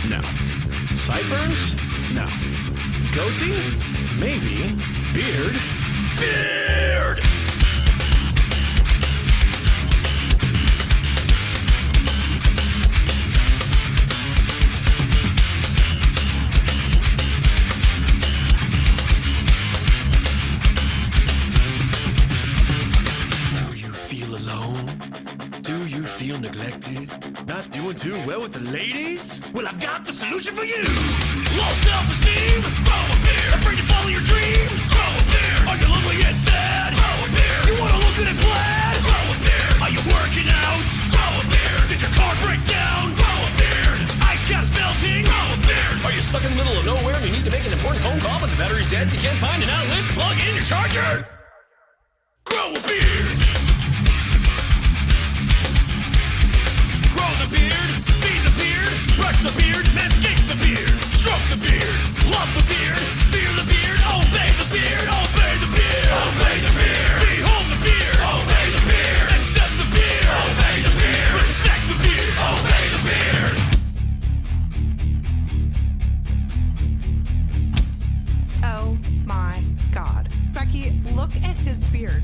No. Sideburns? No. Goatee? Maybe. Beard? Beard! Feel neglected? Not doing too well with the ladies? Well, I've got the solution for you! Low self-esteem? Grow a beard! Afraid to follow your dreams? Grow a beard! Are you lonely and sad? Grow a beard! You wanna look good and glad? Grow a beard! Are you working out? Grow a beard! Did your car break down? Grow a beard! Ice caps melting? Grow a beard! Are you stuck in the middle of nowhere and you need to make an important phone call but the battery's dead and you can't find an outlet to plug in your charger? Grow a beard! Grow the beard, feed the beard, brush the beard, manscape the beard, stroke the beard, love the beard, fear the beard, obey the beard, obey the beard, obey the beard, behold the beard, obey the beard, accept the beard, obey the beard, respect the beard, obey the beard. Oh my God. Becky, look at his beard.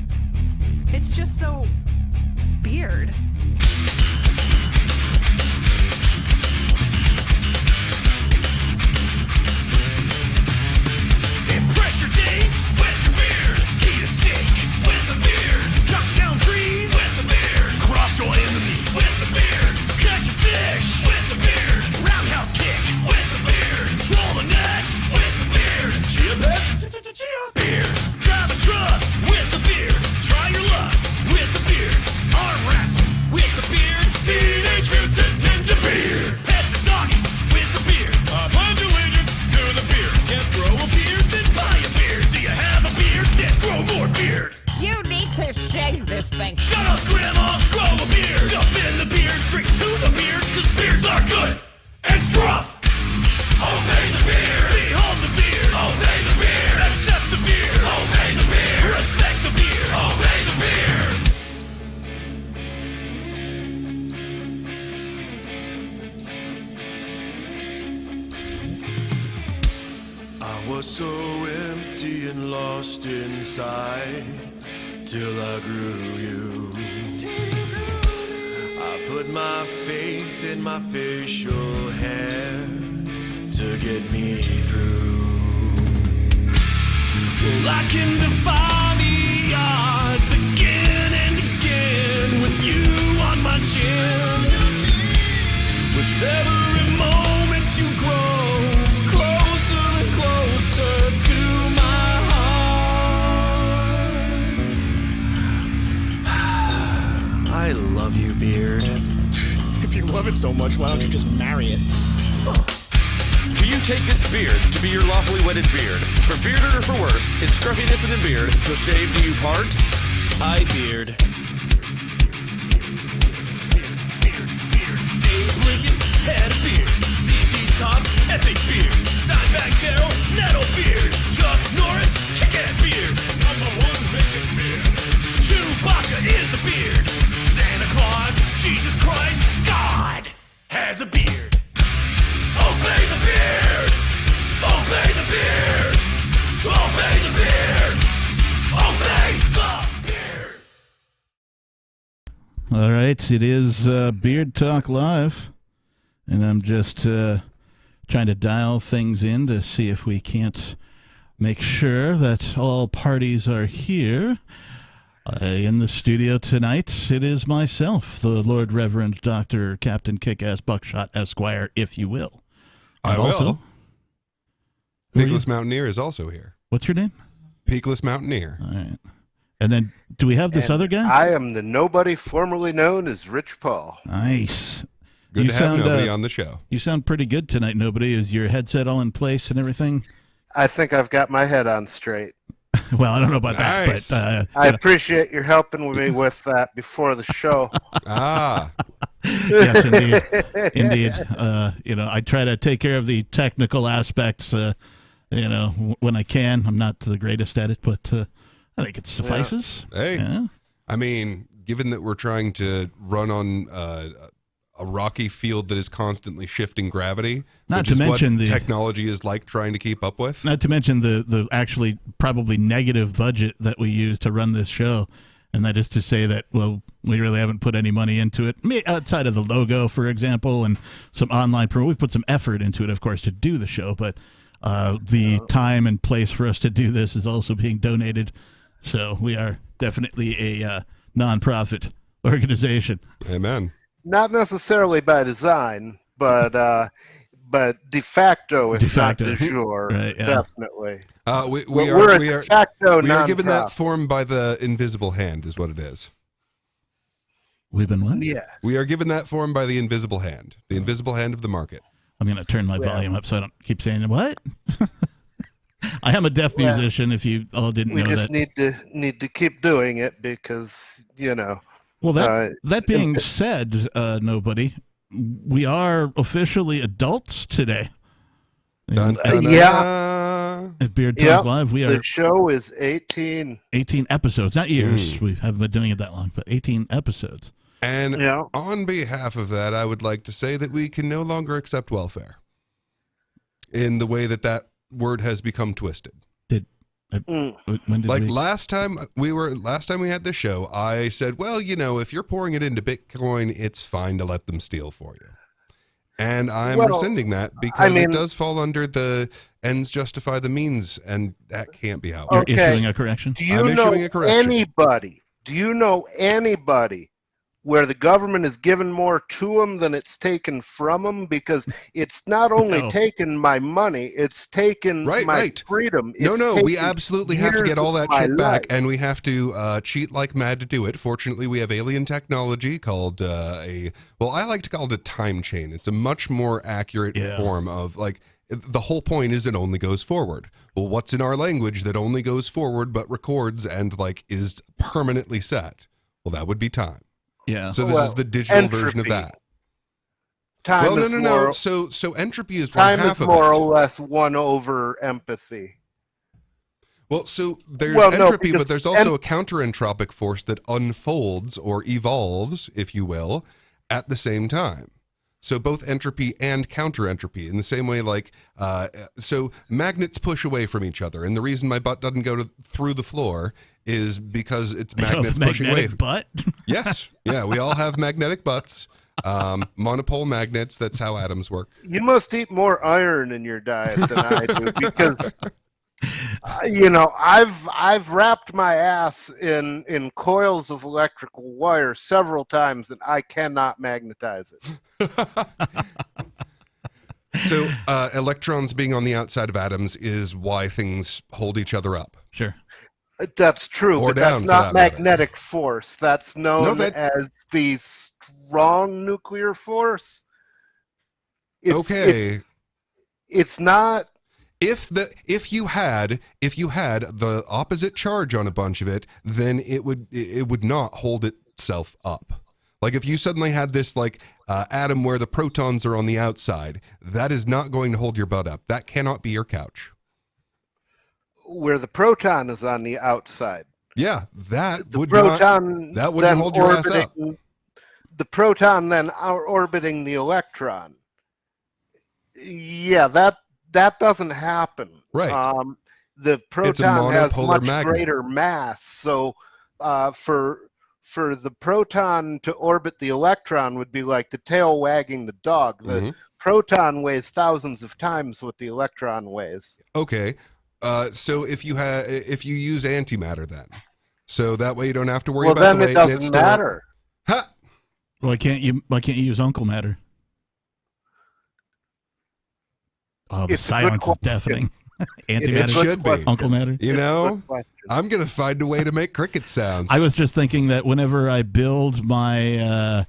It's just so beard. Your enemies with the beard. Catch a fish with the beard. Roundhouse kick with the beard. Troll the nets with the beard. Chia pets, beard. Drive a truck with the beard. Try your luck with the beard. Arm wrestle with the beard. Teenage Mutant Ninja beard. Pet the doggy with the beard. I pledge allegiance to the beard. Can't grow a beard, then buy a beard. Do you have a beard? Then grow more beard. You need to shave this thing. Shut up, Grandma! Grow a beard! Up in the beard, drink to the beard, cause beards are good and scruff! Obey the beard! Behold the beard! Obey the beard! Accept the beard! Obey the beard! Respect the beard! Obey the beard! I was so empty and lost inside till I grew you. I put my faith in my facial hair to get me through. Well, I can defy the odds again and again with you on my chin. With every moment you grow closer and closer to my heart. I love you, Beard. If you love it so much, why don't you just marry it? Do you take this beard to be your lawfully wedded beard? For bearded or for worse, in scruffiness and in beard, till shave do you part? I beard. Abe Lincoln had a beard. ZZ Top, epic beard. Dimebag Darrell, nettle beard. Chuck Norris, kick-ass beard. I'm the one making beard. Chewbacca is a beard. Santa Claus, Jesus Christ, God has a beard. Obey the beard! Obey the beard! Obey the beard! Obey the beard! All right, it is Beard Talk Live, and I'm just trying to dial things in to see if we can't make sure that all parties are here. In the studio tonight, it is myself, the Lord Reverend Dr. Captain Kick-Ass Buckshot Esquire, if you will. I also, will. Peakless Mountaineer is also here. What's your name? Peakless Mountaineer. All right. And then, do we have this other guy? I am the nobody formerly known as Rich Paul. Nice. Good to have Nobody on the show. You sound pretty good tonight, Nobody. Is your headset all in place and everything? I think I've got my head on straight. Well, I don't know about Nice. that, but... I appreciate your helping me with that before the show. Yes, indeed. Indeed. I try to take care of the technical aspects, when I can. I'm not the greatest at it, but I think it suffices. Hey, yeah. I mean, given that we're trying to run on a rocky field that is constantly shifting gravity. Not which to is mention what the technology is like trying to keep up with. Not to mention the actually probably negative budget that we use to run this show. And that is to say that, well, we really haven't put any money into it. Outside of the logo, for example, and some online promo. We've put some effort into it, of course, to do the show. But the time and place for us to do this is also being donated. So we are definitely a nonprofit organization. Amen. Not necessarily by design, but de facto, if not de jure, right, yeah. definitely. We're a de facto we are given that nonprofit. form by the invisible hand, is what it is. We've been what? Yes. We are given that form by the invisible hand of the market. I'm going to turn my volume up so I don't keep saying, what? I am a deaf musician, if you all didn't know that. We just need to keep doing it because, you know. Well, that being said, nobody, we are officially adults today. Dun, dun, dun, yeah. At Beard Talk Live, we are. The show is 18 episodes, not years. We haven't been doing it that long, but 18 episodes. And on behalf of that, I would like to say that we can no longer accept welfare in the way that word has become twisted. When did last time we had this show, I said, well, you know, if you're pouring it into Bitcoin, it's fine to let them steal for you. And I'm rescinding that because it does fall under the ends justify the means, and that can't be how You're issuing a correction? Do you know anybody where the government has given more to them than it's taken from them? Because it's not only taken my money, it's taken my freedom. We absolutely have to get all that shit back, and we have to cheat like mad to do it. Fortunately, we have alien technology called I like to call it a time chain. It's a much more accurate form of, like, the whole point is it only goes forward. Well, what's in our language that only goes forward but records and, like, is permanently set? Well, that would be time. Yeah. So this is the digital version of that. Time no. So entropy is time one half is of more it. or less one over empathy. Well, so there's entropy, but there's also a counter-entropic force that unfolds or evolves, if you will, at the same time. So both entropy and counter-entropy in the same way, like, so magnets push away from each other. And the reason my butt doesn't go through the floor is because it's magnets pushing away. Butt? Yes. Yeah, we all have magnetic butts. Monopole magnets, that's how atoms work. You must eat more iron in your diet than I do because, you know, I've wrapped my ass in coils of electrical wire several times and I cannot magnetize it. So electrons being on the outside of atoms is why things hold each other up. Sure. That's true, Or but that's down, not for that magnetic force. That's known as the strong nuclear force. It's not. If you had the opposite charge on a bunch of it, then it would not hold itself up. Like if you suddenly had this atom where the protons are on the outside, that is not going to hold your butt up. That cannot be your couch. Where the proton is on the outside. Yeah, that The wouldn't hold your ass up. The proton then orbiting the electron. Yeah, that doesn't happen. Right. The proton has much magnet. greater mass, so for the proton to orbit the electron would be like the tail wagging the dog. The proton weighs thousands of times what the electron weighs. Okay. So if you use antimatter, then, so that way you don't have to worry about the weight. Well, then it doesn't matter. Ha! Why can't you use Uncle Matter? Oh, the silence is deafening. It should be Uncle Matter. You know, I'm gonna find a way to make cricket sounds. I was just thinking that whenever I build my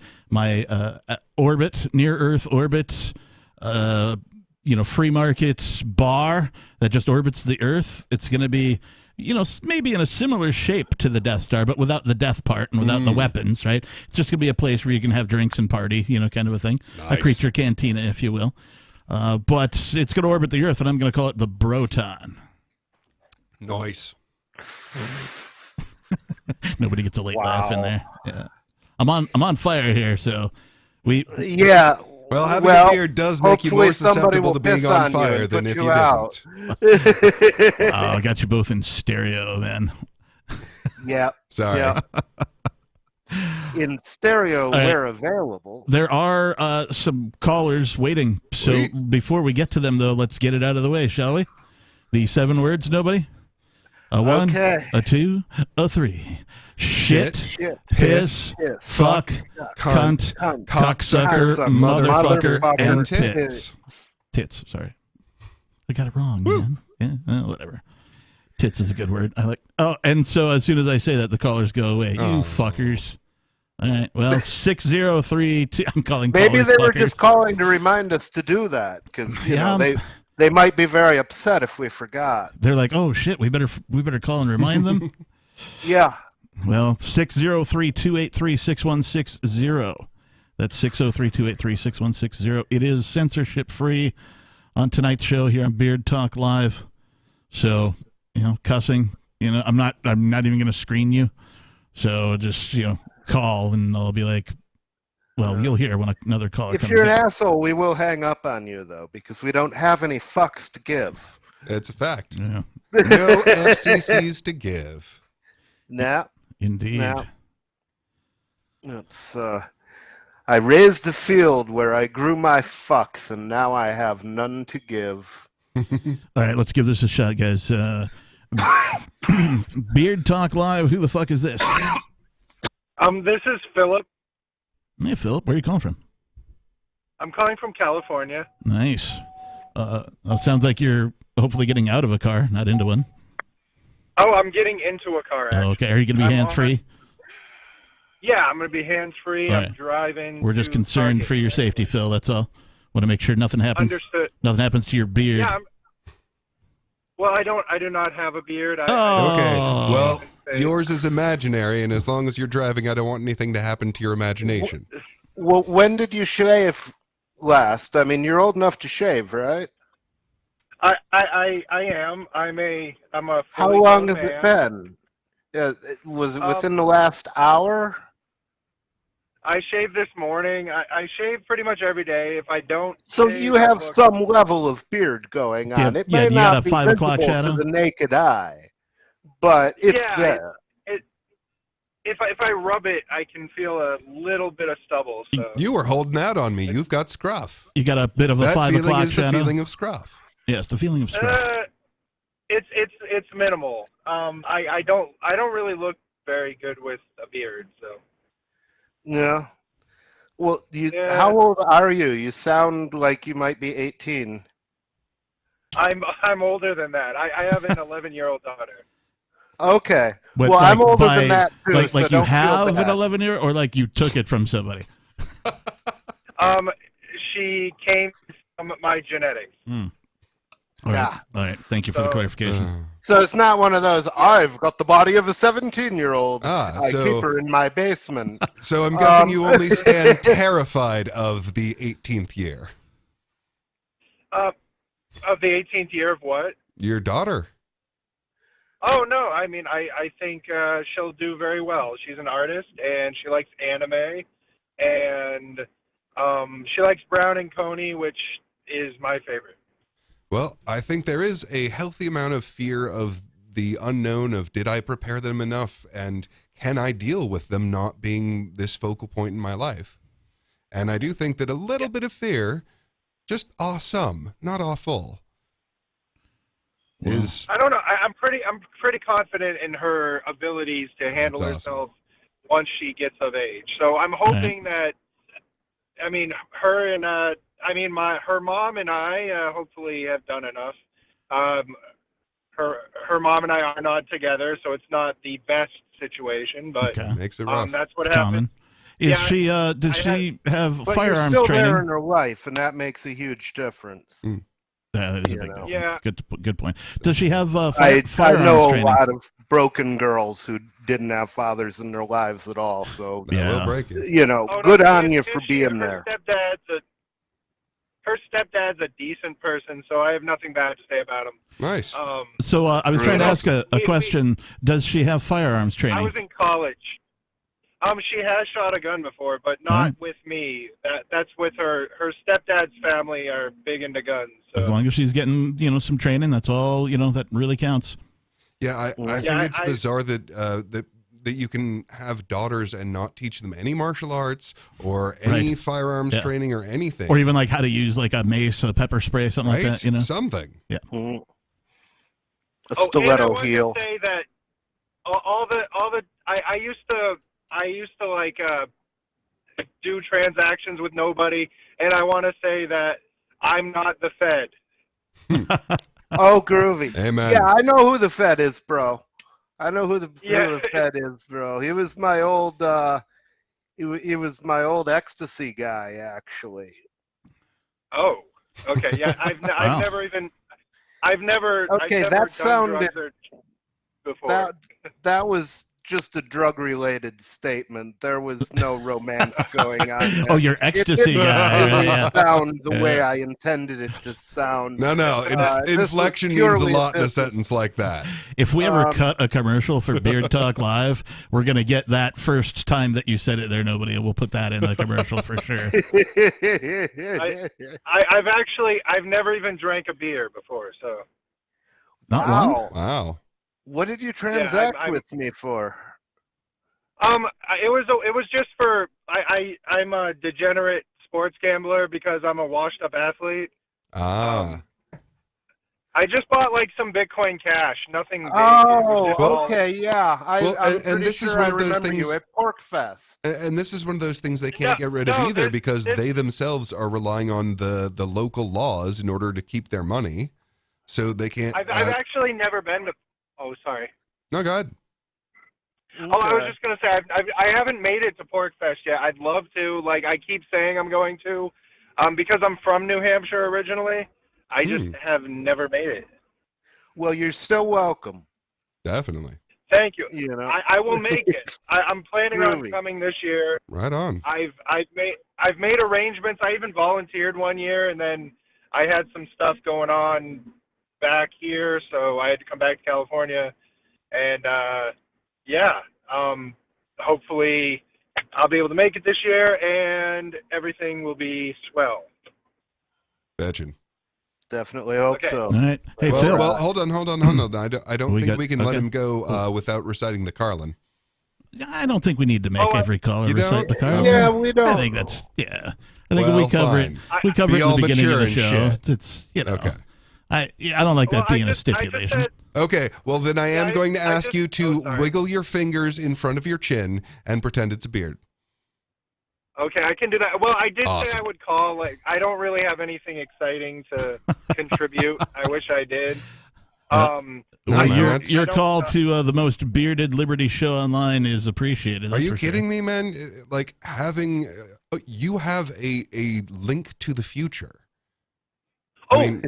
orbit, near Earth orbit, free market bar that just orbits the Earth, it's going to be, maybe in a similar shape to the Death Star, but without the death part and without the weapons, right? It's just going to be a place where you can have drinks and party, kind of a thing. Nice. A creature cantina, if you will. But it's going to orbit the Earth, and I'm going to call it the Broton. Nice. Nobody gets a late laugh in there. Yeah. I'm on fire here, so Yeah. Well, having a beard does make you more susceptible to being on fire than if you didn't. I got you both in stereo, man. Yeah. Sorry. Yeah. In stereo, we're available. There are some callers waiting. So before we get to them, though, let's get it out of the way, shall we? The 7 words, nobody? A 1, a 2, a 3. Shit, piss, fuck, cunt, cocksucker, motherfucker, and tits. Tits, sorry. I got it wrong, man. Yeah, whatever. Tits is a good word. I like. Oh, and so as soon as I say that, the callers go away. You fuckers. All right. Well, 6032. I'm calling. Maybe they were fuckers. just calling to remind us to do that because you know they might be very upset if we forgot. They're like, oh shit, we better call and remind them. Yeah. Well, 603-283-6160. That's 603-283-6160. It is censorship free on tonight's show here on Beard Talk Live. So, cussing, I'm not even going to screen you. So just, call and I'll be like, well, you'll hear when another caller comes in. If you're an asshole, we will hang up on you, though, because we don't have any fucks to give. It's a fact. Yeah. No FCCs to give. Nah. Indeed. Nah. It's, I raised the field where I grew my fucks, and now I have none to give. All right, let's give this a shot, guys. Beard Talk Live. Who the fuck is this? This is Philip. Hey, Philip. Where are you calling from? I'm calling from California. Nice. Sounds like you're hopefully getting out of a car, not into one. Oh, I'm getting into a car, actually. Okay. Are you going to be hands-free? Yeah, I'm going to be hands-free. All I'm right. driving. We're just concerned for your safety, Phil. That's all. Want to make sure nothing happens. Understood. Nothing happens to your beard. Yeah. Well, I do not have a beard. Okay. Well, yours is imaginary, and as long as you're driving, I don't want anything to happen to your imagination. Well, when did you shave last? I mean, you're old enough to shave, right? I am. I'm a. How long has it been? Was it within the last hour? I shaved this morning. I shave pretty much every day. If I don't, so you have some level of beard going on. It may not be visible to the naked eye, but it's there. If I rub it, I can feel a little bit of stubble. So. You were holding out on me. You've got scruff. You got a bit of a 5 o'clock shadow. That feeling is the feeling of scruff. Yes, the feeling of scruff. It's minimal. I don't really look very good with a beard, so. Yeah. Well, how old are you? You sound like you might be 18. I'm older than that. I have an 11-year-old daughter. Okay. But well, I'm older than that too. Like so you don't have feel bad. an 11-year, or like you took it from somebody. She came from my genetics. All right. All right. Thank you for the clarification. So it's not one of those, I've got the body of a 17-year-old. I so, keep her in my basement. So I'm guessing you only stand terrified of the 18th year. Of the 18th year of what? Your daughter. Oh, no. I mean, I think she'll do very well. She's an artist, and she likes anime, and she likes Brown and Coney, which is my favorite. Well, I think there is a healthy amount of fear of the unknown of did I prepare them enough and can I deal with them not being this focal point in my life? And I do think that a little bit of fear, just awesome, not awful, is... I don't know. I'm pretty confident in her abilities to handle herself once she gets of age. So I'm hoping that, I mean, her and... her mom and I hopefully have done enough. Her mom and I are not together, so it's not the best situation, but makes it rough. That's what it's happened. Is she? Does she have but firearms you're still training? there in her life, and that makes a huge difference. That is a big difference. Yeah. Good point. Does she have firearms I know training? a lot of broken girls who didn't have fathers in their lives at all. So we'll break it. Good on you for being there. Her stepdad's a decent person, so I have nothing bad to say about him. Nice. So I was trying to ask a question. Does she have firearms training? I was in college. She has shot a gun before, but not with me. That's with her. Her stepdad's family are big into guns. So. As long as she's getting, some training, that's all, that really counts. Yeah, I think it's bizarre that that you can have daughters and not teach them any martial arts or any firearms training or anything. Or even like how to use like a mace, a pepper spray, something like that, Something. Yeah. A stiletto and I heel. To say that I used to like do transactions with nobody, and I want to say that I'm not the Fed. Oh, groovy. Amen. Yeah, I know who the Fed is, bro. I know who the Fed is, bro. He was my old he was my old ecstasy guy, actually. Oh, okay. Yeah, I've never Okay, I've never that sounded before. That was just a drug-related statement. There was no romance going on there. Oh, your ecstasy guy. It didn't sound the way I intended it to sound. No. Inflection means a lot in a sentence like that. If we ever cut a commercial for Beard Talk Live, we're going to get that first time that you said it there, nobody. We'll put that in the commercial for sure. I've never even drank a beer before, so. Not one? Wow. What did you transact with me for? It was just for I'm a degenerate sports gambler because I'm a washed up athlete. I just bought like some Bitcoin Cash, nothing big. Okay, yeah. I'm this sure is one I of those remember things you at PorkFest. And this is one of those things they can't get rid of either because they themselves are relying on the local laws in order to keep their money. So they can't. I've actually never been to. Oh, sorry. No, go ahead. Okay. Oh, I was just gonna say I haven't made it to PorkFest yet. I'd love to. Like I keep saying I'm going to, because I'm from New Hampshire originally. I just have never made it. Well, you're still welcome. Definitely. Thank you. I will make it. I'm planning on coming this year. Right on. I've made arrangements. I even volunteered one year, and then I had some stuff going on back here, so I had to come back to California, and hopefully I'll be able to make it this year, and everything will be swell. Betcha. Definitely hope so. All right. Hey, Phil. Phil. Well, hold on. I don't think we can let him go without reciting the Carlin. I don't think we need to make every caller recite the Carlin. Yeah, we don't. I think that's I think we cover it. We cover it in the beginning of the show. It's okay. I don't like that being a stipulation. Okay, well then I am going to ask you to wiggle your fingers in front of your chin and pretend it's a beard. Okay, I can do that. Well, I did say I would call. Like, I don't really have anything exciting to contribute. I wish I did. Your call to the most bearded Liberty show online is appreciated. Are you kidding me, man? Like having you have a link to the future. I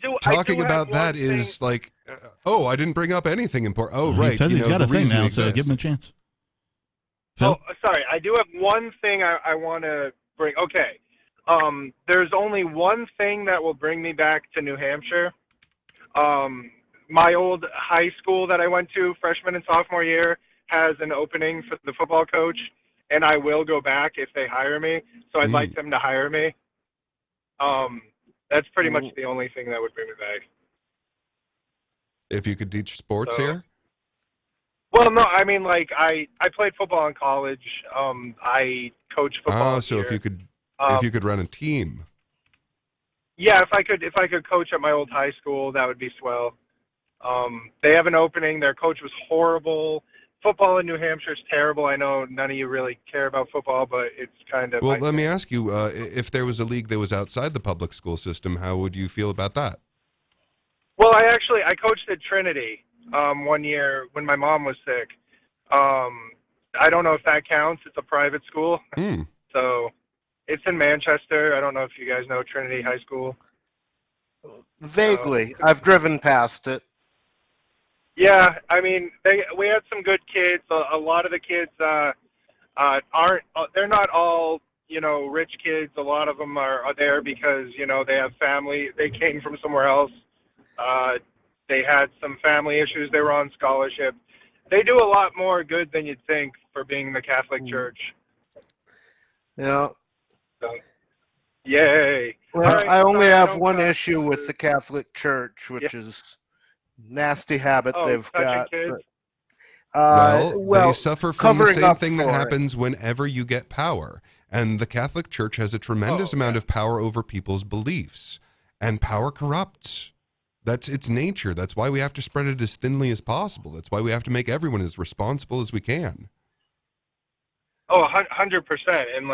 do. Talking about that is like, I didn't bring up anything important. Oh, right. He says he's got a thing now, so give him a chance. Phil? Oh, sorry. I do have one thing I want to bring. Okay. There's only one thing that will bring me back to New Hampshire. My old high school that I went to freshman and sophomore year has an opening for the football coach, and I will go back if they hire me. So I'd like them to hire me. That's pretty much the only thing that would bring me back. If you could teach sports here? Well, no, I mean, like, I played football in college. I coached football. So here. if you could run a team. Yeah, if I could coach at my old high school, that would be swell. They have an opening. Their coach was horrible. Football in New Hampshire is terrible. I know none of you really care about football, but it's kind of... Well, let me ask you, if there was a league that was outside the public school system, how would you feel about that? Well, I coached at Trinity 1 year when my mom was sick. I don't know if that counts. It's a private school. So it's in Manchester. I don't know if you guys know Trinity High School. Vaguely. I've driven past it. Yeah, I mean, we had some good kids. A lot of the kids they're not all, rich kids. A lot of them are there because, they have family. They came from somewhere else. They had some family issues. They were on scholarship. They do a lot more good than you'd think for being the Catholic Church. Yeah. So, yay. Well, Right, I only I have don't one got- issue with the Catholic Church, which is nasty habit they've touching got. kids? They suffer from the covering same up thing that for it. happens whenever you get power. And the Catholic Church has a tremendous amount of power over people's beliefs. And power corrupts. That's its nature. That's why we have to spread it as thinly as possible. That's why we have to make everyone as responsible as we can. Oh, 100%. And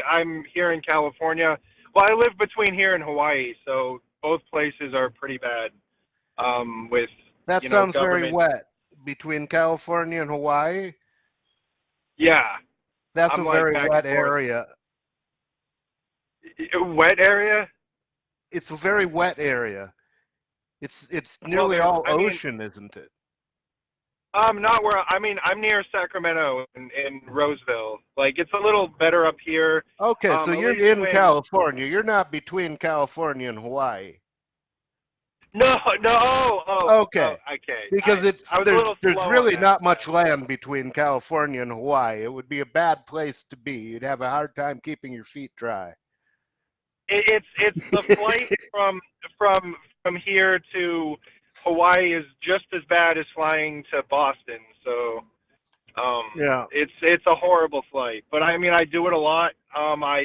I'm here in California. Well, I live between here and Hawaii, so both places are pretty bad. With That sounds very wet. Between California and Hawaii? Yeah. That's I'm a very back wet and forth. area. Wet area? It's a very wet area. It's nearly all ocean, isn't it? Not where I'm near Sacramento in Roseville. Like, it's a little better up here. Okay, so you're in California. You're not between California and Hawaii. No. Okay. Okay. Because there's slow really on that. not much land between California and Hawaii. It would be a bad place to be. You'd have a hard time keeping your feet dry. It's the flight from here to Hawaii is just as bad as flying to Boston. So yeah, it's a horrible flight. But I do it a lot.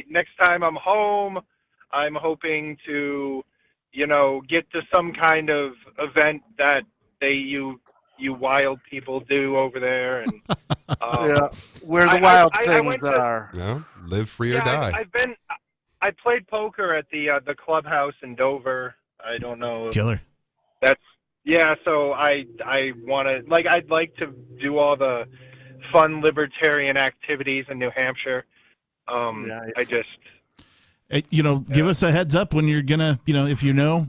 Next time I'm home, I'm hoping to, get to some kind of event that you wild people do over there, and where the wild things are. Yeah, live free or die. I played poker at the clubhouse in Dover. I don't know. Killer. So I want to I'd like to do all the fun libertarian activities in New Hampshire. I just. Give us a heads up when you're gonna, if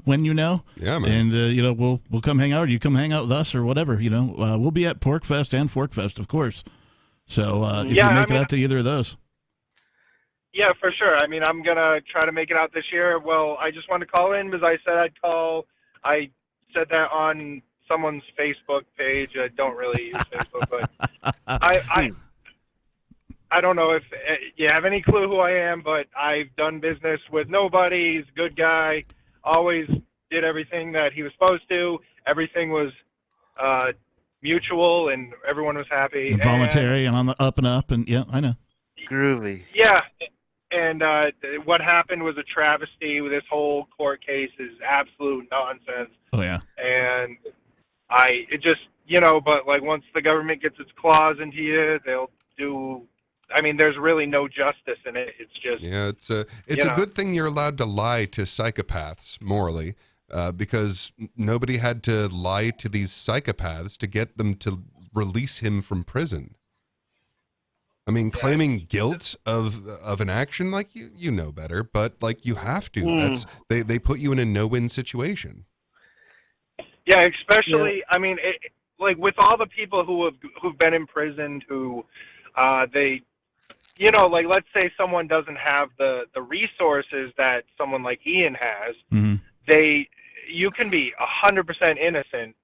when yeah, man. And we'll come hang out, or you come hang out with us, or whatever. We'll be at Porkfest and Forkfest, of course. So if you make it out to either of those. Yeah, for sure. I'm gonna try to make it out this year. Well, I just wanted to call in because I said I'd call. I said that on someone's Facebook page. I don't really use Facebook, but I don't know if you have any clue who I am, but I've done business with nobody. He's a good guy. Always did everything that he was supposed to. Everything was mutual, and everyone was happy. And voluntary and on the up and up, and yeah, I know. Groovy. Yeah, and what happened was a travesty. This whole court case is absolute nonsense. Oh yeah. And but once the government gets its claws into you, they'll do. There's really no justice in it. It's just it's a good thing you're allowed to lie to psychopaths morally, because nobody had to lie to these psychopaths to get them to release him from prison. Claiming guilt of an action, you know better, but you have to. That's they put you in a no-win situation. Yeah, especially with all the people who've been imprisoned, who they. Let's say someone doesn't have the resources that someone like Ian has. Mm-hmm. You can be 100% innocent,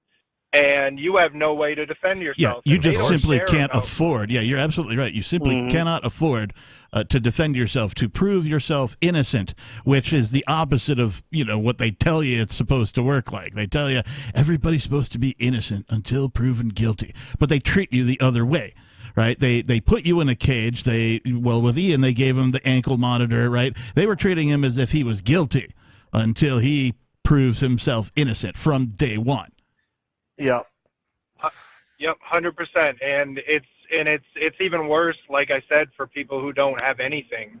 and you have no way to defend yourself. Yeah, you just simply can't afford. Yeah, you're absolutely right. You simply cannot afford to defend yourself, to prove yourself innocent, which is the opposite of what they tell you it's supposed to work like. They tell you everybody's supposed to be innocent until proven guilty, but they treat you the other way. Right, they put you in a cage. With Ian, they gave him the ankle monitor. Right, they were treating him as if he was guilty until he proves himself innocent from day one. Yeah. Yep, 100%. And it's even worse, like I said, for people who don't have anything.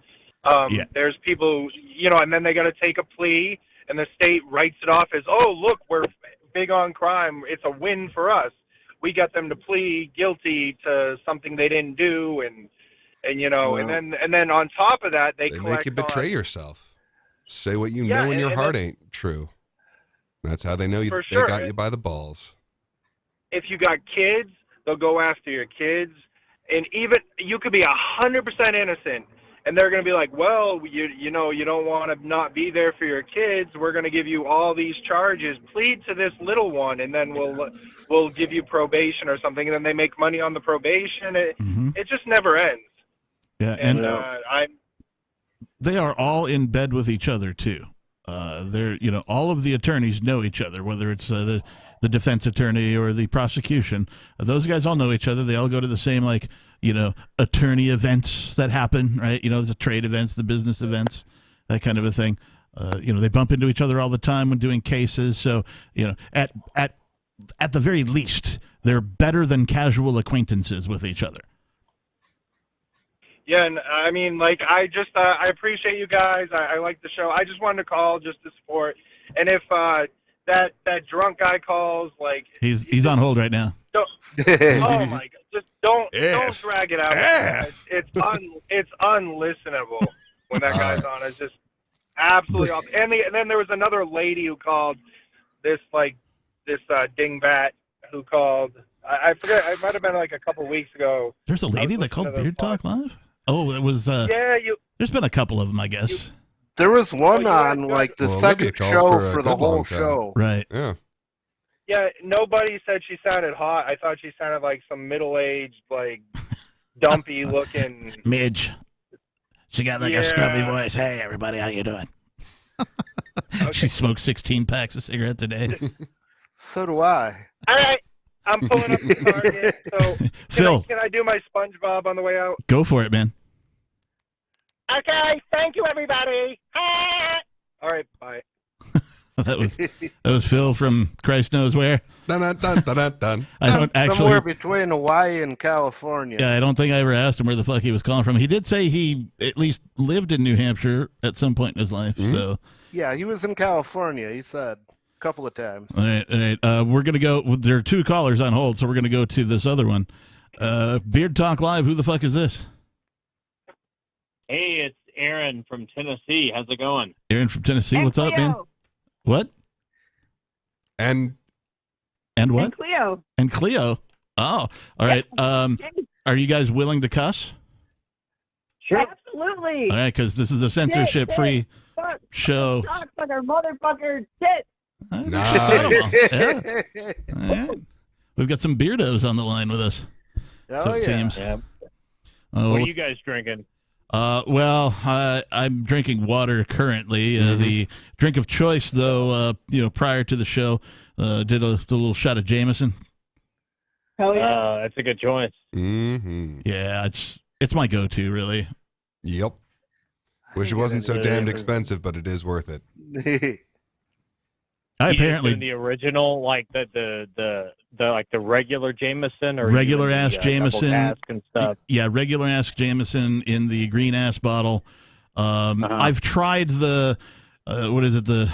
There's people, and then they got to take a plea, and the state writes it off as, oh, look, we're big on crime. It's a win for us. We got them to plead guilty to something they didn't do, and and then on top of that, they make you betray yourself. Say what you know in your heart ain't true. That's how they know they got you by the balls. If you got kids, they'll go after your kids, and even you could be 100% innocent, and they're going to be like, well, you know, you don't want to not be there for your kids. We're going to give you all these charges. Plead to this little one, and then we'll give you probation or something. And then they make money on the probation. It just never ends. Yeah, and they are all in bed with each other too. They're, you know, all of the attorneys know each other, whether it's the defense attorney or the prosecution. Those guys all know each other. They all go to the same, like, you know, attorney events that happen, right? You know, the trade events, the business events, that kind of a thing. You know, they bump into each other all the time when doing cases. So, you know, at the very least, they're better than casual acquaintances with each other. Yeah, and I mean, like, I appreciate you guys. I like the show. I just wanted to call just to support. And if that drunk guy calls, like, he's on hold right now. Oh my God! Just don't drag it out. It's unlistenable when that guy's on. It's just absolutely awful. And then there was another lady who called, this dingbat who called. I forget. It might have been like a couple weeks ago. There's a lady that called Beard Talk Live? Oh, it was. There's been a couple of them, I guess. There was one on like the second show for the whole show. Right. Yeah. Yeah, nobody said she sounded hot. I thought she sounded like some middle-aged, like, dumpy looking Midge. She got like a scrubby voice. Hey, everybody, how you doing? Okay. She smokes 16 packs of cigarettes a day. So do I. All right. I'm pulling up the target. So Phil, can I do my SpongeBob on the way out? Go for it, man. Okay, thank you, everybody. All right, bye. That was Phil from Christ knows where. Dun, dun, dun, dun, dun. I don't actually. Somewhere between Hawaii and California. Yeah, I don't think I ever asked him where the fuck he was calling from. He did say he at least lived in New Hampshire at some point in his life. Mm-hmm. So yeah, he was in California. He said a couple of times. All right. We're gonna go. There are two callers on hold, so we're gonna go to this other one. Beard Talk Live. Who the fuck is this? Hey, it's Aaron from Tennessee. How's it going? Aaron from Tennessee. What's up, man? What? And what? And Cleo. And Cleo. Oh, all right. Are you guys willing to cuss? Sure. Absolutely. All right, because this is a censorship-free show. Motherfucker, shit. Nice. Yeah. All right. We've got some beardos on the line with us. So it seems. Yeah. What are you guys drinking? Well, I'm drinking water currently. The drink of choice, though, prior to the show, did a little shot of Jameson. Oh yeah, that's a good choice. Mm-hmm. Yeah, it's my go-to, really. Yep. Wish it wasn't so damned expensive, but it is worth it. I apparently the original, like the regular Jameson, or regular ass Jameson and stuff. Yeah, regular ass Jameson in the green ass bottle. I've tried the what is it? The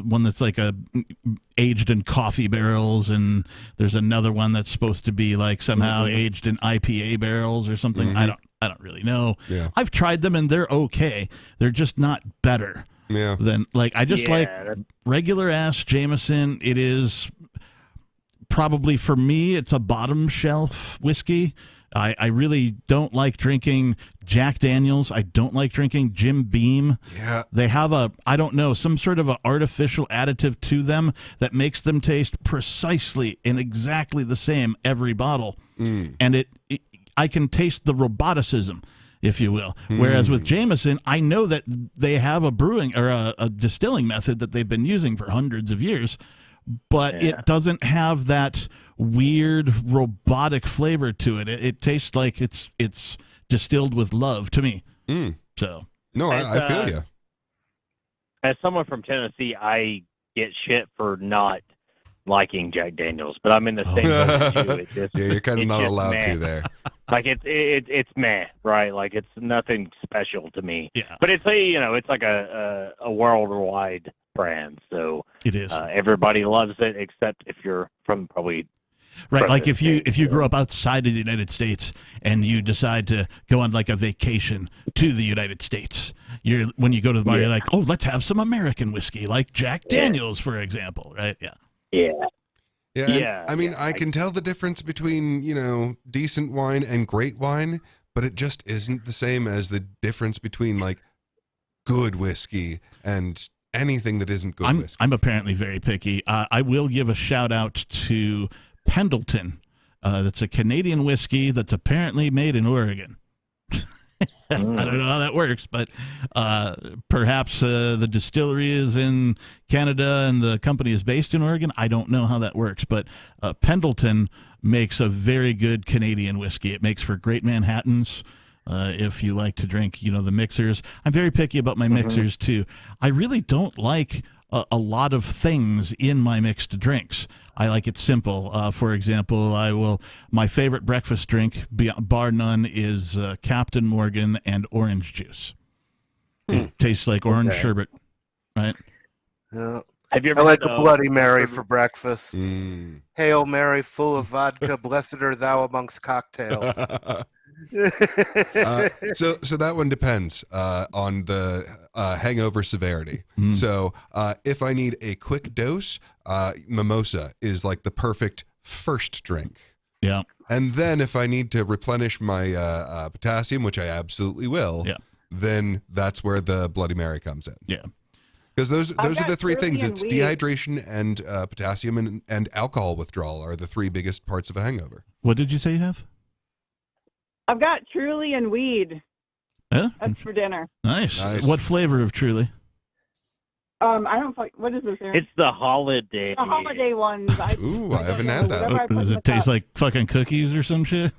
one that's like aged in coffee barrels, and there's another one that's supposed to be like somehow aged in IPA barrels or something. Mm-hmm. I don't really know. Yeah. I've tried them and they're okay. They're just not better. Yeah. Then like regular ass Jameson. It is probably, for me, it's a bottom shelf whiskey. I really don't like drinking Jack Daniels. I don't like drinking Jim Beam. Yeah. They have some sort of an artificial additive to them that makes them taste precisely and exactly the same every bottle. And I can taste the roboticism, if you will. Whereas with Jameson, I know that they have a brewing or a distilling method that they've been using for hundreds of years, but it doesn't have that weird robotic flavor to it. It tastes like it's distilled with love to me. So no, I feel you. As someone from Tennessee, I get shit for not liking Jack Daniels, but I'm in the same boat as you. Yeah, you're kind of not allowed to there. Like it's meh, right? Like it's nothing special to me. Yeah. But it's it's like a worldwide brand, so it is. Everybody loves it, except if you're from probably. Right, like if you grew up outside of the United States and you decide to go on like a vacation to the United States, when you go to the bar, you're like, oh, let's have some American whiskey, like Jack Daniels, for example, right? Yeah. Yeah. I mean, I can tell the difference between, decent wine and great wine, but it just isn't the same as the difference between like good whiskey and anything that isn't good whiskey. I'm apparently very picky. I will give a shout out to Pendleton. That's a Canadian whiskey that's apparently made in Oregon. I don't know how that works, but perhaps the distillery is in Canada and the company is based in Oregon. I don't know how that works, but Pendleton makes a very good Canadian whiskey. It makes for great Manhattans. If you like to drink, the mixers. I'm very picky about my mixers, too. I really don't like a lot of things in my mixed drinks. I like it simple. For example, my favorite breakfast drink, bar none, is Captain Morgan and orange juice. It tastes like orange sherbet, right? Have you ever I like had, a Bloody Mary for breakfast. Hail Mary, full of vodka, blessed are thou amongst cocktails. So that one depends on the hangover severity. So if I need a quick dose, mimosa is like the perfect first drink. Yeah. And then if I need to replenish my potassium, which I absolutely will, then that's where the Bloody Mary comes in. Yeah. Because those are the three things. It's weed. dehydration and potassium and alcohol withdrawal are the three biggest parts of a hangover. What did you say you have? I've got Truly and weed. Yeah. That's for dinner. Nice. What flavor of Truly? I don't. What is this? It's the holiday. The holiday ones. Ooh, I haven't had that. Does it taste like fucking cookies or some shit?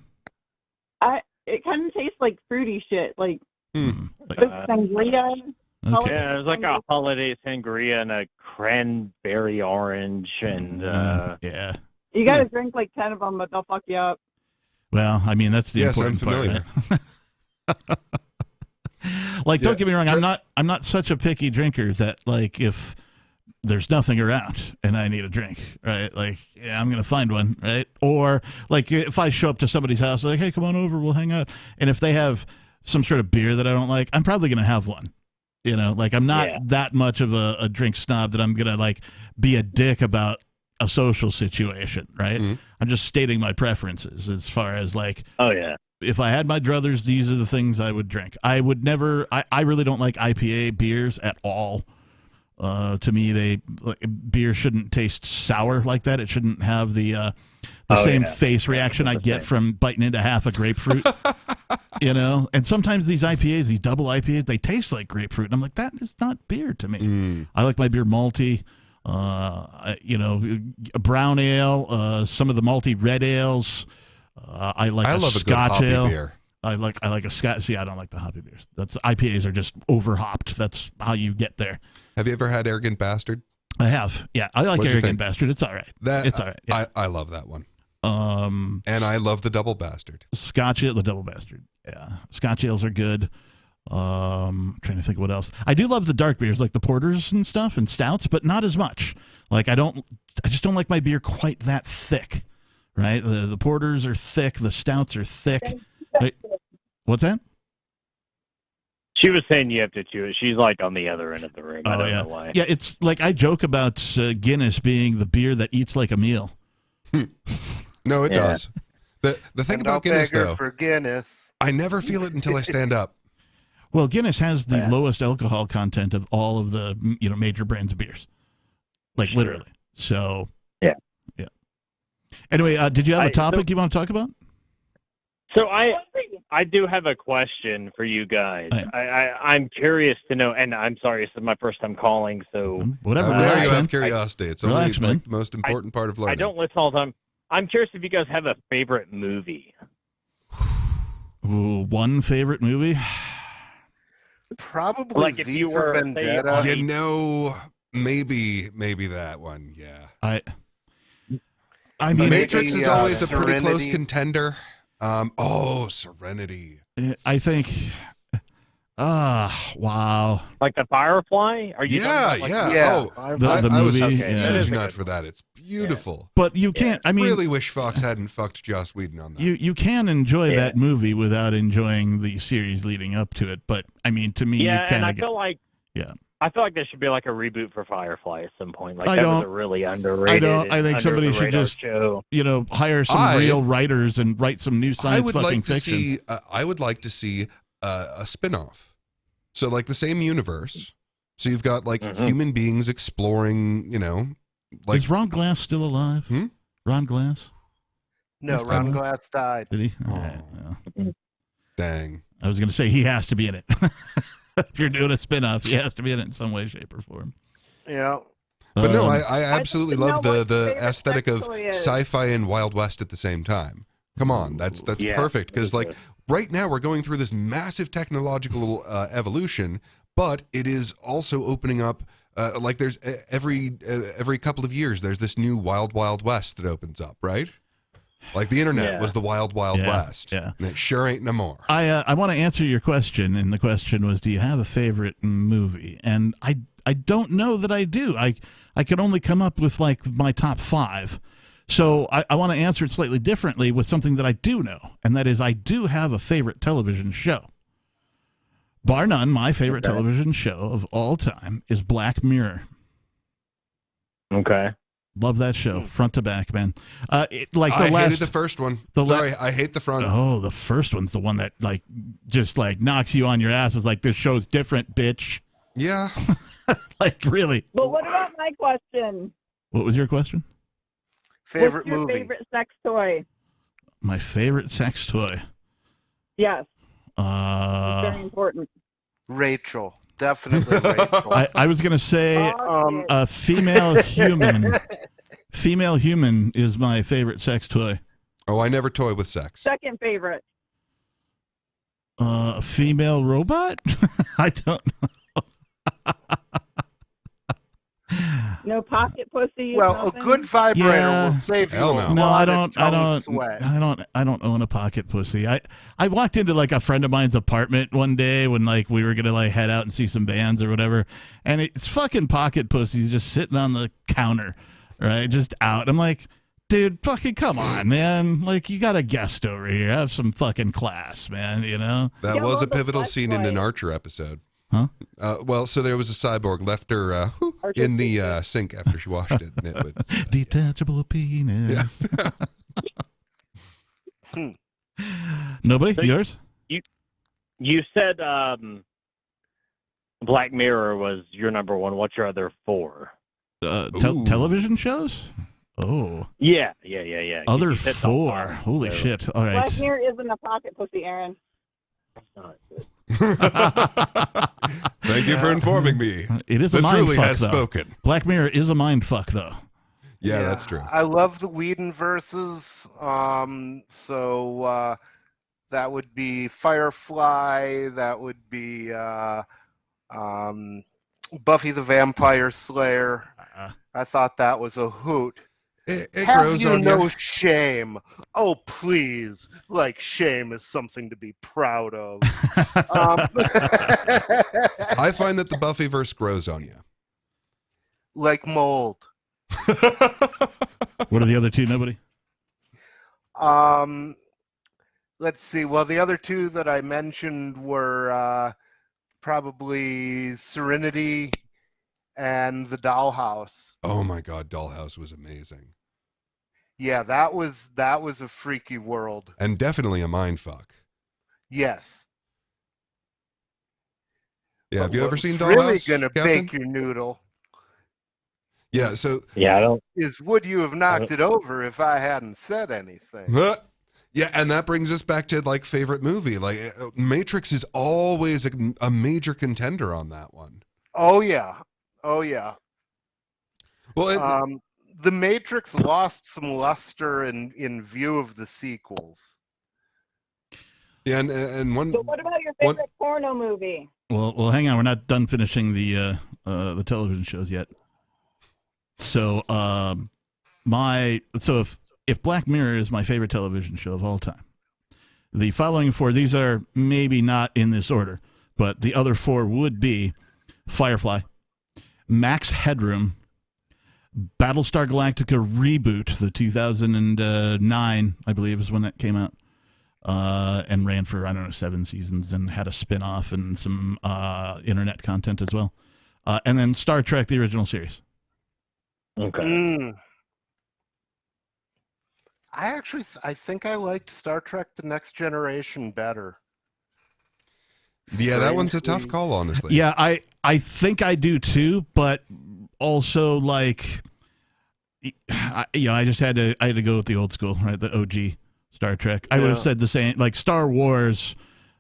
It kind of tastes like fruity shit, like Like- sangria. Okay. Yeah, there's like a holiday sangria and a cranberry orange and yeah. You got to drink like 10 of them, but they'll fuck you up. Well, I mean that's the Yes, I'm important familiar. part. Right? Like, don't get me wrong, I'm not such a picky drinker that like if there's nothing around and I need a drink, right? Like, yeah, I'm gonna find one, right? Or like if I show up to somebody's house, like, hey, come on over, we'll hang out. And if they have some sort of beer that I don't like, I'm probably gonna have one. Like I'm not that much of a drink snob that I'm gonna like be a dick about a social situation, right? I'm just stating my preferences as far as like, if I had my druthers, these are the things I would drink. I would never. I really don't like IPA beers at all. To me, beer shouldn't taste sour like that. It shouldn't have the same face reaction I get from biting into half a grapefruit. And sometimes these IPAs, these double IPAs, they taste like grapefruit. And I'm like, that is not beer to me. I like my beer malty. A brown ale, some of the malty red ales. I love a Scotch good ale. hoppy beer. I like a Scotch. See, I don't like the hoppy beers. IPAs are just over hopped. That's how you get there. Have you ever had Arrogant Bastard? I have. Yeah, I like Arrogant Bastard. It's all right. It's all right. Yeah. I love that one. And I love the Double Bastard. Scotch ale, the Double Bastard. Yeah, Scotch ales are good. Trying to think of what else. I do love the dark beers, like the porters and stuff, and stouts, but not as much. Like I just don't like my beer quite that thick. Right, the porters are thick, the stouts are thick. What's that? She was saying you have to chew it. She's like on the other end of the room. I don't know why. Yeah, it's like I joke about Guinness being the beer that eats like a meal. No, it does. The thing about Guinness, though, for Guinness, I never feel it until I stand up. Well, Guinness has the lowest alcohol content of all of the major brands of beers, like literally. So yeah. Anyway, did you have a topic you want to talk about? So I do have a question for you guys. I'm curious to know, and I'm sorry, this is my first time calling, so whatever. Now you have curiosity. It's only like the most important part of learning. I don't listen all the time. I'm curious if you guys have a favorite movie. Ooh, one favorite movie? Probably like if you were Vendetta. Maybe that one. Yeah. I mean, Matrix is always a pretty close contender. Serenity. I think. Wow. Like the Firefly? Are you? Yeah. The movie. I was yeah. huge nut for that. It's beautiful. But you can't. I mean, really wish Fox hadn't fucked Joss Whedon on that. You can enjoy that movie without enjoying the series leading up to it. But I mean, to me, you kind of. I feel like. Yeah. I feel like there should be like a reboot for Firefly at some point. Like I that don't- was a really underrated. I think somebody should just show. Hire some real writers and write some new science fucking fiction. I would like to see a spin-off. So like the same universe. So you've got like human beings exploring, like Is Ron Glass still alive? Ron Glass? No, Ron Glass died. Did he? Dang. I was going to say he has to be in it. If you're doing a spin-off, he has to be in it in some way, shape, or form. Yeah. But no, I absolutely love what the favorite aesthetic sex of toy is. sci-fi and Wild West at the same time. Come on, that's Yeah, perfect because really like right now we're going through this massive technological evolution, but it is also opening up. Like there's every couple of years there's this new Wild West that opens up, right? Like the internet was the Wild West, yeah. and it sure ain't no more. I want to answer your question, and the question was, do you have a favorite movie? And I don't know that I do. I could only come up with like my top 5. So I want to answer it slightly differently with something that I do know, and that is I do have a favorite television show. Bar none, my favorite television show of all time is Black Mirror. Okay. Love that show, front to back, man. I hated the first one. I hate the front. Oh, the first one's the one that like just like knocks you on your ass. It's like, this show's different, bitch. Yeah. Like, really. But what about my question? What was your question? Favorite What's your movie? favorite sex toy? My favorite sex toy. Yes. Very important. Rachel. Definitely Rachel. I was going to say a female human. Female human is my favorite sex toy. Oh, I never toy with sex. Second favorite. A female robot? I don't know. No pocket pussy. Well, nothing? a good vibrator will save you. No, I don't Sweat. I don't own a pocket pussy. I walked into like a friend of mine's apartment one day when like we were gonna like head out and see some bands or whatever, and it's fucking pocket pussies just sitting on the counter, right? Just out. I'm like, dude, fucking come on, man. Like, you got a guest over here. Have some fucking class, man, That was a pivotal scene in an Archer episode. Huh? Well, so there was a cyborg left her in the sink after she washed it. And it was, detachable penis. Nobody? Yours? You said Black Mirror was your number one. What's your other 4? Television shows? Oh. Yeah. Other You said 4. top 5, Holy so- shit. All right. Black Mirror isn't a pocket pussy, Aaron. Thank you for informing me. It is a The mind truly fuck, has though. spoken. Black Mirror is a mind fuck, though. Yeah, that's true. I love the Whedon verses. So that would be Firefly. That would be Buffy the Vampire Slayer. I thought that was a hoot. It Have grows you on no you. shame? Oh, please. Like, shame is something to be proud of. I find that the Buffyverse grows on you. Like mold. What are the other 2? Nobody? Let's see. Well, the other 2 that I mentioned were probably Serenity and The Dollhouse. Oh my God, Dollhouse was amazing. Yeah, that was a freaky world. And definitely a mind fuck. Yes. Yeah, have you ever seen What's really Dollhouse? gonna Captain? bake your noodle Yeah, so Yeah, I don't. is would you have knocked it over if I hadn't said anything? yeah, and that brings us back to like favorite movie. Like Matrix is always a major contender on that one. Oh yeah. Oh yeah. Well, The Matrix lost some luster in view of the sequels. yeah, and one. So what about your favorite porno movie? Well, hang on. We're not done finishing the television shows yet. So, if Black Mirror is my favorite television show of all time, the following 4, these are maybe not in this order, but the other 4 would be Firefly, Max Headroom, Battlestar Galactica Reboot, the 2009, I believe, is when that came out, and ran for, 7 seasons and had a spin-off and some internet content as well. and then Star Trek, the original series. Okay. I think I liked Star Trek: The Next Generation better. Yeah, that one's a tough call, honestly. Yeah, I think I do too, but also like, I just had to go with the old school, right? The OG Star Trek. I would have said the same, like Star Wars.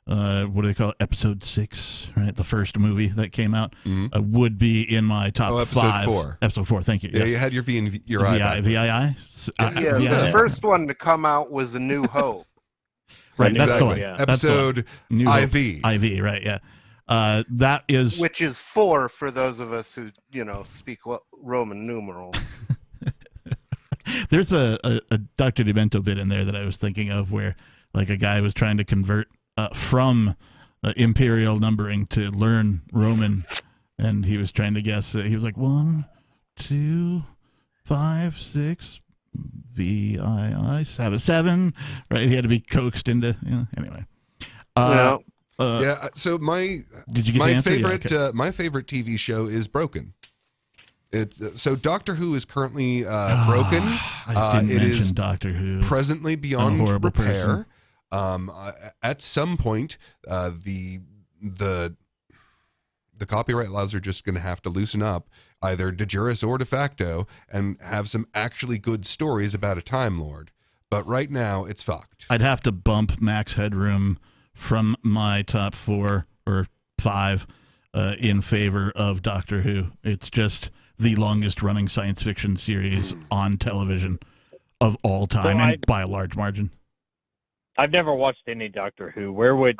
What do they call it? Episode 6, right? The first movie that came out would be in my top episode 5. 4. Episode 4. Thank you. Yeah, you had your V and your I. VII. The first one to come out was A New Hope. Right, that's exactly. the one. Yeah. Episode IV. IV, right? Yeah. That is, which is 4 for those of us who speak Roman numerals. There's a Dr. Demento bit in there that I was thinking of where like a guy was trying to convert from imperial numbering to learn Roman, and he was trying to guess. He was like 1, 2, 5, 6, VII 7, right? He had to be coaxed into, anyway. Yeah. So my favorite TV show is Broken. So Doctor Who is currently broken. It is Doctor Who presently beyond repair. At some point, the copyright laws are just going to have to loosen up, either de juris or de facto, and have some actually good stories about a Time Lord. But right now, it's fucked. I'd have to bump Max Headroom from my top 4 or 5 in favor of Doctor Who. It's just the longest running science fiction series on television of all time, and by a large margin. I've never watched any Doctor Who. Where have.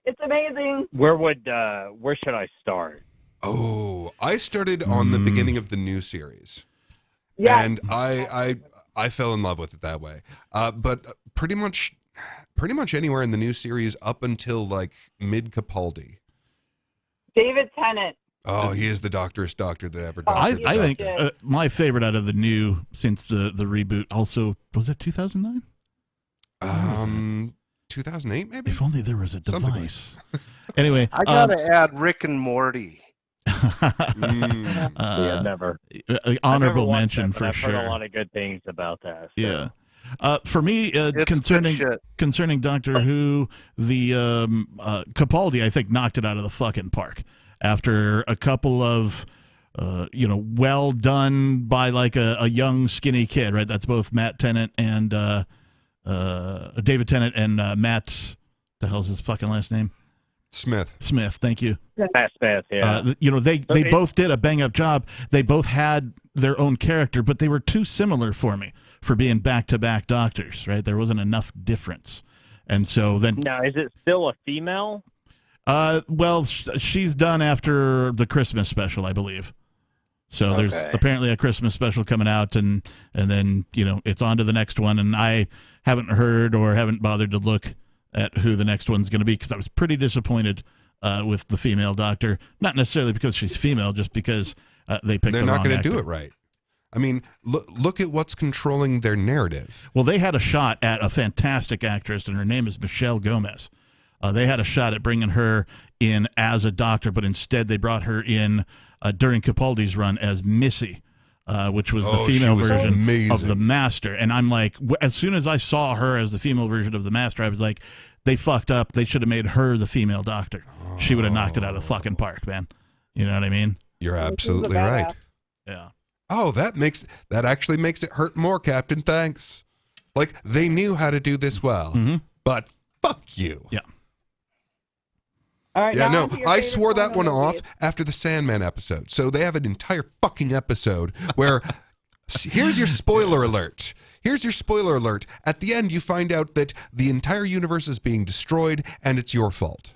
It's amazing. Where should I start? Oh, I started on the beginning of the new series. Yeah. And I fell in love with it that way. But pretty much anywhere in the new series up until like mid Capaldi. David Tennant. Oh, he is the doctorest doctor that ever. I think my favorite out of the new since the reboot. Also, was that 2009? 2008 maybe. If only there was a device. Anyway, I gotta add Rick and Morty. Yeah, never. Honorable mention that, for I've sure. heard a lot of good things about that. So. Yeah. For me, concerning Doctor Who, the Capaldi, I think, knocked it out of the fucking park after a couple of well done by like a young skinny kid, right? That's both Matt Tennant and David Tennant and Matt. The hell's his fucking last name? Smith. Thank you. Matt Smith. Yeah. They both did a bang up job. They both had their own character, but they were too similar for me for being back to back doctors. Right? There wasn't enough difference, and so then. Now, is it still a female? Well, she's done after the Christmas special, I believe. So there's apparently a Christmas special coming out, and then it's on to the next one. And I haven't heard or haven't bothered to look at who the next one's going to be because I was pretty disappointed with the female doctor. Not necessarily because she's female, just because they picked. They're the not wrong going to actor. do it right. I mean, look at what's controlling their narrative. Well, they had a shot at a fantastic actress, and her name is Michelle Gomez. They had a shot at bringing her in as a doctor, but instead they brought her in during Capaldi's run as Missy, which was the female version of the Master. And I'm like, as soon as I saw her as the female version of the Master, I was like, they fucked up. They should have made her the female doctor. She would have knocked it out of the fucking park, man. You know what I mean? You're absolutely right. Yeah. Oh, that actually makes it hurt more, Captain. Thanks. Like, they knew how to do this well, but fuck you. Yeah. All right, yeah, no, I swore that one off after the Sandman episode. So they have an entire fucking episode where here's your spoiler alert. Here's your spoiler alert. At the end, you find out that the entire universe is being destroyed, and it's your fault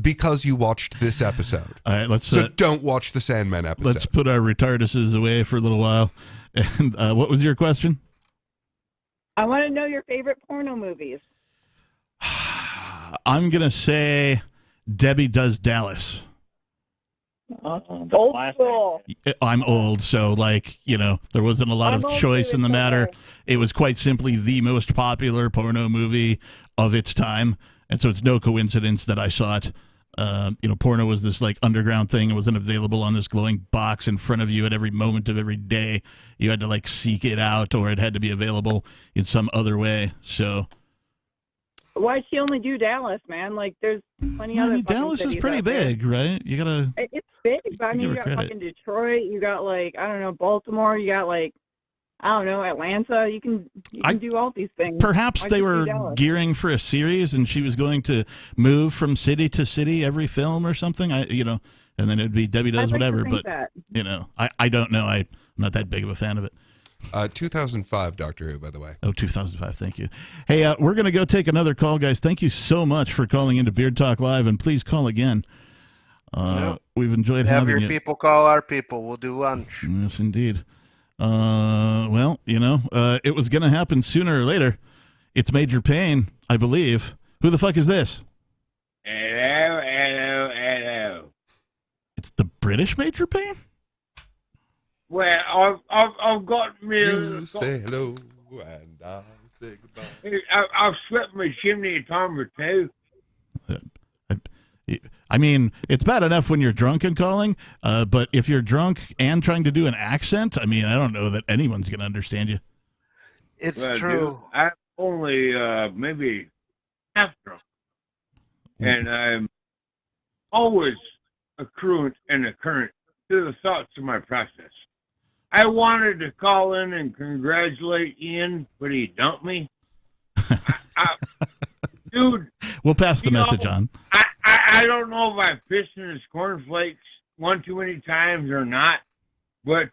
because you watched this episode. All right, so don't watch the Sandman episode. Let's put our retarduses away for a little while. And what was your question? I want to know your favorite porno movies. I'm gonna say Debbie Does Dallas. Old school. I'm old, so there wasn't a lot of choice in the matter. It was quite simply the most popular porno movie of its time, and so it's no coincidence that I saw it Porno was this like underground thing. It wasn't available on this glowing box in front of you at every moment of every day. You had to like seek it out, or it had to be available in some other way. So why'd she only do Dallas, man? Like, there's plenty other. I mean, Dallas is pretty big, right? You gotta. It's big, but I mean, you got fucking Detroit. You got like, I don't know, Baltimore. You got like, I don't know, Atlanta. You can do all these things. Perhaps they were gearing for a series, and she was going to move from city to city every film or something. And then it'd be Debbie Does Whatever. But I don't know. I'm not that big of a fan of it. 2005 Doctor Who, by the way. Oh, 2005. Thank you. Hey, we're going to go take another call, guys. Thank you so much for calling into Beard Talk Live, and please call again. We've enjoyed having you. Have your people call our people. We'll do lunch. Yes, indeed. It was going to happen sooner or later. It's Major Payne, I believe. Who the fuck is this? Hello. It's the British Major Payne? Well, I've got me. You say hello and I say goodbye. I've swept my chimney a time or two. I mean, it's bad enough when you're drunk and calling, but if you're drunk and trying to do an accent, I mean, I don't know that anyone's going to understand you. It's true. Dude, I'm only maybe half drunk, and I'm always accruant and occurrent to the thoughts of my process. I wanted to call in and congratulate Ian, but he dumped me. Dude, we'll pass the message on. I don't know if I pissed in his cornflakes one too many times or not, but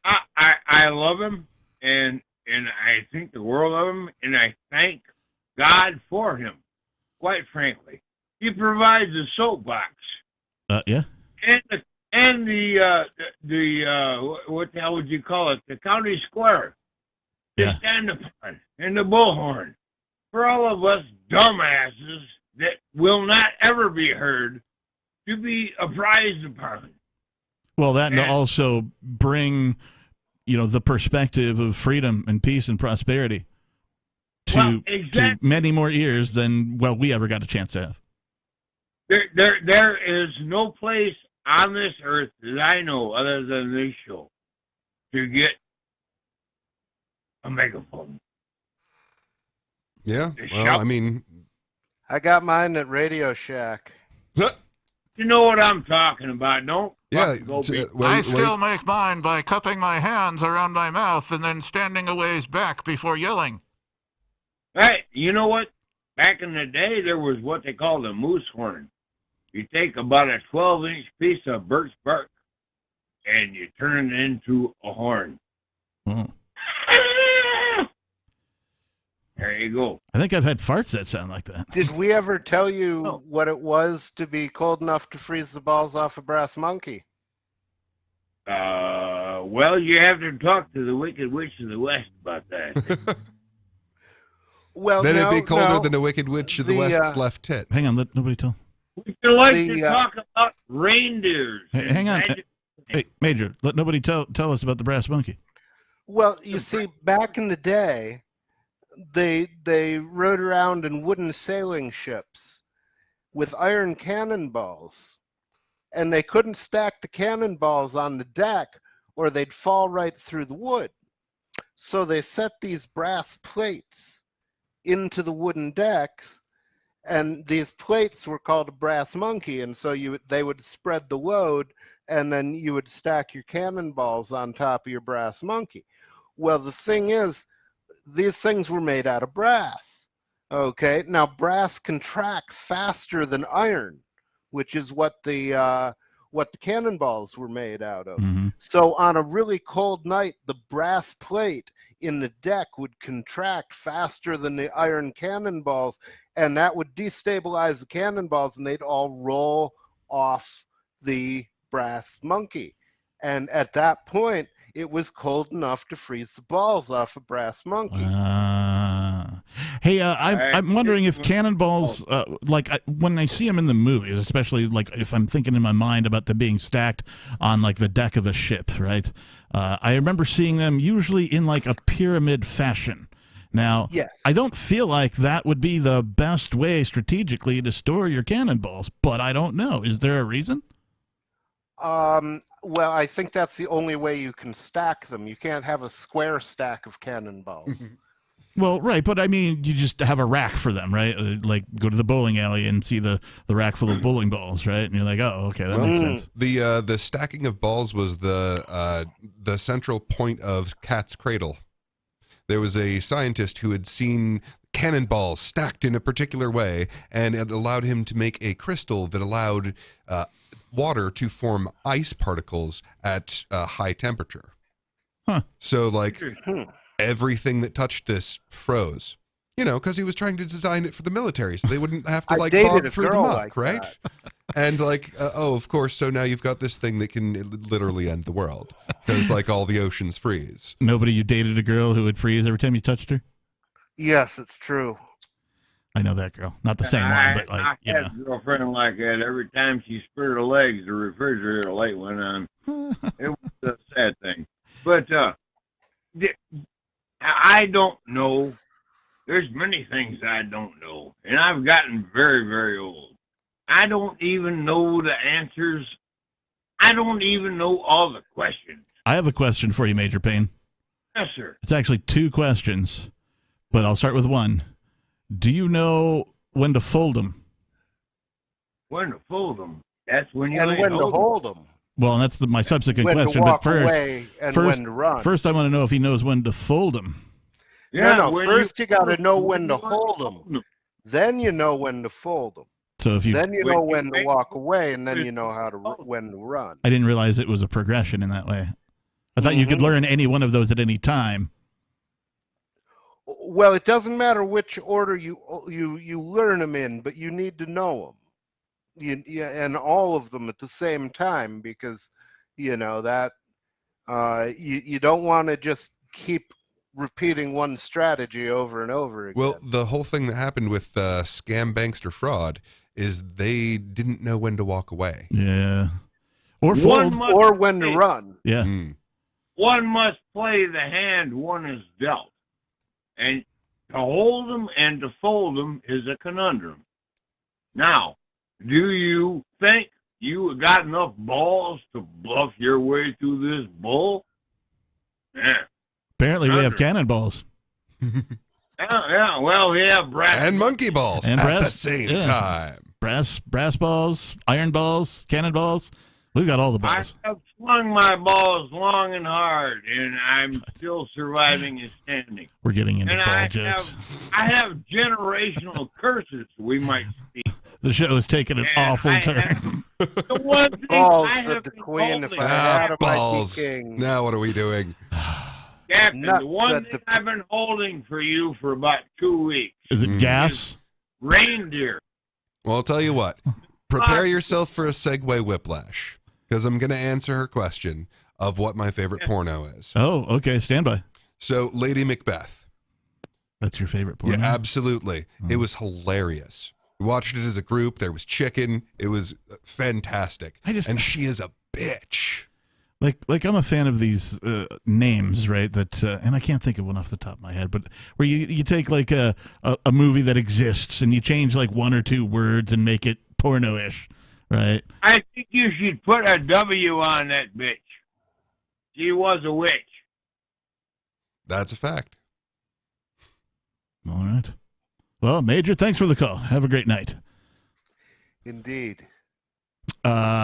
I love him and I think the world of him, and I thank God for him. Quite frankly, he provides a soapbox. Yeah. And the what the hell would you call it? The county square. Yeah. To stand upon, and the bullhorn for all of us dumbasses that will not ever be heard to be apprised upon. Well, that and also bring, the perspective of freedom and peace and prosperity to many more ears than we ever got a chance to have. There is no place on this earth that I know other than this show to get a megaphone. Yeah, well, I mean, I got mine at Radio Shack. You know what I'm talking about, don't? Yeah. I still make mine by cupping my hands around my mouth and then standing a ways back before yelling. Hey, you know what? Back in the day, there was what they called a moose horn. You take about a 12-inch piece of birch bark and you turn it into a horn. Mm. There you go. I think I've had farts that sound like that. Did we ever tell you what it was to be cold enough to freeze the balls off a brass monkey? Well, you have to talk to the Wicked Witch of the West about that. Well, then it'd be colder than the Wicked Witch of the West's left tit. Hang on, let nobody tell. Would you like to talk about reindeers? Hey, hang on. Hey, Major, let nobody tell us about the brass monkey. Well, you see, back in the day, they rode around in wooden sailing ships with iron cannonballs, and they couldn't stack the cannonballs on the deck or they'd fall right through the wood. So they set these brass plates into the wooden decks, and these plates were called a brass monkey, and so they would spread the load, and then you would stack your cannonballs on top of your brass monkey. Well, the thing is, these things were made out of brass. Okay, now brass contracts faster than iron, which is what the cannonballs were made out of. Mm-hmm. So on a really cold night, the brass plate in the deck would contract faster than the iron cannonballs, and that would destabilize the cannonballs, and they'd all roll off the brass monkey. And at that point, it was cold enough to freeze the balls off a brass monkey. Hey, I'm wondering if cannonballs, when I see them in the movies, especially like if I'm thinking in my mind about them being stacked on like the deck of a ship, right? I remember seeing them usually in like a pyramid fashion. Now, Yes. I don't feel like that would be the best way strategically to store your cannonballs, but I don't know. Is there a reason? Well, I think that's the only way you can stack them. You can't have a square stack of cannonballs. Well, right, but I mean, you just have a rack for them, right? Like, go to the bowling alley and see the rack full of bowling balls, right? And you're like, oh, okay, that makes sense. The stacking of balls was the central point of Cat's Cradle. There was a scientist who had seen cannonballs stacked in a particular way, and it allowed him to make a crystal that allowed water to form ice particles at a high temperature. Huh. So, like, everything that touched this froze. You know, because he was trying to design it for the military, so they wouldn't have to, like, bog through the muck, like right? And, like, of course, so now you've got this thing that can literally end the world. Because, like, all the oceans freeze. Nobody, you dated a girl who would freeze every time you touched her? Yes, it's true. I know that girl. Not the same one, but, like, I had a girlfriend like that. Every time she spread her legs, the refrigerator light went on. It was a sad thing. But I don't know. There's many things I don't know. And I've gotten very, very old. I don't even know the answers. I don't even know all the questions. I have a question for you, Major Payne. Yes, sir. It's actually 2 questions, but I'll start with one. Do you know when to fold them? When to fold them. That's when you And ain't when to hold them. Well, and that's my subsequent When to question. walk But away and when to run. First, I want to know if he knows when to fold them. Yeah, no, when first you got to know when when to hold them. Then you know when to fold them. So if you, Then you know when to walk away, and then you know how to when to run. I didn't realize it was a progression in that way. I thought you could learn any one of those at any time. Well, it doesn't matter which order you learn them in, but you need to know them. And all of them at the same time, because you know that you don't want to just keep repeating one strategy over and over again. Well, the whole thing that happened with scam, bankster, fraud is they didn't know when to walk away. Yeah. Or fold. Or when to run. Yeah. One must play the hand one is dealt. And to hold them and to fold them is a conundrum. Now, do you think you got enough balls to bluff your way through this bull? Yeah. Apparently, we have cannonballs. Yeah. Well, we have brass and monkey balls and at the same time. Brass balls, iron balls, cannonballs. We've got all the balls. I have swung my balls long and hard, and I'm still surviving and standing. We're getting into and ball jokes. I have generational curses, we might speak. The show is taking an awful turn. The one thing balls, I said have the been queen. If I holding- had a balls. king. Now what are we doing? Captain, Nuts the one at thing I've been holding for you for about 2 weeks. Is it gas? Reindeer. Well, I'll tell you what. Prepare yourself for a segue whiplash, because I'm going to answer her question of what my favorite porno is. Oh, okay. Stand by. So, Lady Macbeth. That's your favorite porno? Yeah, absolutely. It was hilarious. We watched it as a group. There was chicken. It was fantastic. And she is a bitch. Like I'm a fan of these names, right? That and I can't think of one off the top of my head, but where you take like a movie that exists and you change like 1 or 2 words and make it porno-ish, right? I think you should put a W on that bitch. She was a witch. That's a fact. All right. Well, Major, thanks for the call. Have a great night. Indeed.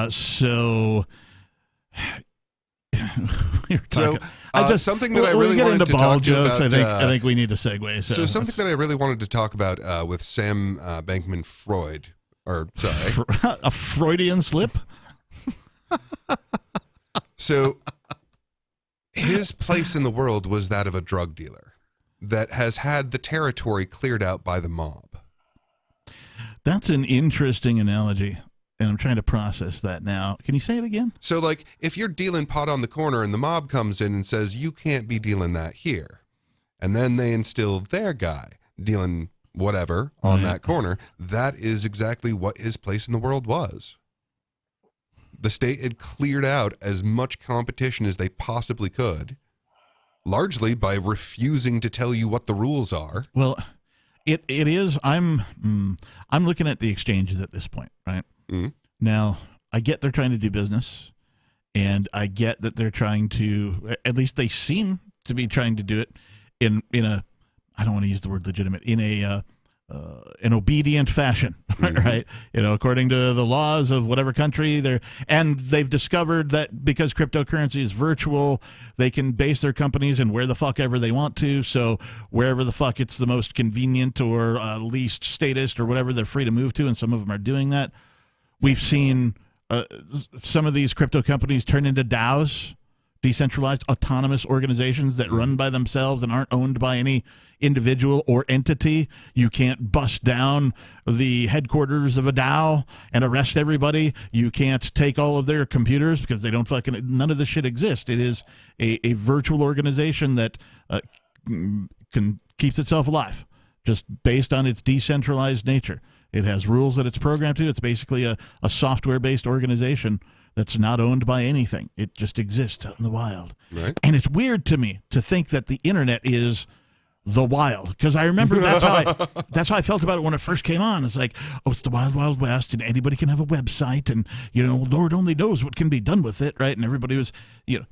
So we were talking, something that I really wanted to talk to you about. I think we need a segue. So something that I really wanted to talk about with Sam Bankman-Fried, or sorry, a Freudian slip. So his place in the world was that of a drug dealer that has had the territory cleared out by the mob. That's an interesting analogy, and I'm trying to process that now. Can you say it again? So, like, if you're dealing pot on the corner and the mob comes in and says, you can't be dealing that here, and then they instill their guy dealing whatever on that corner, that is exactly what his place in the world was. The state had cleared out as much competition as they possibly could, largely by refusing to tell you what the rules are. Well, it is. I'm looking at the exchanges at this point, right? Mm-hmm. Now, I get they're trying to do business, and I get that they're trying to, at least they seem to be trying to do it in a, I don't want to use the word legitimate, in a an obedient fashion, right? According to the laws of whatever country and they've discovered that because cryptocurrency is virtual, they can base their companies in where the fuck ever they want to. So wherever the fuck it's the most convenient or least statist or whatever, they're free to move to, and some of them are doing that. We've seen some of these crypto companies turn into DAOs, decentralized autonomous organizations that run by themselves and aren't owned by any individual or entity. You can't bust down the headquarters of a DAO and arrest everybody. You can't take all of their computers because they don't none of this shit exists. It is a virtual organization that keeps itself alive just based on its decentralized nature. It has rules that it's programmed to. It's basically a software-based organization that's not owned by anything. It just exists out in the wild. Right. And it's weird to me to think that the internet is the wild, because I remember that's how I felt about it when it first came on. It's like, oh, it's the wild, wild west, and anybody can have a website, and Lord only knows what can be done with it, right? And everybody was,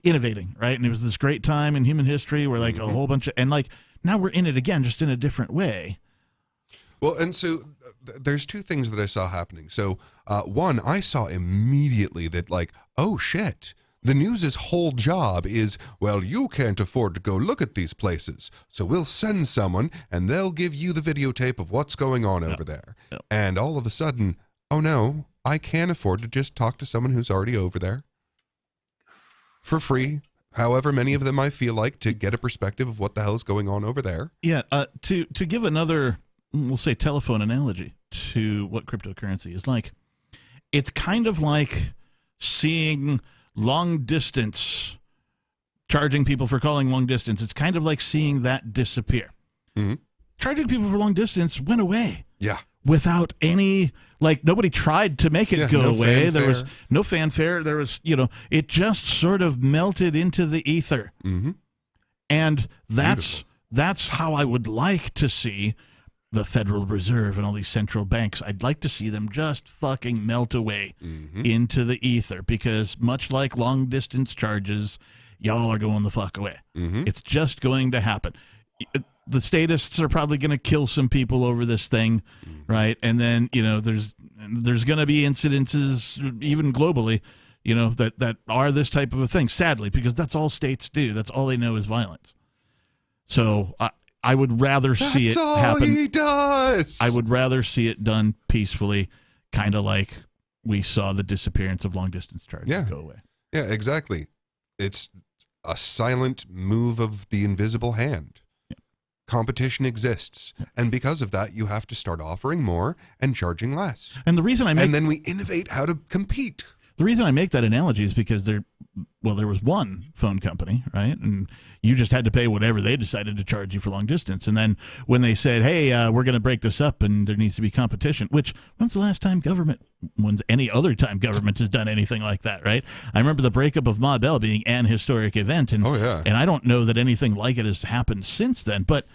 innovating, right? And it was this great time in human history where like a whole bunch of, and like now we're in it again, just in a different way. Well, and so there's two things that I saw happening. So one, I saw immediately that like, oh shit. The news's whole job is, well, you can't afford to go look at these places, so we'll send someone and they'll give you the videotape of what's going on over there. Yep. And all of a sudden, oh no, I can't afford to just talk to someone who's already over there for free, however many of them I feel like, to get a perspective of what the hell is going on over there. Yeah, to give another, we'll say, telephone analogy to what cryptocurrency is like, it's kind of like seeing long distance, charging people for calling long distance. It's kind of like seeing that disappear. Mm-hmm. Charging people for long distance went away. Yeah. Without any, like, nobody tried to make it go away. There was no fanfare. There was, it just sort of melted into the ether. Mm-hmm. And that's how I would like to see the Federal Reserve and all these central banks. I'd like to see them just fucking melt away into the ether, because much like long distance charges, y'all are going the fuck away. It's just going to happen. The statists are probably going to kill some people over this thing, right? And then, there's going to be incidences, even globally, that are this type of a thing, sadly, because that's all states do. That's all they know is violence. So I would rather see it happen. That's all he does. I would rather see it done peacefully, kind of like we saw the disappearance of long-distance charges go away. Yeah, exactly. It's a silent move of the invisible hand. Yeah. Competition exists, and because of that, you have to start offering more and charging less. And the reason and then we innovate how to compete. The reason I make that analogy is because there was one phone company, right? And you just had to pay whatever they decided to charge you for long distance. And then when they said, hey, we're going to break this up and there needs to be competition, which, when's the last time any other time government has done anything like that, right? I remember the breakup of Ma Bell being an historic event. And, and I don't know that anything like it has happened since then. But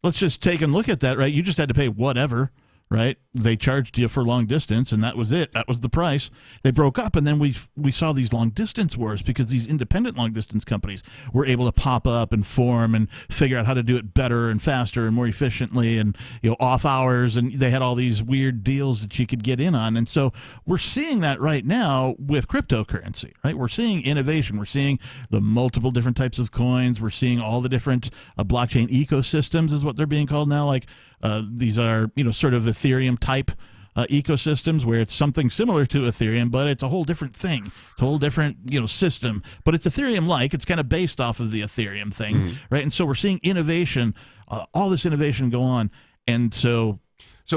let's just take a look at that, right? You just had to pay whatever. Right? They charged you for long distance, and that was it. That was the price. They broke up, and then we saw these long distance wars because these independent long distance companies were able to pop up and form and figure out how to do it better and faster and more efficiently, and off hours, and they had all these weird deals that you could get in on. And so we're seeing that right now with cryptocurrency, right? We're seeing innovation. We're seeing the multiple different types of coins. We're seeing all the different blockchain ecosystems is what they're being called now. Like these are, sort of Ethereum type ecosystems where it's something similar to Ethereum, but it's a whole different thing, it's a whole different, system. But it's Ethereum-like. It's kind of based off of the Ethereum thing, right? And so we're seeing innovation, all this innovation go on. And so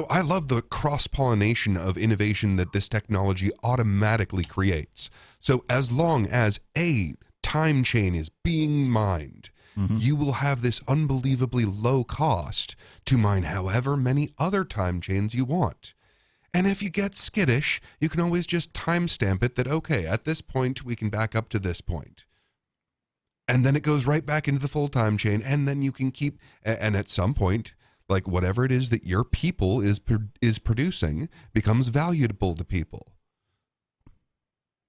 I love the cross-pollination of innovation that this technology automatically creates. So as long as a time chain is being mined, you will have this unbelievably low cost to mine however many other time chains you want. And if you get skittish, you can always just timestamp it that, okay, at this point, we can back up to this point. and then it goes right back into the full-time chain, and then you can keep, and at some point, like whatever it is that your people is producing becomes valuable to people.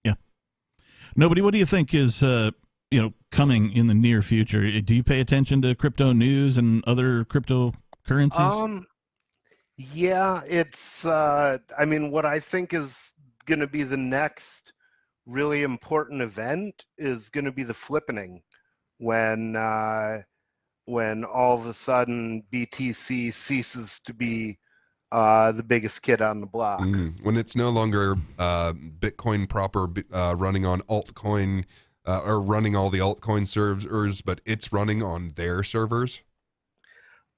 Yeah. Nobody, what do you think is coming in the near future? Do you pay attention to crypto news and other cryptocurrencies? Yeah, it's what I think is going to be the next really important event is going to be the flippening, when all of a sudden BTC ceases to be the biggest kid on the block. When it's no longer Bitcoin proper running on altcoin or running all the altcoin servers, but it's running on their servers.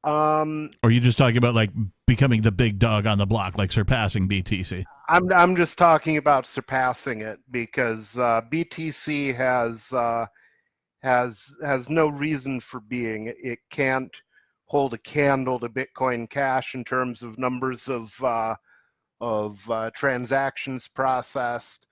Or are you just talking about like becoming the big dog on the block, like surpassing BTC? I'm just talking about surpassing it, because BTC has no reason for being. It can't hold a candle to Bitcoin Cash in terms of numbers of transactions processed,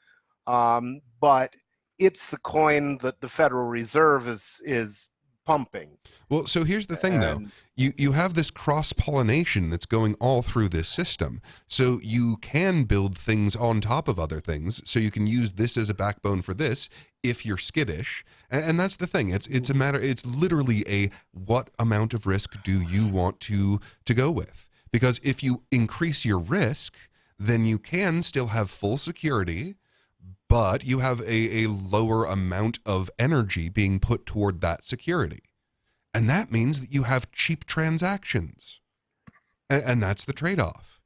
but it's the coin that the Federal Reserve is pumping. Well, so here's the thing, though. You have this cross-pollination that's going all through this system. So you can build things on top of other things. So you can use this as a backbone for this if you're skittish. And that's the thing. It's a matter. It's literally a what amount of risk do you want to go with? Because if you increase your risk, then you can still have full security, but you have a lower amount of energy being put toward that security. And that means that you have cheap transactions. And that's the trade-off.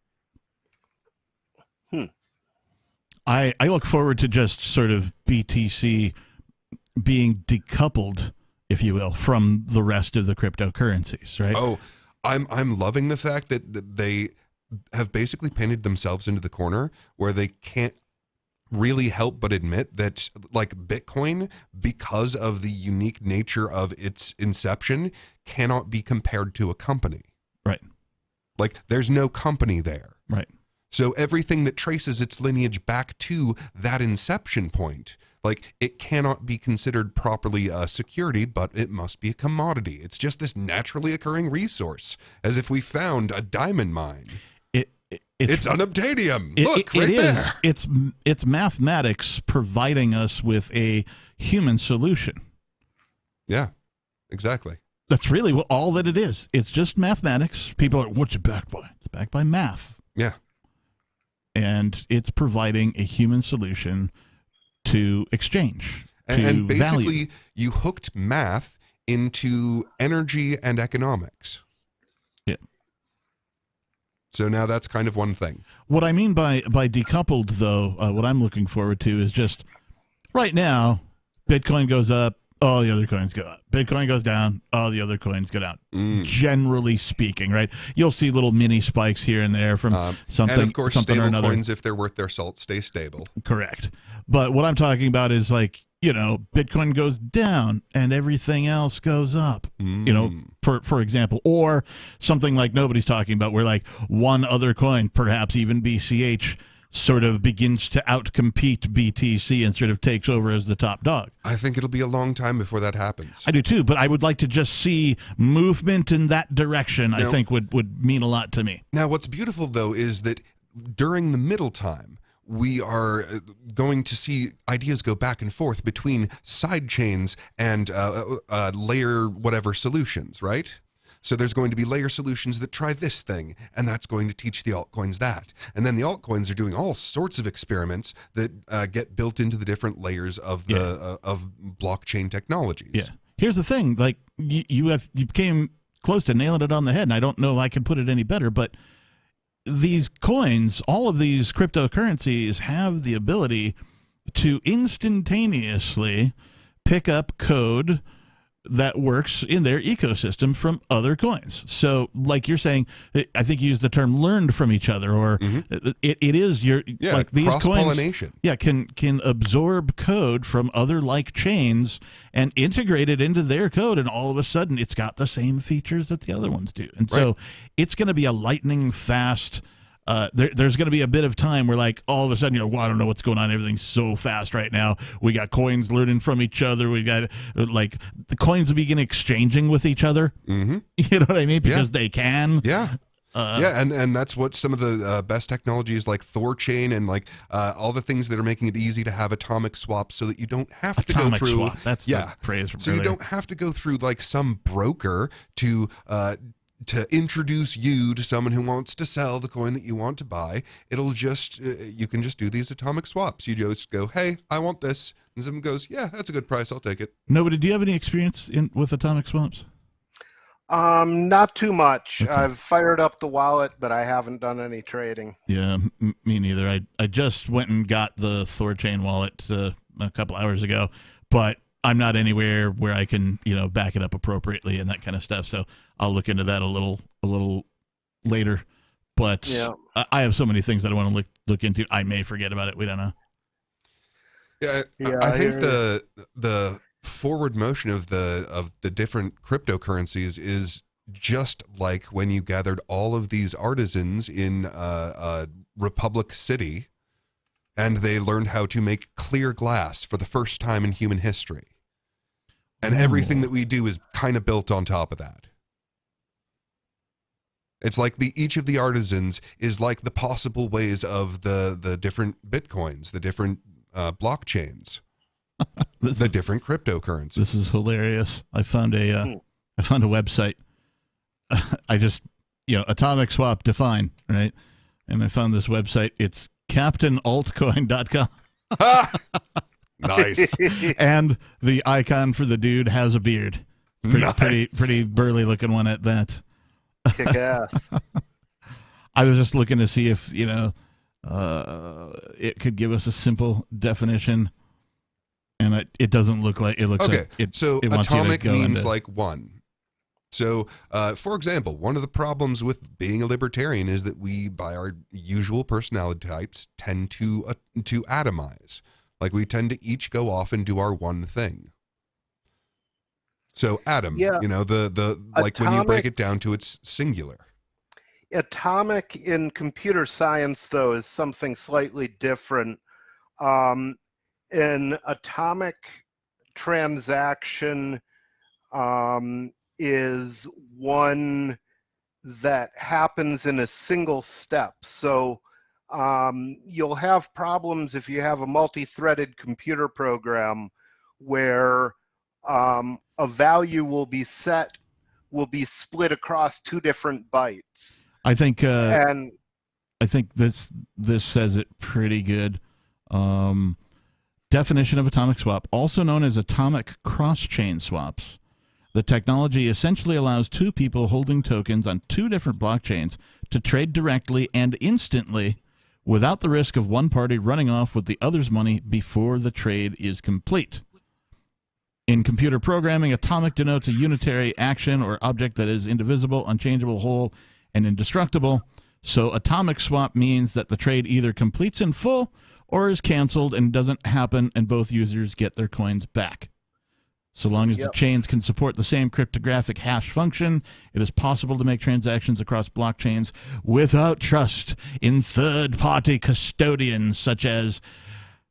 I look forward to just sort of BTC being decoupled, if you will, from the rest of the cryptocurrencies, right? Oh, I'm loving the fact that they have basically painted themselves into the corner where they can't really help but admit that, like, Bitcoin, because of the unique nature of its inception, cannot be compared to a company. Right. Like, there's no company there. Right. So everything that traces its lineage back to that inception point, like, it cannot be considered properly a security, but it must be a commodity. It's just this naturally occurring resource, as if we found a diamond mine. It's unobtainium. Look, right there. It's mathematics providing us with a human solution. Yeah, exactly. That's really all that it is. It's just mathematics. People are, what's it backed by? It's backed by math. Yeah. And it's providing a human solution to exchange, and basically, value. You hooked math into energy and economics. Yeah. So now that's kind of one thing. What I mean by decoupled, though, what I'm looking forward to is just right now, Bitcoin goes up, all the other coins go up. Bitcoin goes down, all the other coins go down. Generally speaking, right? You'll see little mini spikes here and there from something, and of course, something or stable another. coins, if they're worth their salt, stay stable. Correct. But what I'm talking about is, like, Bitcoin goes down and everything else goes up, for example, or something like nobody's talking about where, like, one other coin, perhaps even BCH, sort of begins to outcompete BTC and sort of takes over as the top dog. I think it'll be a long time before that happens. I do too, but I would like to just see movement in that direction. Now, I think would mean a lot to me. Now, what's beautiful, though, is that during the middle time, we are going to see ideas go back and forth between side chains and layer whatever solutions, right? So there's going to be layer solutions that try this thing, and that's going to teach the altcoins that. And then the altcoins are doing all sorts of experiments that get built into the different layers of the of blockchain technologies. Yeah. Here's the thing, like, you came close to nailing it on the head, and I don't know if I could put it any better, but these coins, all of these cryptocurrencies have the ability to instantaneously pick up code that works in their ecosystem from other coins. So, like you're saying, I think you used the term learned from each other, or it is your, like, these cross-pollination. coins can absorb code from other like chains and integrate it into their code, and all of a sudden it's got the same features that the other ones do. And so it's going to be a lightning fast there's going to be a bit of time where, like, all of a sudden, well, I don't know what's going on. Everything's so fast right now. We got coins learning from each other. We got, like, the coins will begin exchanging with each other. Mm-hmm. You know what I mean? Because they can. Yeah. And that's what some of the best technologies like Thorchain and like all the things that are making it easy to have atomic swaps so that you don't have to go through. Swap. That's the phrase from earlier. You don't have to go through like some broker to introduce you to someone who wants to sell the coin that you want to buy. It'll just you can just do these atomic swaps. You just go, hey, I want this, and someone goes, yeah, that's a good price. I'll take it. Nobody, do you have any experience with atomic swaps? Not too much. Okay. I've fired up the wallet, but I haven't done any trading. Yeah, me neither. I just went and got the Thorchain wallet a couple hours ago, but I'm not anywhere where I can, back it up appropriately and that kind of stuff. So I'll look into that a little later. But I have so many things that I want to look into. I may forget about it. We don't know. Yeah, I think the forward motion of the different cryptocurrencies is just like when you gathered all of these artisans in Republic City and they learned how to make clear glass for the first time in human history. And everything that we do is kind of built on top of that. It's like each of the artisans is like the possible ways of the different Bitcoins, the different blockchains. The different cryptocurrencies. This is hilarious. I found a website. I just atomic swap define, right? And I found this website. It's CaptainAltcoin.com. Nice. And the icon for the dude has a beard. Pretty burly looking one at that. Kick ass. I was just looking to see if it could give us a simple definition. And it doesn't look like it looks like it. So atomic means like one. So, for example, one of the problems with being a libertarian is that we, by our usual personality types, tend to atomize. Like we tend to each go off and do our one thing. So atom, the like atomic, when you break it down to its singular. Atomic in computer science, though, is something slightly different. An atomic transaction is one that happens in a single step. So you'll have problems if you have a multi-threaded computer program where a value will be split across two different bytes. I think this says it pretty good. Definition of atomic swap, also known as atomic cross-chain swaps. The technology essentially allows two people holding tokens on two different blockchains to trade directly and instantly without the risk of one party running off with the other's money before the trade is complete. In computer programming, atomic denotes a unitary action or object that is indivisible, unchangeable, whole, and indestructible. So atomic swap means that the trade either completes in full or is canceled and doesn't happen, and both users get their coins back. So long as the chains can support the same cryptographic hash function, it is possible to make transactions across blockchains without trust in third-party custodians such as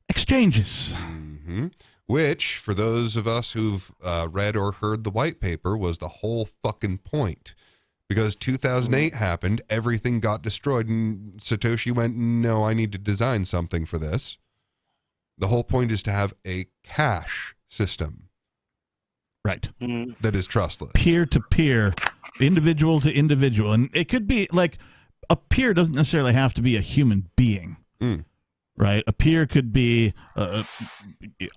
exchanges. Mm-hmm. Which, for those of us who've read or heard the white paper, was the whole fucking point. Because 2008 happened, everything got destroyed, and Satoshi went, no, I need to design something for this. The whole point is to have a cash system. Right. That is trustless. Peer-to-peer, individual to individual. And it could be, like, a peer doesn't necessarily have to be a human being. Right? A peer could be a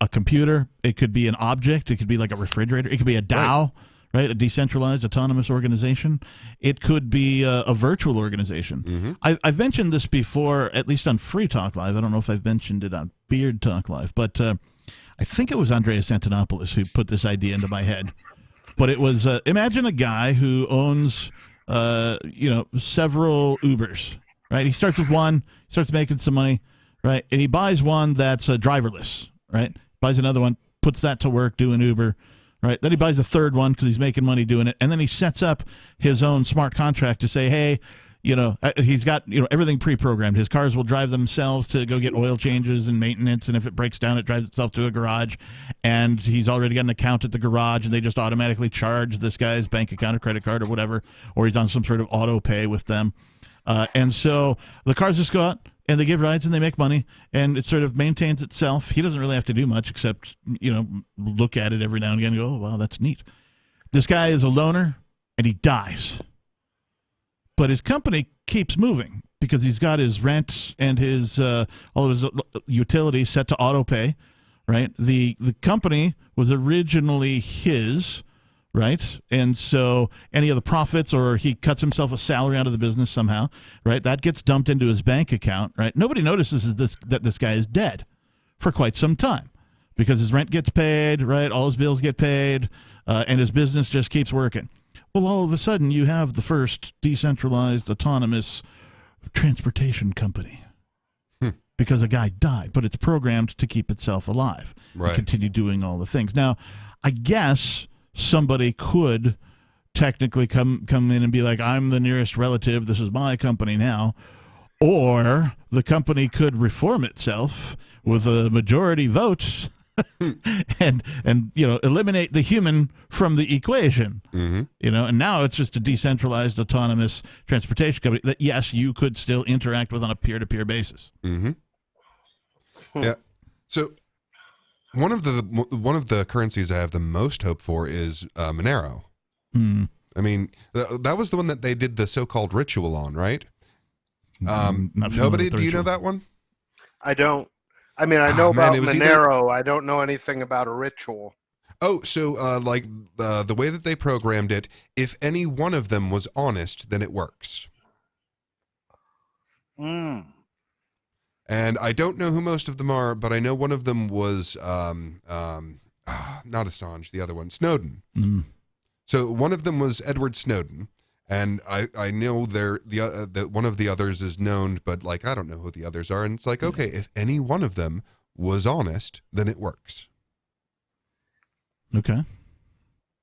computer. It could be an object. It could be like a refrigerator. It could be a DAO. Right, a decentralized autonomous organization. It could be a virtual organization. I've mentioned this before, at least on Free Talk Live. I don't know if I've mentioned it on Beard Talk Live, but I think it was Andreas Antonopoulos who put this idea into my head. But it was, imagine a guy who owns, several Ubers, right? He starts with one, starts making some money, right? And he buys one that's driverless, right? Buys another one, puts that to work doing Uber. Right. Then he buys a third one because he's making money doing it. And then he sets up his own smart contract to say, hey, he's got everything pre-programmed. His cars will drive themselves to go get oil changes and maintenance, and if it breaks down, it drives itself to a garage. And he's already got an account at the garage, and they just automatically charge this guy's bank account or credit card or whatever, or he's on some sort of auto pay with them. And so the cars just go out and they give rides and they make money, and it sort of maintains itself. He doesn't really have to do much except look at it every now and again and go, oh, wow, that's neat. This guy is a loner, and he dies. But his company keeps moving because he's got his rent and his all of his utilities set to auto pay, right? The company was originally his, right? And so any of the profits, or he cuts himself a salary out of the business somehow, right? That gets dumped into his bank account, right? Nobody notices that this guy is dead for quite some time because his rent gets paid, right? All his bills get paid, and his business just keeps working. Well, all of a sudden, you have the first decentralized, autonomous transportation company because a guy died, but it's programmed to keep itself alive and continue doing all the things. Now, I guess somebody could technically come in and be like, I'm the nearest relative, this is my company now, or the company could reform itself with a majority vote and eliminate the human from the equation. And now it's just a decentralized, autonomous transportation company that, yes, you could still interact with on a peer-to-peer basis. Yeah. So one of the currencies I have the most hope for is Monero. I mean, that was the one that they did the so-called ritual on, right? Nobody, do you know that one? I don't. I mean, I know about Monero. I don't know anything about a ritual. Oh, so the way that they programmed it, if any one of them was honest, then it works. And I don't know who most of them are, but I know one of them was not Assange, the other one, Snowden. So one of them was Edward Snowden. And I know that one of the others is known, but I don't know who the others are. And it's like, okay, if any one of them was honest, then it works. Okay.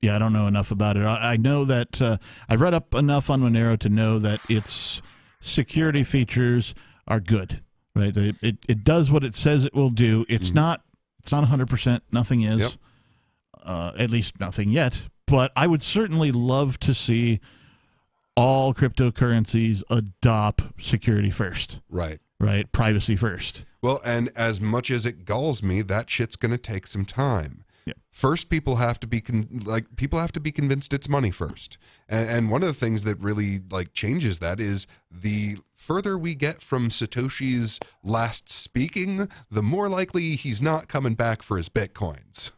Yeah, I don't know enough about it. I know that I read up enough on Monero to know that its security features are good, right? It does what it says it will do. It's not 100%. Nothing is, at least nothing yet. But I would certainly love to see all cryptocurrencies adopt security first. Right. Privacy first. Well, and as much as it galls me, that shit's going to take some time. Yeah. First, people have to be convinced it's money first. And one of the things that really changes that is the further we get from Satoshi's last speaking, the more likely he's not coming back for his Bitcoins.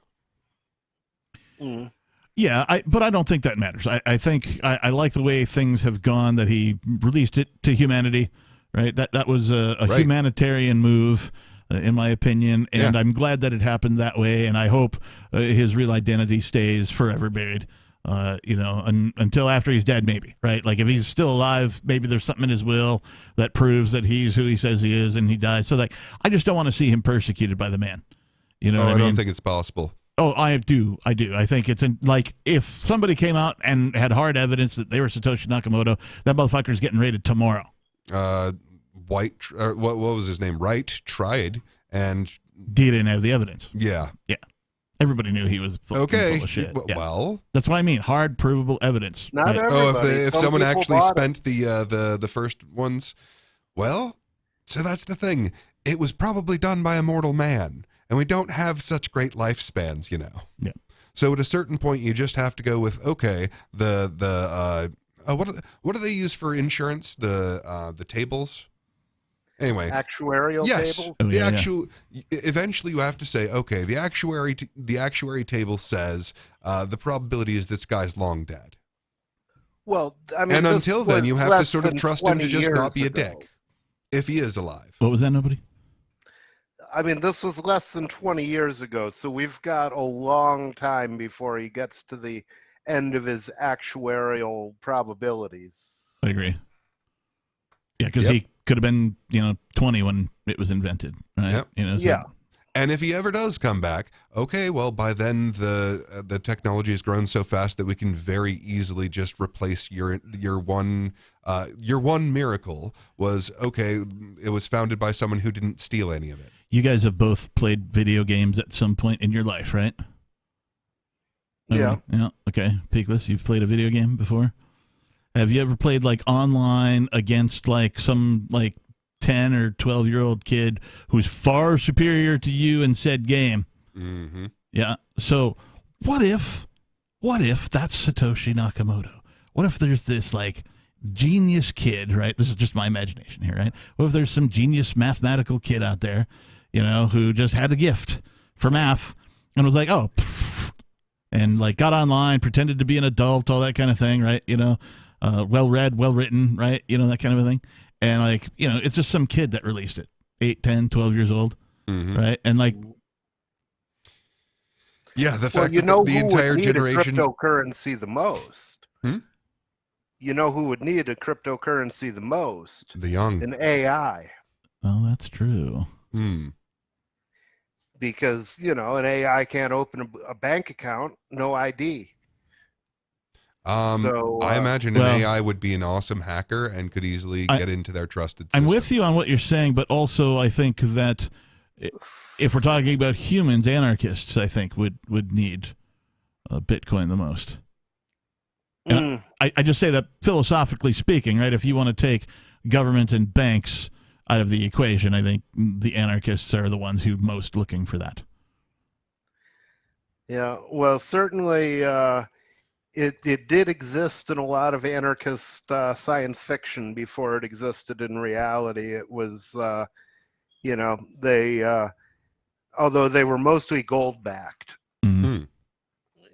Yeah, but I don't think that matters. I think I like the way things have gone, that he released it to humanity, right? That was a humanitarian move, in my opinion, and I'm glad that it happened that way, and I hope his real identity stays forever buried, until after he's dead, maybe, right? If he's still alive, maybe there's something in his will that proves that he's who he says he is and he dies. So, I just don't want to see him persecuted by the man. You know what I mean? I don't think it's possible. Oh, I do. I think it's if somebody came out and had hard evidence that they were Satoshi Nakamoto, that motherfucker's getting raided tomorrow. What was his name? Wright tried, and he didn't have the evidence. Yeah. Everybody knew he was full of shit. Well, that's what I mean. Hard, provable evidence. Not everybody. If someone actually spent the first ones, well, so that's the thing. It was probably done by a mortal man. And we don't have such great lifespans, Yeah. So at a certain point, you just have to go with, okay, what do they use for insurance? The tables. Anyway, actuarial table. Eventually, you have to say, okay, the actuary table says the probability is this guy's long dead. Well, I mean, and until then, you have to sort of trust him to just not be a dick, if he is alive. What was that? Nobody. I mean, this was less than 20 years ago, so we've got a long time before he gets to the end of his actuarial probabilities. I agree. Yeah, because he could have been, 20 when it was invented, right? Yep. So. And if he ever does come back, okay, well, by then the technology has grown so fast that we can very easily just replace your one miracle was, okay, it was founded by someone who didn't steal any of it. You guys have both played video games at some point in your life, right? Yeah. Yeah. Okay. Peakless, you've played a video game before? Have you ever played like online against like some like 10 or 12-year-old kid who's far superior to you in said game? Mm-hmm. Yeah. So what if that's Satoshi Nakamoto? What if there's this like genius kid, right? This is just my imagination here, right? What if there's some genius mathematical kid out there, you know, who just had a gift for math and was like, oh, pfft, and like got online, pretended to be an adult, all that kind of thing, right? You know, well read, well written, right? You know, that kind of a thing. And like, you know, it's just some kid that released it, 8, 10, 12 years old, right? And like, yeah, the fact that the entire generation cryptocurrency the most. You know who would need a cryptocurrency the most? The young. An AI. Well, that's true. Because, you know, an AI can't open a bank account, no ID. I imagine an AI would be an awesome hacker and could easily get into their trusted system. I'm with you on what you're saying, but also I think that if we're talking about humans, anarchists, I think would need Bitcoin the most. And I just say that philosophically speaking, right? If you want to take government and banks out of the equation, I think the anarchists are the ones who most looking for that. Yeah, well, certainly it did exist in a lot of anarchist science fiction before it existed in reality. It was, you know, they, although they were mostly gold-backed.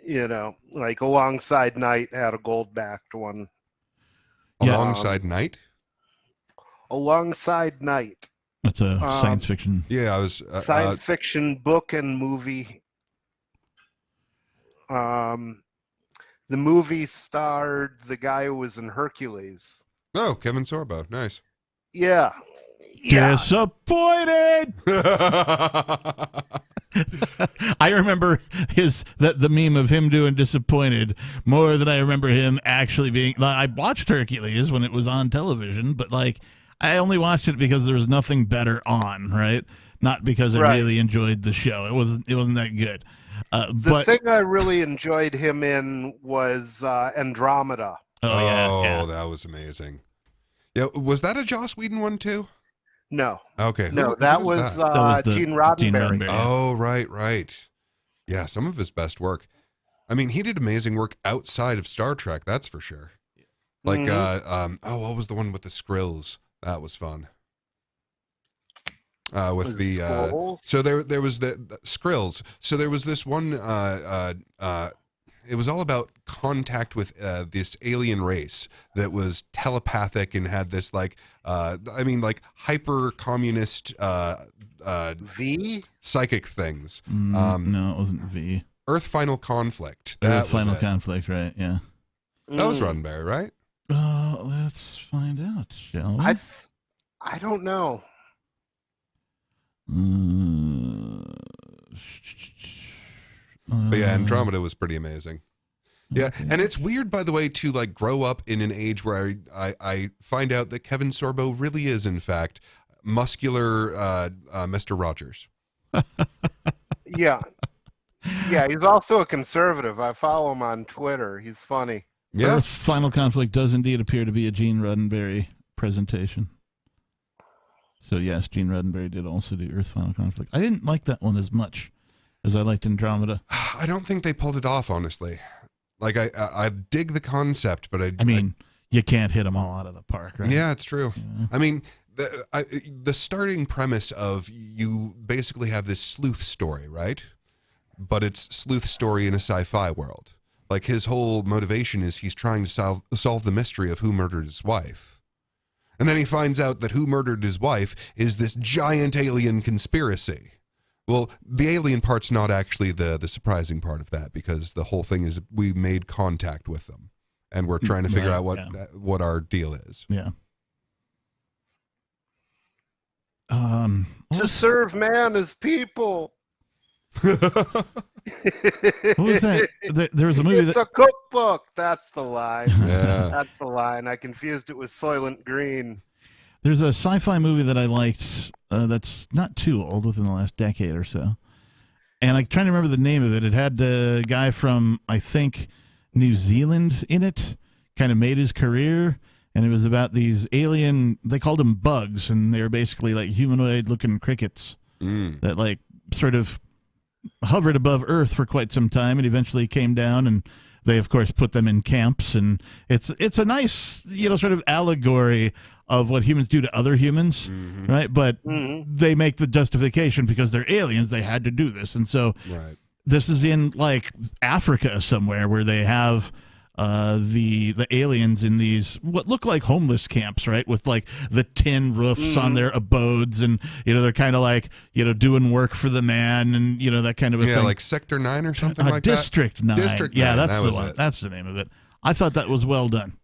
You know, like Alongside Night had a gold-backed one. Alongside Night? Alongside Night. That's a science fiction. Yeah, I was science fiction book and movie. The movie starred the guy who was in Hercules. Oh, Kevin Sorbo. Nice. Yeah. Disappointed. I remember the meme of him doing Disappointed more than I remember him actually being. I watched Hercules when it was on television, but like I only watched it because there was nothing better on, right? Not because I really enjoyed the show. It wasn't that good. The thing I really enjoyed him in was Andromeda. Oh, that was amazing. Yeah, was that a Joss Whedon one too? No. Okay. No, that was Gene Roddenberry. Oh, right. Yeah, some of his best work. I mean, he did amazing work outside of Star Trek, that's for sure. Like, what was the one with the Skrills? That was fun. With the so there was the Skrills. So there was this one. It was all about contact with this alien race that was telepathic and had this like hyper communist V psychic things. No, it wasn't V. Earth Final Conflict. Earth Final Conflict, right? Yeah. That was Roddenberry, right? Let's find out, shall we? I don't know. But yeah, Andromeda was pretty amazing. Yeah, okay. And it's weird, by the way, to like grow up in an age where I find out that Kevin Sorbo really is, in fact, muscular Mr. Rogers. Yeah, he's also a conservative. I follow him on Twitter. He's funny. Yeah, Earth Final Conflict does indeed appear to be a Gene Roddenberry presentation. So yes, Gene Roddenberry did also do Earth Final Conflict. I didn't like that one as much as I liked Andromeda. I don't think they pulled it off, honestly. Like I dig the concept, but I mean, you can't hit them all out of the park, right? Yeah, it's true. Yeah. I mean, the starting premise of you basically have this sleuth story, right? But it's sleuth story in a sci-fi world. Like his whole motivation is he's trying to solve the mystery of who murdered his wife. And then he finds out that who murdered his wife is this giant alien conspiracy. Well, the alien part's not actually the surprising part of that, because the whole thing is we made contact with them, and we're trying to figure out what our deal is. Yeah. To serve man as people. What was that? There was a movie. It's a cookbook. That's the line. Yeah. That's the line. I confused it with Soylent Green. There's a sci-fi movie that I liked that's not too old, within the last decade or so. And I'm trying to remember the name of it. It had a guy from, I think, New Zealand in it, kind of made his career. And it was about these alien, they called them bugs, and they were basically like humanoid-looking crickets that like sort of hovered above Earth for quite some time and eventually came down, and they, of course, put them in camps. And it's a nice, sort of allegory of what humans do to other humans, right? But they make the justification because they're aliens, they had to do this. And so this is in, like, Africa somewhere where they have the aliens in these what look like homeless camps, right, with like the tin roofs on their abodes, and they're kind of like doing work for the man, and that kind of a thing. Like Sector 9 or something like District that. 9. District 9. Yeah, that's that the one. That's the name of it. I thought that was well done.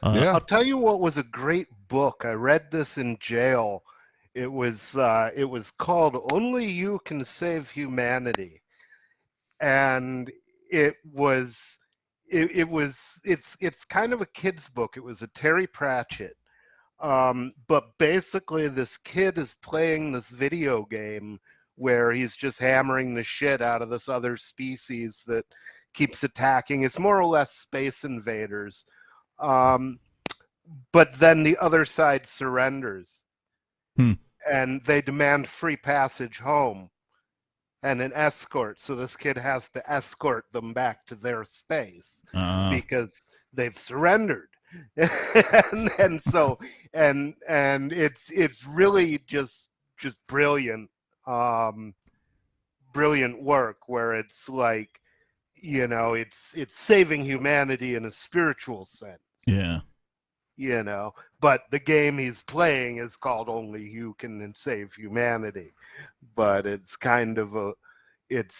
I'll tell you what was a great book. I read this in jail. It was called Only You Can Save Humanity, and it's kind of a kid's book. It was a Terry Pratchett, but basically this kid is playing this video game where he's just hammering the shit out of this other species that keeps attacking. It's more or less Space Invaders, but then the other side surrenders, and they demand free passage home and an escort. So this kid has to escort them back to their space because they've surrendered. and so it's really just brilliant, brilliant work where it's like, it's saving humanity in a spiritual sense. Yeah. But the game he's playing is called Only You Can Save Humanity. But it's kind of it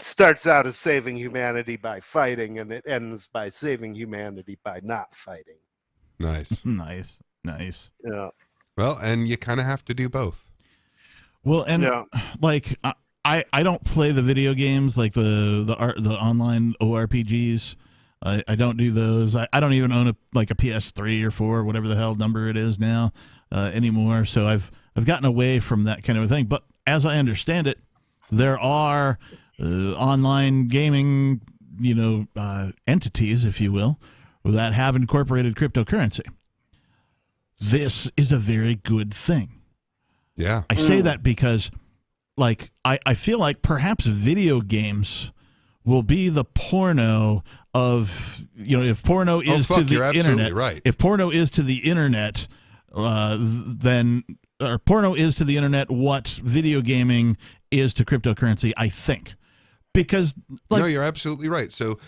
starts out as saving humanity by fighting, and it ends by saving humanity by not fighting. Nice. Nice. Yeah. Well, and you kind of have to do both. Well, and like I don't play the video games, like the online ORPGs. I don't do those. I don't even own a PS3 or 4, whatever the hell number it is now, anymore. So I've gotten away from that kind of a thing. But as I understand it, there are online gaming, entities, if you will, that have incorporated cryptocurrency. This is a very good thing. Yeah. I say that because, like, I feel like perhaps video games will be the porno of, if porno is to the internet, right. If porno is to the internet, then porno is to the internet what video gaming is to cryptocurrency, I think. Because no, you're absolutely right. So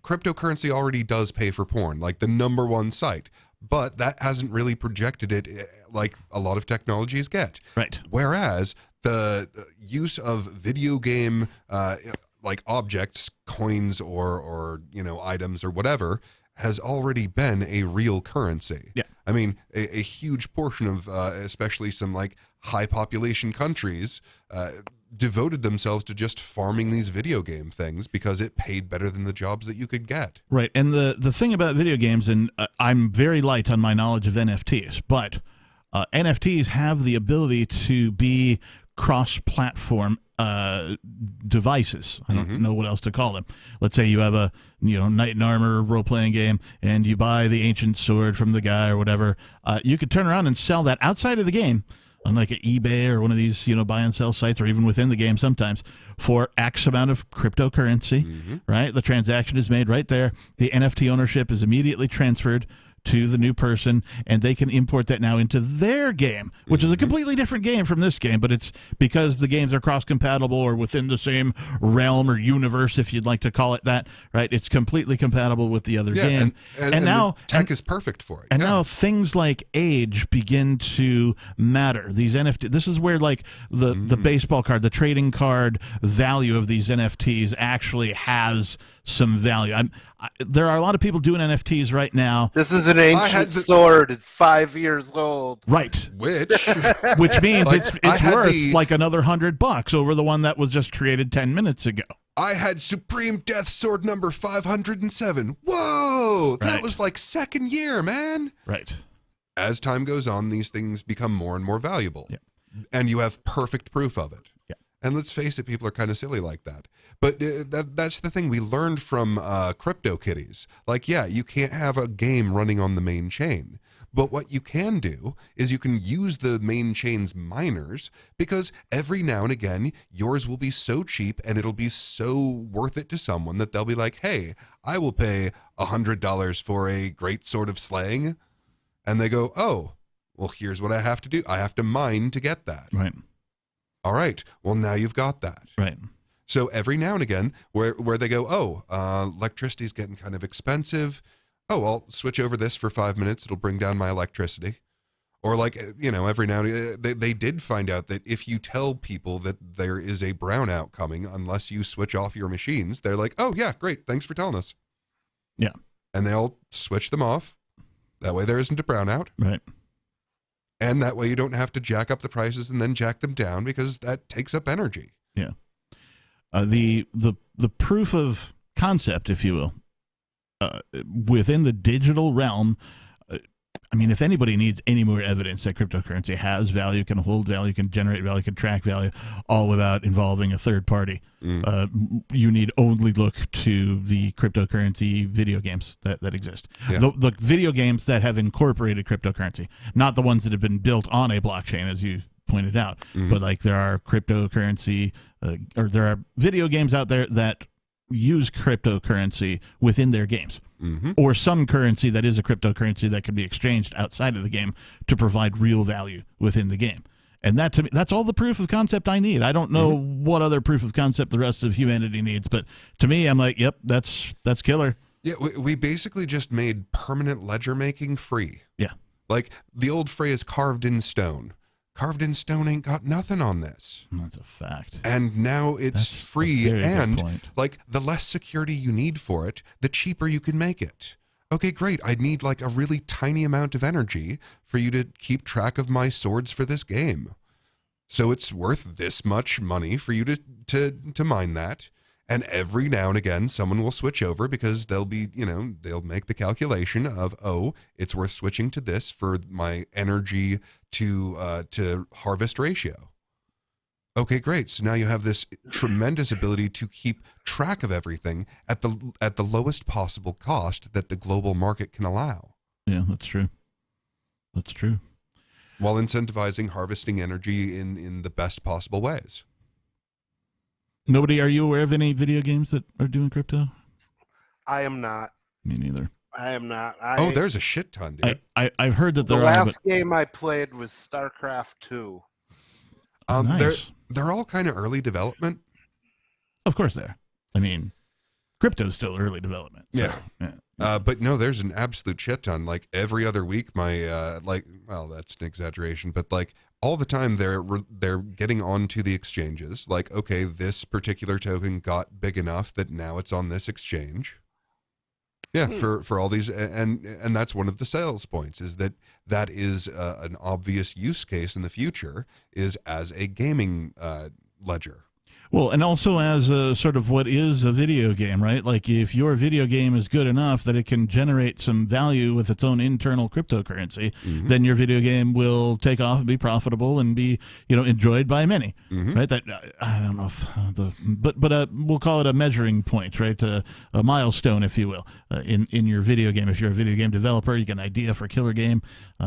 cryptocurrency already does pay for porn, like the #1 site, but that hasn't really projected it like a lot of technologies get. Right. Whereas the use of video game like objects, coins, or items or whatever, has already been a real currency. Yeah. I mean, a huge portion of especially some like high population countries devoted themselves to just farming these video game things because it paid better than the jobs that you could get. Right. And the thing about video games, and I'm very light on my knowledge of NFTs, but NFTs have the ability to be cross-platform devices. I don't know what else to call them. Let's say you have a knight in armor role-playing game, and you buy the ancient sword from the guy or whatever. You could turn around and sell that outside of the game on like an eBay or one of these buy and sell sites, or even within the game sometimes, for X amount of cryptocurrency. Right? The transaction is made right there. The NFT ownership is immediately transferred to the new person, and they can import that now into their game, which is a completely different game from this game, but it's because the games are cross-compatible or within the same realm or universe, if you'd like to call it that, right? It's completely compatible with the other game. And now tech is perfect for it. And now things like age begin to matter. These NFT, this is where like the baseball card, the trading card value of these NFTs actually has some value. There are a lot of people doing NFTs right now. This is an ancient sword. It's 5 years old. Right. Which means like, it's worth like another $100 over the one that was just created 10 minutes ago. I had Supreme Death Sword number 507. Whoa! That was like second year, man. Right. As time goes on, these things become more and more valuable. Yeah. And you have perfect proof of it. Yeah. And let's face it, people are kind of silly like that. But that's the thing we learned from CryptoKitties. Like, yeah, you can't have a game running on the main chain. But what you can do is you can use the main chain's miners, because every now and again, yours will be so cheap and it'll be so worth it to someone that they'll be like, hey, I will pay $100 for a great sword of slaying. And they go, oh, well, here's what I have to do. I have to mine to get that. Right. All right. Well, now you've got that. Right. So every now and again, where they go, oh, electricity's getting kind of expensive. Oh, I'll switch over this for 5 minutes. It'll bring down my electricity. Or like, every now and then, they did find out that if you tell people that there is a brownout coming, unless you switch off your machines, they're like, oh, yeah, great. Thanks for telling us. Yeah. And they all switch them off. That way there isn't a brownout. Right. And that way you don't have to jack up the prices and then jack them down, because that takes up energy. Yeah. The proof of concept, if you will, within the digital realm, I mean, if anybody needs any more evidence that cryptocurrency has value, can hold value, can generate value, can track value, all without involving a third party, you need only look to the cryptocurrency video games that exist. Yeah. The video games that have incorporated cryptocurrency, not the ones that have been built on a blockchain, as you pointed out, but like there are cryptocurrency, or there are video games out there that use cryptocurrency within their games, or some currency that is a cryptocurrency that can be exchanged outside of the game to provide real value within the game. And that, to me, that's all the proof of concept I need. I don't know what other proof of concept the rest of humanity needs, but to me, I'm like, yep, that's killer. Yeah, we basically just made permanent ledger making free. Yeah. Like the old phrase, carved in stone. Carved in stone ain't got nothing on this. That's a fact. And now it's free, and point. like the less security you need for it, the cheaper you can make it. Okay, great. I need like a really tiny amount of energy for you to keep track of my swords for this game. So it's worth this much money for you to mine that. And every now and again, someone will switch over, because they'll be, they'll make the calculation of, oh, it's worth switching to this for my energy to harvest ratio. Okay, great. So now you have this tremendous ability to keep track of everything at the lowest possible cost that the global market can allow. Yeah, that's true. That's true. While incentivizing harvesting energy in the best possible ways. Nobody, are you aware of any video games that are doing crypto? I am not. Me neither. I am not. There's a shit ton, dude. I've heard that the last game I played was StarCraft 2. Nice. They're all kind of early development. Of course they are. I mean, crypto's still early development. So, yeah. But no, there's an absolute shit ton. Like every other week, my that's an exaggeration, but like all the time they're getting onto the exchanges. Like, okay, this particular token got big enough that now it's on this exchange. Yeah, for all these, and that's one of the sales points, is that is an obvious use case in the future, is as a gaming ledger. Well, and also as a sort of what is a video game, right? Like if your video game is good enough that it can generate some value with its own internal cryptocurrency, then your video game will take off and be profitable and be, enjoyed by many, right? That I don't know if but we'll call it a measuring point, right? A milestone, if you will, in your video game. If you're a video game developer, you get an idea for a killer game,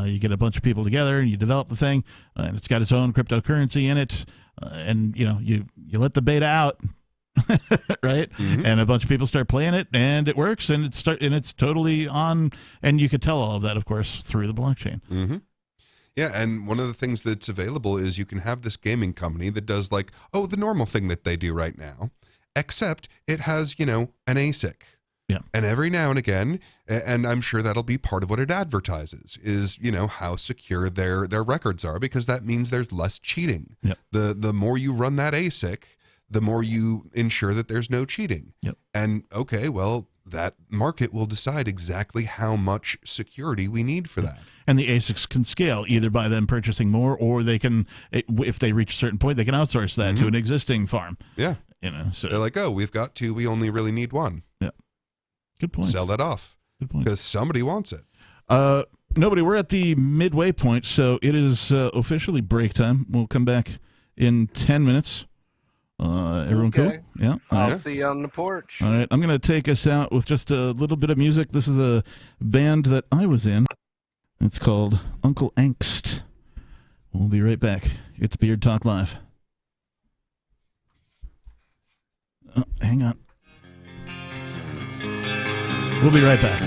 you get a bunch of people together and you develop the thing, and it's got its own cryptocurrency in it. And you let the beta out, right? And a bunch of people start playing it, and it works, and it's totally on. And you could tell all of that, of course, through the blockchain. Yeah, and one of the things that's available is you can have this gaming company that does like, the normal thing that they do right now, except it has an ASIC. Yeah. And every now and again, and I'm sure that'll be part of what it advertises, is, how secure their records are, because that means there's less cheating. Yep. The more you run that ASIC, the more you ensure that there's no cheating. Yep. And okay, well, that market will decide exactly how much security we need for that. And the ASICs can scale either by them purchasing more, or they can, if they reach a certain point, they can outsource that to an existing farm. Yeah. So they're like, oh, we've got 2, we only really need 1. Yeah. Good point. Sell that off. Good point. Because somebody wants it. Nobody, we're at the midway point, so it is officially break time. We'll come back in 10 minutes. Everyone cool? Yeah. I'll see you on the porch. All right. I'm going to take us out with just a little bit of music. This is a band that I was in. It's called Uncle Angst. We'll be right back. It's Beard Talk Live. Oh, hang on. We'll be right back.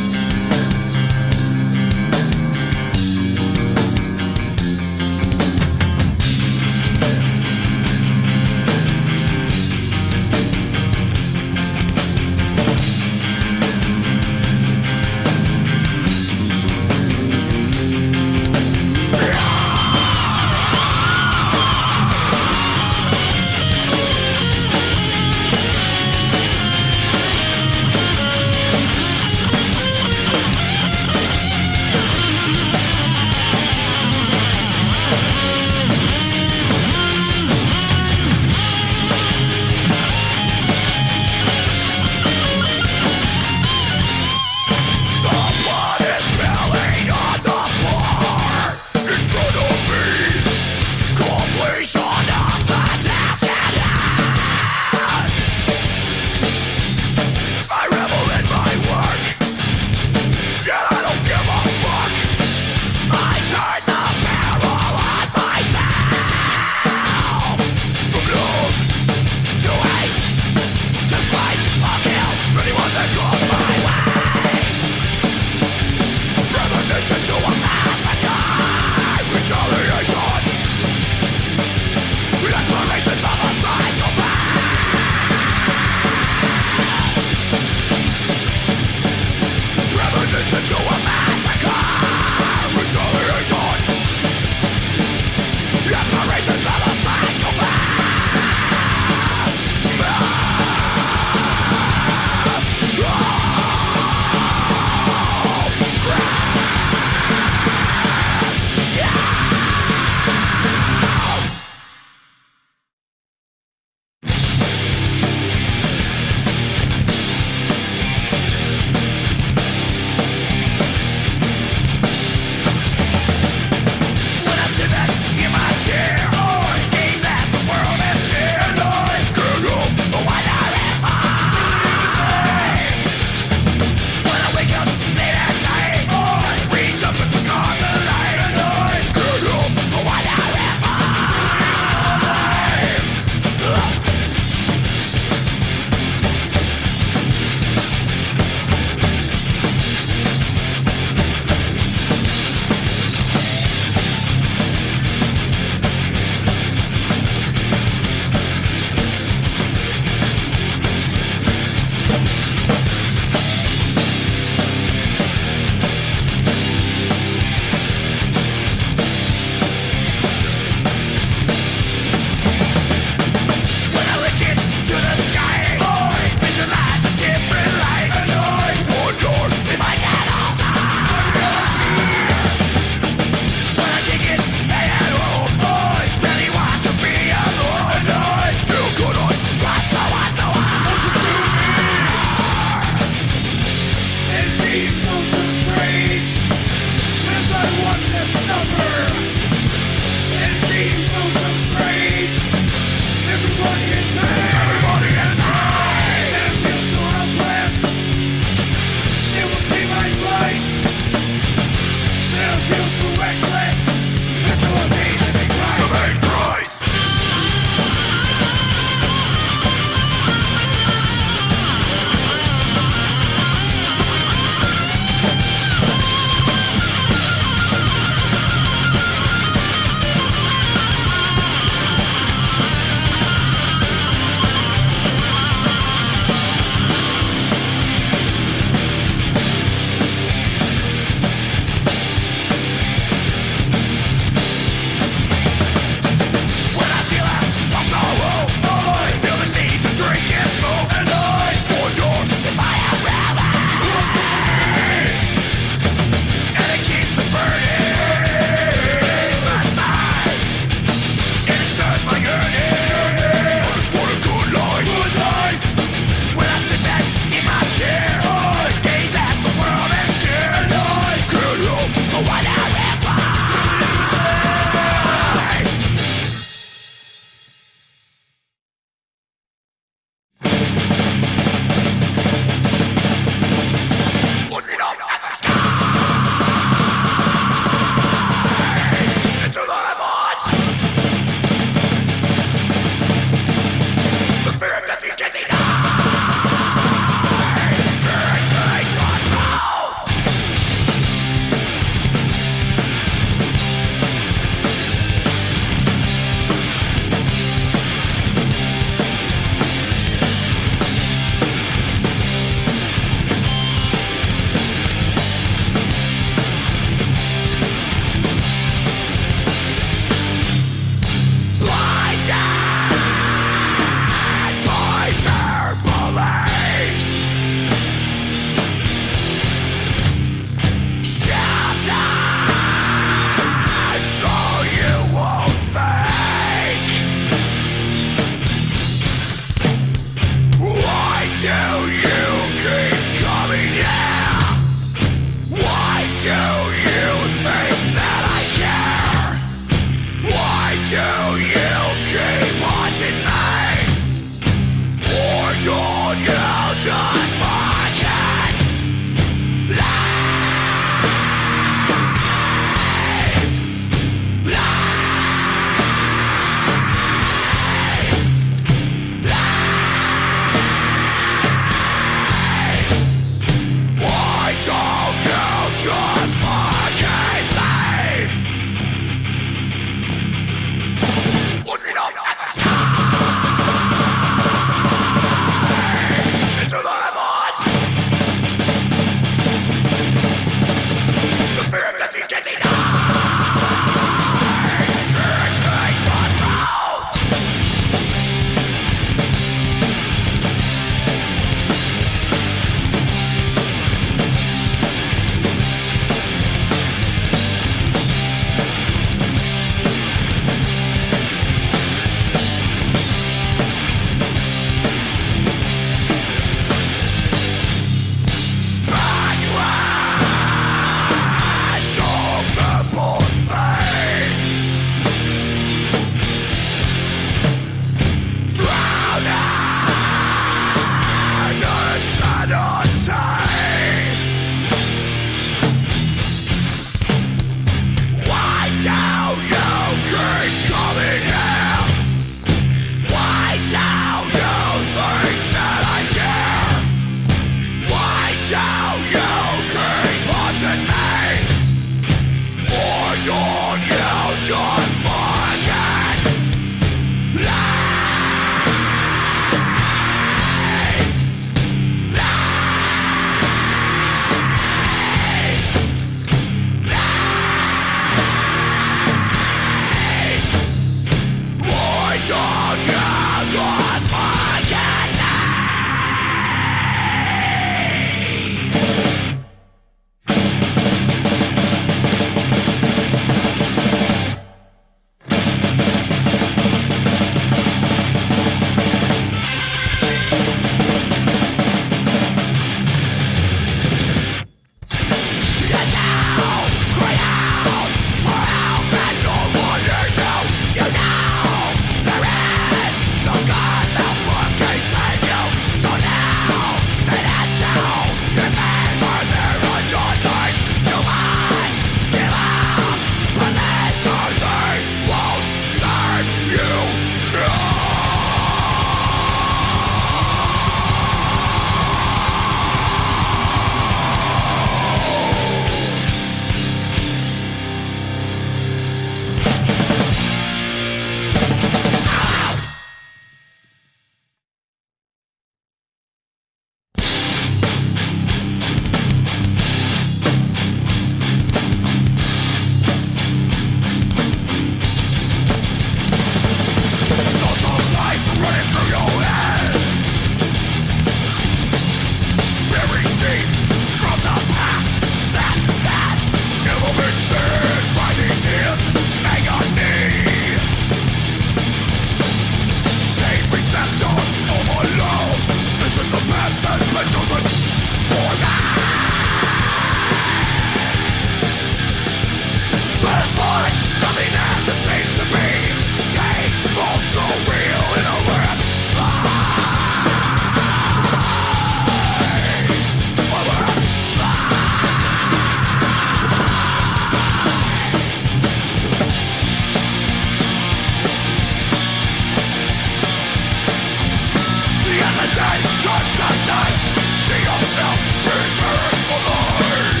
day turns to night. See yourself being buried alive.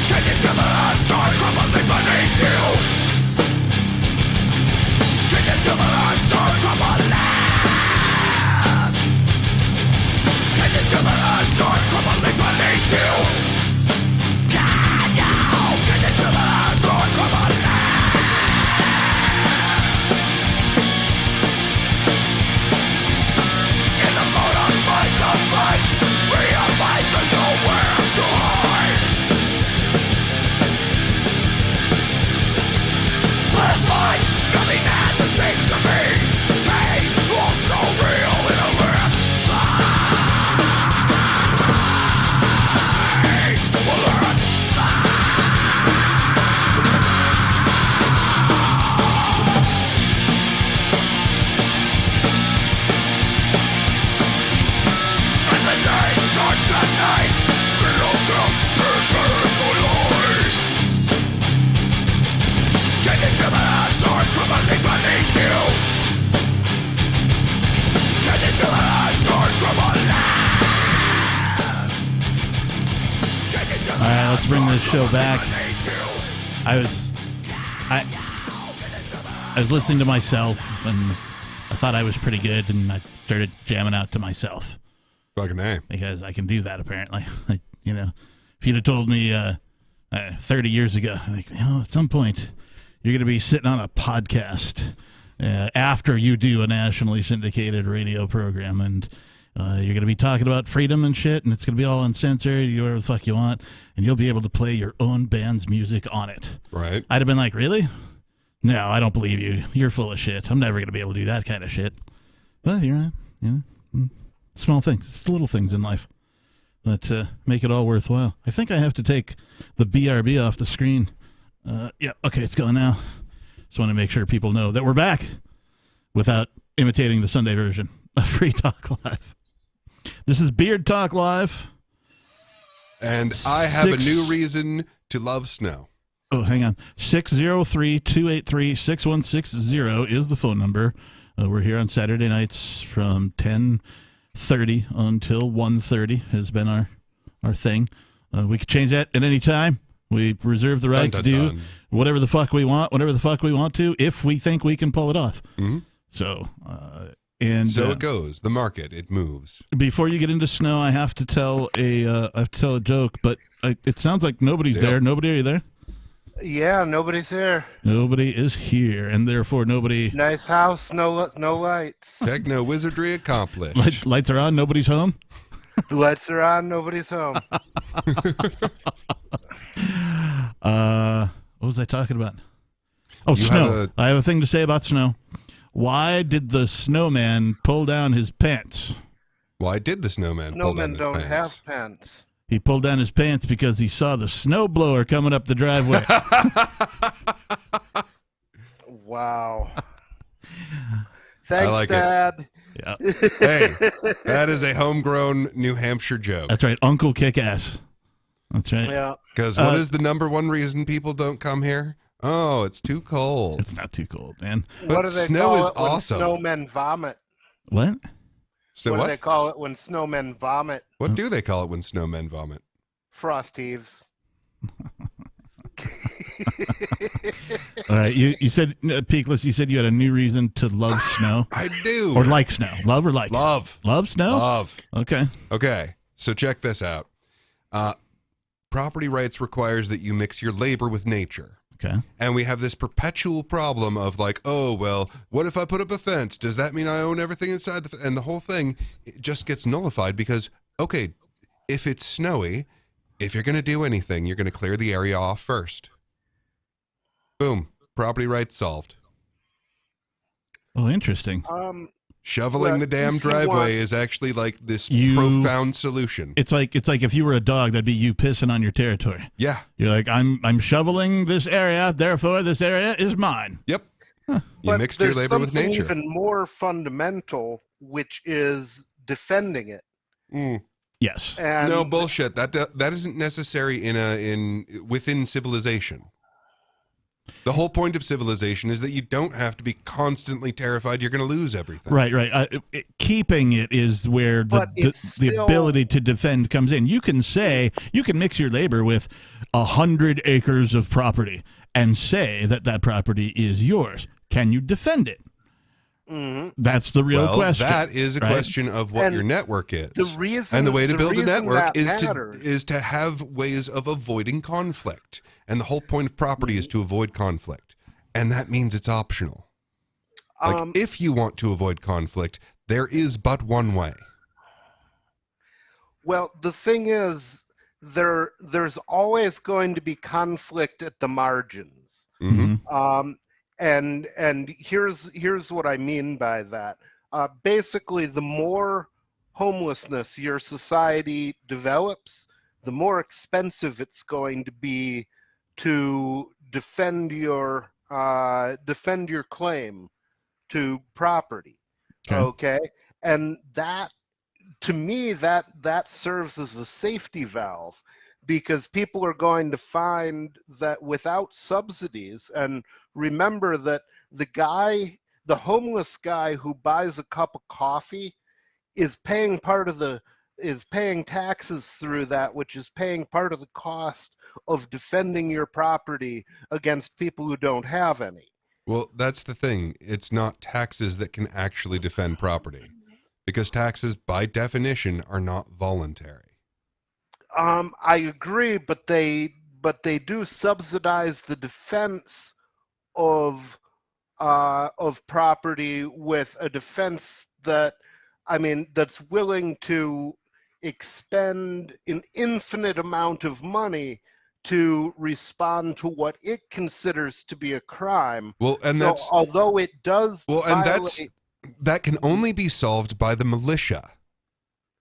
Can you feel the earth start crumbling beneath you? Can you feel the earth start crumbling? Can you feel the earth start crumbling beneath you? Can you feel the earth start crumbling? In the mode of fight to fight, realize there's nowhere to hide. Last night, nothing that seems to me. Pain was so real in a left slide. Well, learn and the day turns to night. See yourself prepared for life. Can you feel the earth start crumbling beneath you? Can you feel the earth start crumbling? All right, let's bring this show back. I was listening to myself, and I thought I was pretty good, and I started jamming out to myself. Fucking A. Because I can do that, apparently. You know, if you'd have told me 30 years ago, like, at some point, you're going to be sitting on a podcast after you do a nationally syndicated radio program, and you're going to be talking about freedom and shit, and it's going to be all uncensored, you whatever the fuck you want, and you'll be able to play your own band's music on it. Right. I'd have been like, really? No, I don't believe you. You're full of shit. I'm never going to be able to do that kind of shit. Well, you're right. You know, small things. It's the little things in life that make it all worthwhile. I think I have to take the BRB off the screen. Yeah, okay, it's going now. Just want to make sure people know that we're back without imitating the Sunday version of Free Talk Live. This is Beard Talk Live. And I have a new reason to love snow. Oh, hang on. 603-283-6160 is the phone number. We're here on Saturday nights from 10:30 until 1:30 has been our thing. We could change that at any time. We reserve the right to do whatever the fuck we want, whenever the fuck we want to, if we think we can pull it off. Mm-hmm. So it goes. The market, it moves. Before you get into snow, I have to tell a joke, but it sounds like nobody's there. Nobody, are you there? Yeah, nobody's here. Nobody is here, and therefore nobody. Nice house, no lights. Techno wizardry accomplished. Lights are on, nobody's home. The lights are on, nobody's home. What was I talking about? Oh, snow. I have a thing to say about snow. Why did the snowman pull down his pants? Why did the snowman pull down his pants? Snowmen don't have pants. He pulled down his pants because he saw the snowblower coming up the driveway. Wow. Thanks, Dad. Yeah. Hey, that is a homegrown New Hampshire joke. That's right. Uncle Kick-Ass. That's right. Yeah. Because what is the number one reason people don't come here? Oh, it's too cold. It's not too cold, man. But what do they snow call is it when awesome. snowmen vomit? What? So what do they call it when snowmen vomit? What do they call it when snowmen vomit? Frost heaves. All right, you said, Peakless, you said you had a new reason to love snow. I do. Or like snow. Love or like? Love. Love snow? Love. Okay. Okay, so check this out. Property rights requires that you mix your labor with nature. Okay. And we have this perpetual problem of like, oh, well, what if I put up a fence? Does that mean I own everything inside the and the whole thing it just gets nullified because, okay, if it's snowy, if you're going to do anything, you're going to clear the area off first. Boom. Property rights solved. Oh, interesting. Shoveling the damn driveway is actually like this profound solution. It's like if you were a dog, that'd be you pissing on your territory. Yeah. You're like, I'm shoveling this area, therefore this area is mine. Yep. Huh. You mixed your labor with nature. There's something even more fundamental, which is defending it. Yes. And no bullshit. That isn't necessary within civilization. The whole point of civilization is that you don't have to be constantly terrified you're going to lose everything. Right. Keeping it is where the ability to defend comes in. You can mix your labor with 100 acres of property and say that property is yours. Can you defend it? Mm-hmm. That's the real question. That is a question of what your network is. And the way to build a network is to have ways of avoiding conflict. And the whole point of property is to avoid conflict. And that means it's optional. Like, if you want to avoid conflict, there is but one way. Well, the thing is, there's always going to be conflict at the margins. Mm-hmm. And here's what I mean by that. Basically, the more homelessness your society develops, the more expensive it's going to be to defend your claim to property. Okay? And that, to me, that serves as a safety valve, because people are going to find that without subsidies, and remember that the homeless guy who buys a cup of coffee is paying taxes through that, which is paying part of the cost of defending your property against people who don't have any. Well, that's the thing. It's not taxes that can actually defend property, because taxes by definition are not voluntary. I agree, but they do subsidize the defense of property with a defense that's willing to expend an infinite amount of money to respond to what it considers to be a crime. Well, and although it does that can only be solved by the militia.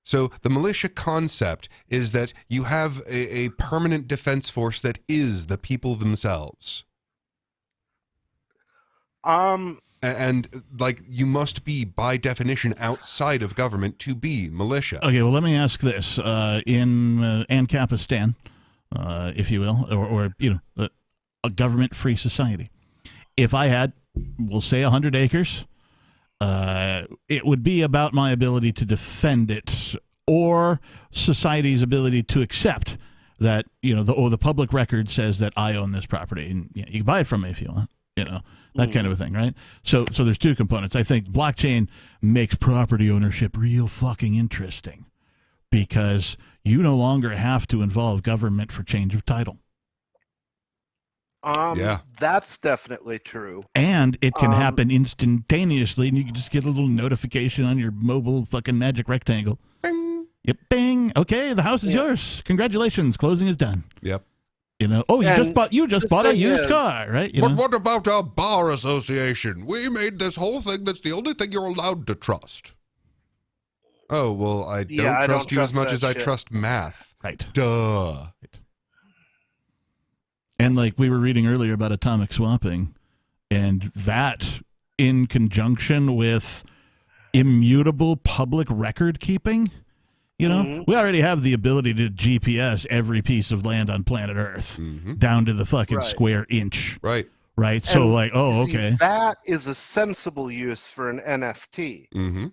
So the militia concept is that you have a permanent defense force that is the people themselves. And like, you must be by definition outside of government to be militia. Okay, well, let me ask this: in Ancapistan, if you will, or a government-free society, if I had, we'll say, 100 acres. It would be about my ability to defend it, or society's ability to accept that, the public record says that I own this property, and you can buy it from me if you want, that kind of a thing, right? So there's two components. I think blockchain makes property ownership real fucking interesting, because you no longer have to involve government for change of title. That's definitely true. And it can happen instantaneously, and you can just get a little notification on your mobile fucking magic rectangle. Bing. Yep, bing. Okay, the house is yours. Congratulations, closing is done. Yep. You just bought a used car, right? But what about our bar association? We made this whole thing that's the only thing you're allowed to trust. Oh, well, I don't trust you as much as I trust math. Right. Duh. Right. And like we were reading earlier about atomic swapping, and that in conjunction with immutable public record keeping, we already have the ability to GPS every piece of land on planet Earth down to the fucking square inch. Right. Right. So okay. That is a sensible use for an NFT. Mm-hmm.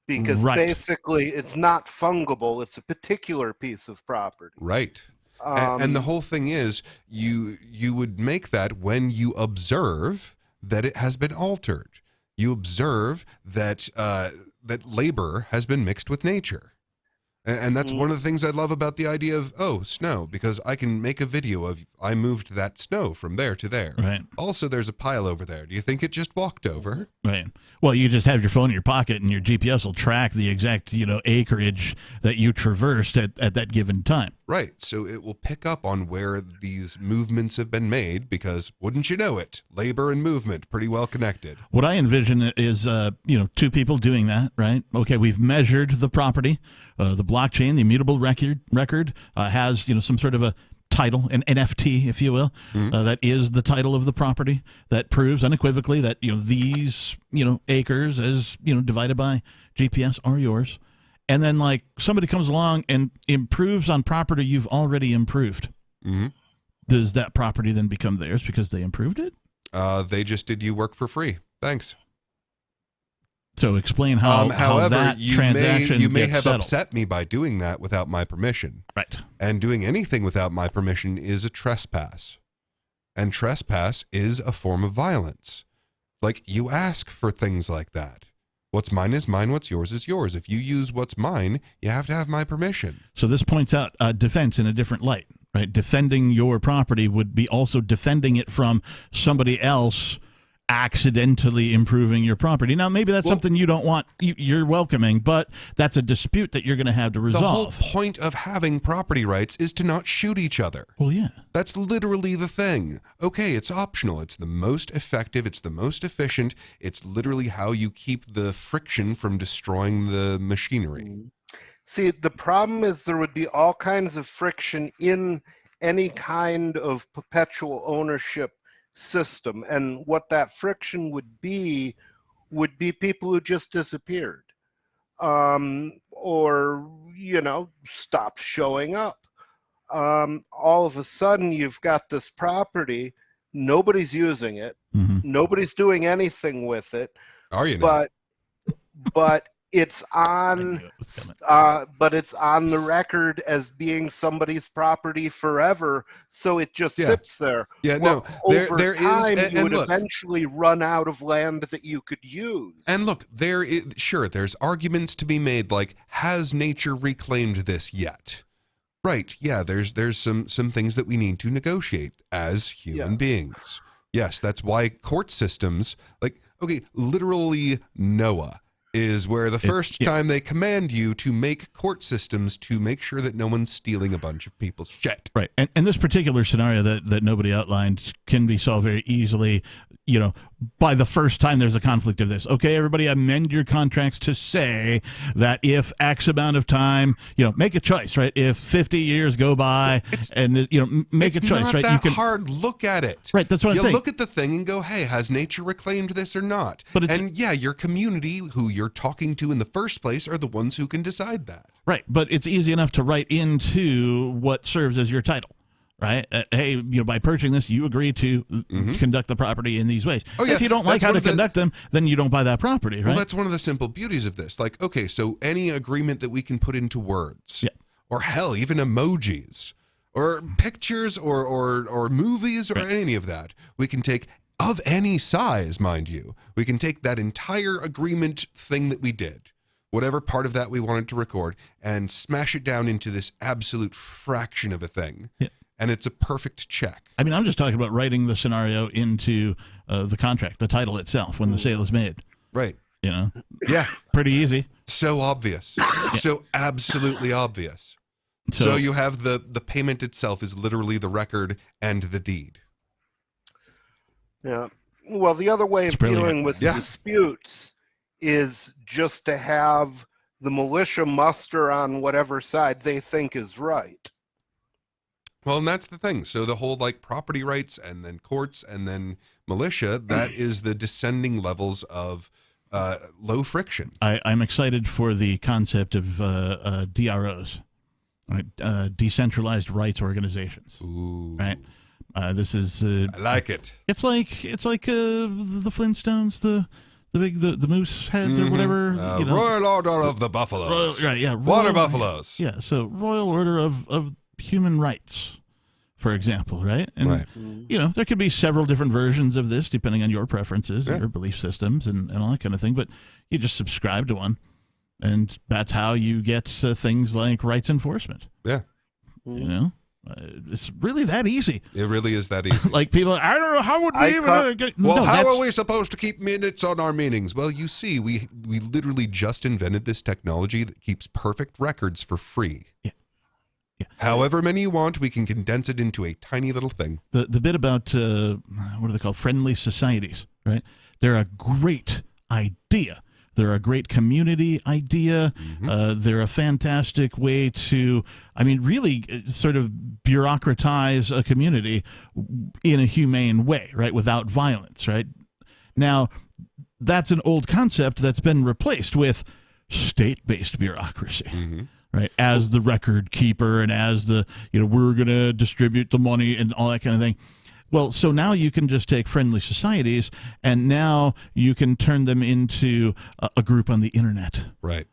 Because basically it's not fungible. It's a particular piece of property. Right. And the whole thing is, you would make that when you observe that it has been altered. You observe that that labor has been mixed with nature. And that's one of the things I love about the idea of, snow, because I can make a video of I moved that snow from there to there. Right. Also, there's a pile over there. Do you think it just walked over? Right. Well, you just have your phone in your pocket, and your GPS will track the exact, acreage that you traversed at that given time. Right. So it will pick up on where these movements have been made, because, wouldn't you know it, labor and movement pretty well connected. What I envision is, two people doing that, right? Okay, we've measured the property. The blockchain, the immutable record has, some sort of a title, an NFT, if you will, that is the title of the property, that proves unequivocally that, these, acres as, divided by GPS are yours. And then, like, somebody comes along and improves on property you've already improved. Mm-hmm. does that property then become theirs because they improved it? They just did you work for free. Thanks. So explain how that transaction you may gets have settled. upset me by doing that without my permission. Right. And doing anything without my permission is a trespass. And trespass is a form of violence. Like, you ask for things like that. What's mine is mine, what's yours is yours. If you use what's mine, you have to have my permission. So this points out defense in a different light, right? Defending your property would be also defending it from somebody else accidentally improving your property. Now, maybe that's something you don't want, you're welcoming, but that's a dispute that you're going to have to resolve. The whole point of having property rights is to not shoot each other. Well, yeah. That's literally the thing. Okay, it's optional. It's the most effective. It's the most efficient. It's literally how you keep the friction from destroying the machinery. See, the problem is there would be all kinds of friction in any kind of perpetual ownership system, and what that friction would be people who just disappeared, or stopped showing up. All of a sudden you've got this property, nobody's using it, nobody's doing anything with it. Are you now? But it's on the record as being somebody's property forever, so it just sits there. Yeah, well, no, over time, is, you would eventually run out of land that you could use. And look, there's arguments to be made, like, has nature reclaimed this yet? Right, yeah, there's some things that we need to negotiate as human beings. Yes, that's why court systems, like, okay, literally Noah is where the first time they command you to make court systems to make sure that no one's stealing a bunch of people's shit. Right. And this particular scenario that nobody outlined can be solved very easily, by the first time there's a conflict of this. Okay, everybody amend your contracts to say that if X amount of time, make a choice, right? If 50 years go by make a choice, right? It's not that hard. Look at it. Right, that's what I'm saying. You look at the thing and go, hey, has nature reclaimed this or not? And your community, who you're talking to in the first place, are the ones who can decide that. Right, but it's easy enough to write into what serves as your title. Right? Hey, by purchasing this, you agree to conduct the property in these ways. Oh, yeah. If you don't like how to conduct them, then you don't buy that property, right? Well, that's one of the simple beauties of this. Like, okay, so any agreement that we can put into words, or hell, even emojis, or pictures, or movies, or any of that, we can take, of any size, mind you, we can take that entire agreement thing that we did, whatever part of that we wanted to record, and smash it down into this absolute fraction of a thing. Yeah. And it's a perfect check. I mean, I'm just talking about writing the scenario into the contract, the title itself, when the sale is made. Right. Yeah. Pretty easy. So obvious. So absolutely obvious. So you have the payment itself is literally the record and the deed. Yeah. Well, the other way of dealing with disputes is just to have the militia muster on whatever side they think is right. Well, and that's the thing. So the whole property rights and then courts and then militia, that is the descending levels of low friction. I'm excited for the concept of DROs, right? Decentralized rights organizations. Ooh. Right. This is. I like it. It's like the Flintstones, the moose heads or whatever. Royal Order of the Buffaloes. Right. Yeah. Water buffaloes. Yeah. So Royal Order of Human Rights, for example, right? And, there could be several different versions of this depending on your preferences and your belief systems and all that kind of thing, but you just subscribe to one, and that's how you get things like rights enforcement. Yeah. It's really that easy. It really is that easy. Like people, I don't know, how would we even get... Well, how are we supposed to keep minutes on our meetings? Well, you see, we literally just invented this technology that keeps perfect records for free. Yeah. Yeah. However many you want, we can condense it into a tiny little thing. The bit about, what are they called? Friendly societies, right? They're a great idea. They're a great community idea. They're a fantastic way to, really sort of bureaucratize a community in a humane way, right? Without violence, right? Now, that's an old concept that's been replaced with state-based bureaucracy. right? As the record keeper and as the, we're going to distribute the money and all that kind of thing. Well, so now you can just take friendly societies and now you can turn them into a group on the internet. Right.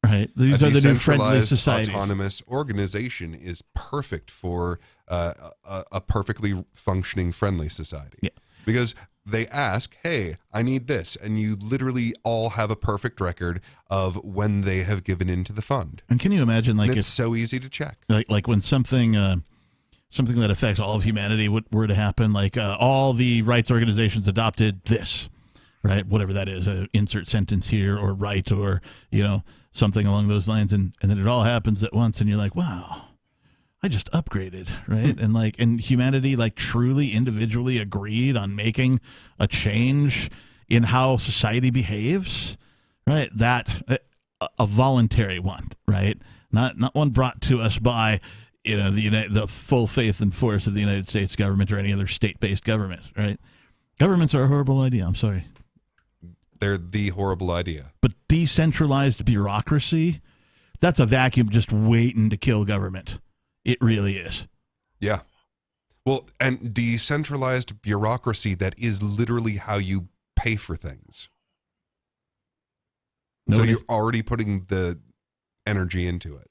Right. These are the new friendly societies. Autonomous organization is perfect for a perfectly functioning friendly society. Yeah. Because they ask, hey, I need this. And you literally all have a perfect record of when they have given into the fund. And can you imagine, like, it's so easy to check. Like when something that affects all of humanity were to happen, like all the rights organizations adopted this, right? Whatever that is, insert sentence here or right or, something along those lines. And then it all happens at once. And you're like, wow, I just upgraded, right? And humanity truly individually agreed on making a change in how society behaves, right? That a voluntary one, right? Not one brought to us by the full faith and force of the United States government or any other state-based government, right? Governments are a horrible idea. I'm sorry. They're the horrible idea. But decentralized bureaucracy, that's a vacuum just waiting to kill government. It really is. Yeah. Well, and decentralized bureaucracy, that is literally how you pay for things. Nobody. So you're already putting the energy into it.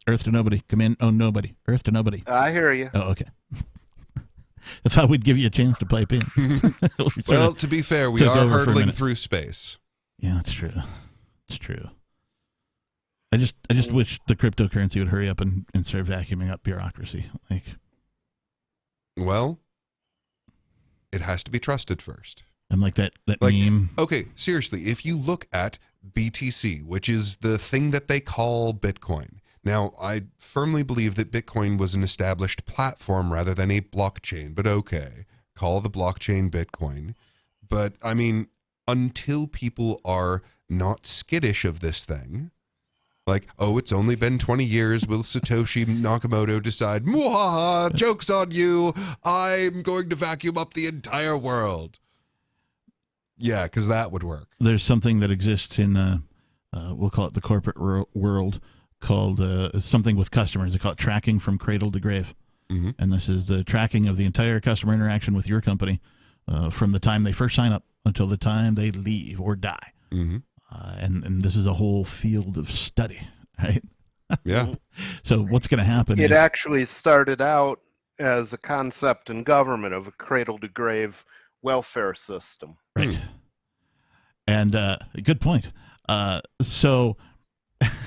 Earth to nobody. Come in. Oh, nobody. Earth to nobody. I hear you. Oh, okay. I thought we'd give you a chance to pipe in. Well, to be fair, we are hurtling through space. Yeah, that's true. It's true. I just wish the cryptocurrency would hurry up and start vacuuming up bureaucracy. Well, it has to be trusted first. I'm like that meme. Okay, seriously, if you look at BTC, which is the thing that they call Bitcoin. Now, I firmly believe that Bitcoin was an established platform rather than a blockchain, but okay, call the blockchain Bitcoin. But, I mean, until people are not skittish of this thing, it's only been 20 years, will Satoshi Nakamoto decide, "Mwahaha, joke's on you, I'm going to vacuum up the entire world." Yeah, because that would work. There's something that exists in, we'll call it the corporate world, called something with customers. They call it tracking from cradle to grave. Mm-hmm. And this is the tracking of the entire customer interaction with your company from the time they first sign up until the time they leave or die. Mm-hmm. And this is a whole field of study, right? Yeah. So what's going to happen It actually started out as a concept in government of a cradle-to-grave welfare system. Right. And good point. So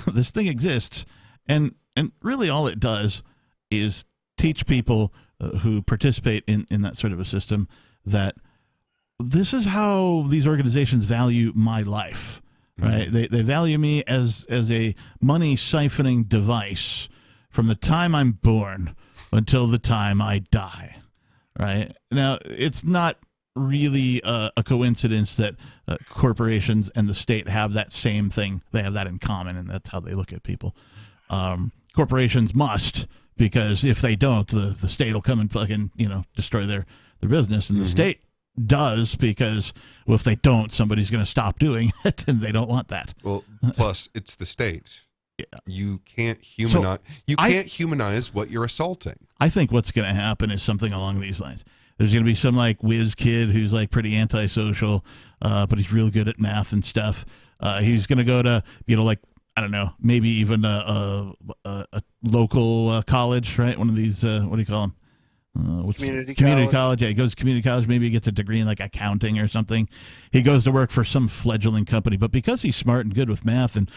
this thing exists, and really all it does is teach people who participate in that sort of a system that this is how these organizations value my life. Right, they value me as a money siphoning device from the time I'm born until the time I die. Right now, it's not really a coincidence that corporations and the state have that same thing. They have that in common, and that's how they look at people. Corporations must, because if they don't, the state will come and fucking destroy their business, and the state does because if they don't, somebody's going to stop doing it, and they don't want that. Well, plus it's the state. Yeah. You can't humanize. Can't humanize what you're assaulting. I think what's going to happen is something along these lines. There's going to be some whiz kid who's pretty antisocial, but he's real good at math and stuff. He's going to go to I don't know, maybe even a local college, right? One of these what do you call them? Community college. Yeah, he goes to community college. Maybe he gets a degree in accounting or something. He goes to work for some fledgling company. But because he's smart and good with math, and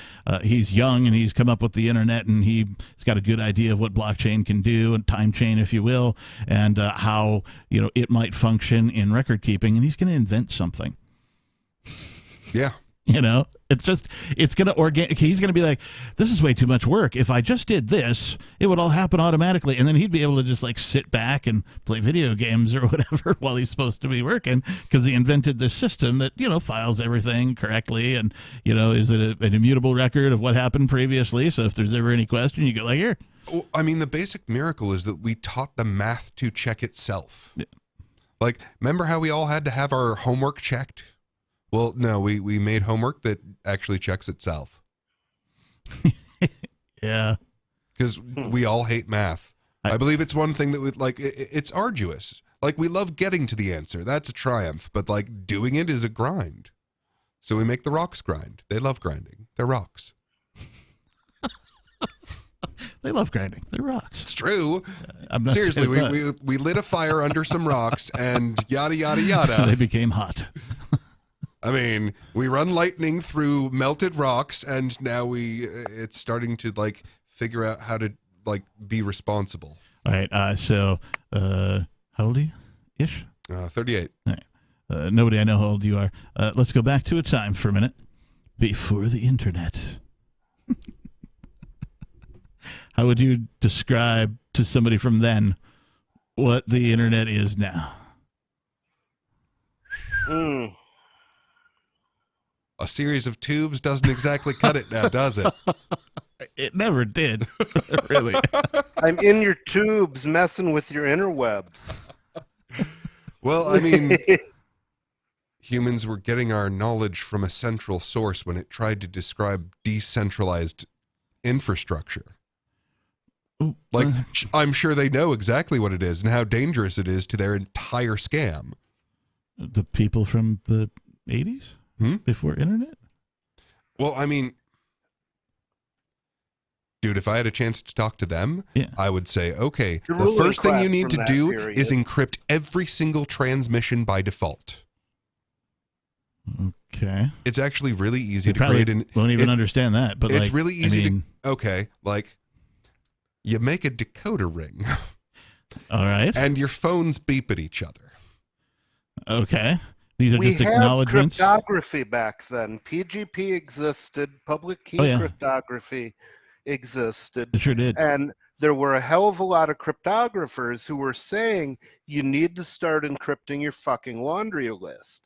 he's young, and he's come up with the internet, and he's got a good idea of what blockchain can do, and time chain, if you will, and how it might function in record keeping, and he's going to invent something. Yeah. It's going to he's going to be like, this is way too much work. If I just did this, it would all happen automatically. And then he'd be able to just sit back and play video games or whatever while he's supposed to be working, because he invented this system that, files everything correctly. And, is it an immutable record of what happened previously? So if there's ever any question, you go here. Well, I mean, the basic miracle is that we taught the math to check itself. Yeah. Remember how we all had to have our homework checked? Well, no, we made homework that actually checks itself. Yeah. Because we all hate math. I believe it's one thing that we like. It's arduous. Like, we love getting to the answer. That's a triumph. But, like, doing it is a grind. So we make the rocks grind. They love grinding. They're rocks. They love grinding. They're rocks. It's true. Seriously, we lit a fire under some rocks and yada, yada, yada. They became hot. I mean, we run lightning through melted rocks, and now it's starting to, like, figure out how to, like, be responsible. All right. So, how old are you? Ish? 38. All right. Nobody I know how old you are. Let's go back to a time for a minute. Before the internet. How would you describe to somebody from then what the internet is now? A series of tubes doesn't exactly cut it now, does it? It never did. Really. I'm in your tubes messing with your interwebs. Well, I mean, humans were getting our knowledge from a central source when it tried to describe decentralized infrastructure. Like, I'm sure they know exactly what it is and how dangerous it is to their entire scam. The people from the 80s? Before internet? Well, I mean, dude, if I had a chance to talk to them, I would say, okay, the first thing you need to do is encrypt every single transmission by default. Okay. It's actually really easy to probably create an... won't even understand that, but it's like, really easy to... Okay, like, you make a decoder ring. All right. And your phones beep at each other. Okay. These are just We had acknowledgements. cryptography back then. PGP existed. Public key cryptography existed. It sure did. And there were a hell of a lot of cryptographers who were saying you need to start encrypting your fucking laundry list.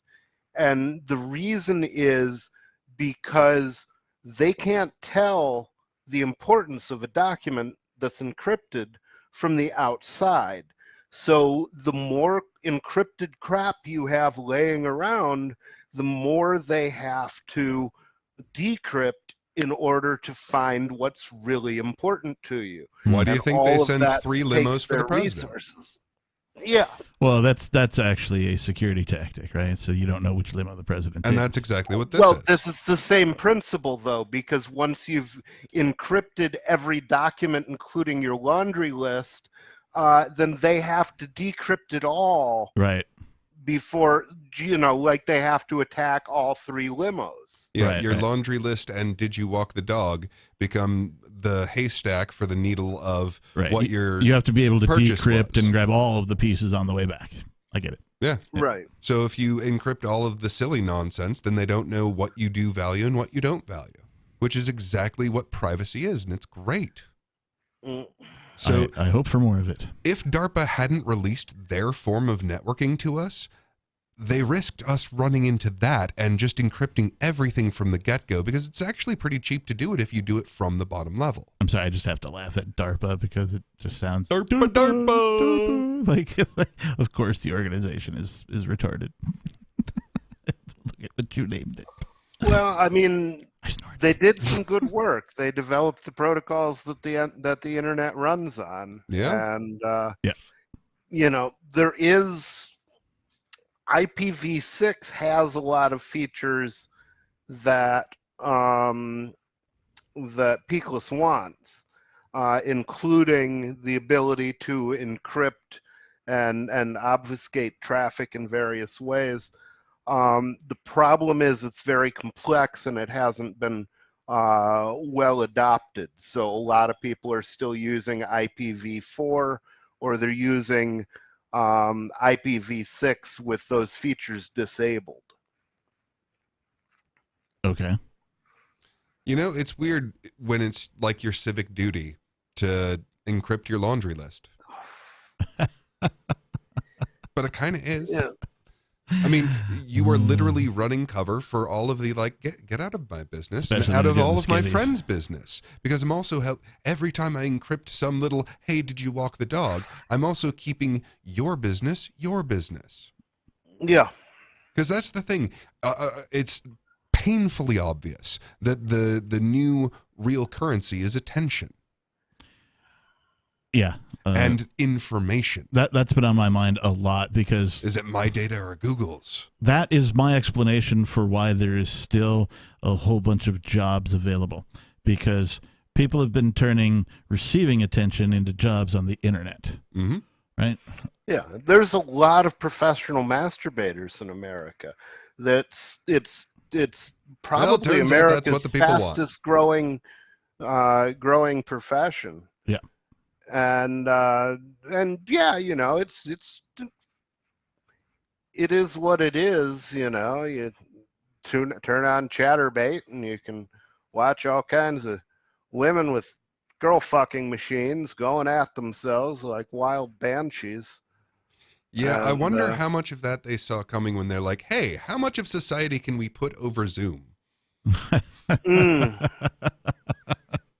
And the reason is because they can't tell the importance of a document that's encrypted from the outside. So the more encrypted crap you have laying around, the more they have to decrypt in order to find what's really important to you. Why do you And think they all of send that 3 takes limos for the their president? resources. Yeah. Well, that's actually a security tactic, right? So you don't know which limo the president And is. that's exactly what this Well, is. this is the same principle, though, because once you've encrypted every document, including your laundry list, then they have to decrypt it all. Right. Before, like they have to attack all 3 limos. Yeah, your laundry list and did you walk the dog become the haystack for the needle of what your You have to be able to purchase decrypt was. and grab all of the pieces on the way back. I get it. Yeah. Right. So if you encrypt all of the silly nonsense, then they don't know what you do value and what you don't value, which is exactly what privacy is, and it's great. So I hope for more of it. If DARPA hadn't released their form of networking to us, they risked us running into that and just encrypting everything from the get-go, because it's actually pretty cheap to do it if you do it from the bottom level. I'm sorry, I just have to laugh at DARPA because it just sounds DARPA. like of course the organization is retarded. Look at what you named it. Well, I mean, they did some good work. They developed the protocols that the internet runs on. Yeah. And there is IPv6 has a lot of features that that Peakless wants, including the ability to encrypt and obfuscate traffic in various ways. The problem is it's very complex and it hasn't been well adopted. So a lot of people are still using IPv4, or they're using IPv6 with those features disabled. Okay. It's weird when it's like your civic duty to encrypt your laundry list. But it kind of is. Yeah. I mean, you are literally running cover for all of the, like, get out of my business, Especially and out when of you're all getting of my skivvies. friends' business. Because I'm also, every time I encrypt some little, hey, did you walk the dog? I'm also keeping your business. Yeah. Because that's the thing. It's painfully obvious that the new real currency is attention. Yeah. And information. That's been on my mind a lot because... Is it my data or Google's? That is my explanation for why there is still a whole bunch of jobs available. Because people have been turning receiving attention into jobs on the internet. Mm-hmm. Right? Yeah. There's a lot of professional masturbators in America. It's probably America's fastest growing profession. Yeah. And yeah, you know, it is what it is. You know, you turn on Chatterbait and you can watch all kinds of women with girl fucking machines going at themselves like wild banshees. Yeah, and I wonder how much of that they saw coming when they're like, hey, how much of society can we put over Zoom?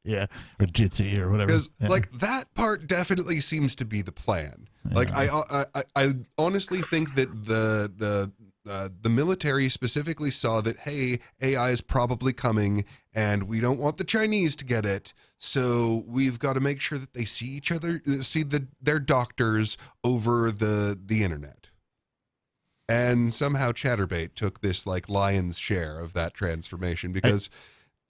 Yeah, or Jitsi or whatever. Because yeah. like that part definitely seems to be the plan. Yeah. Like I honestly think that the military specifically saw that, hey, AI is probably coming and we don't want the Chinese to get it, so we've got to make sure that they see each other, their doctors over the internet. And somehow Chatterbait took this like lion's share of that transformation because.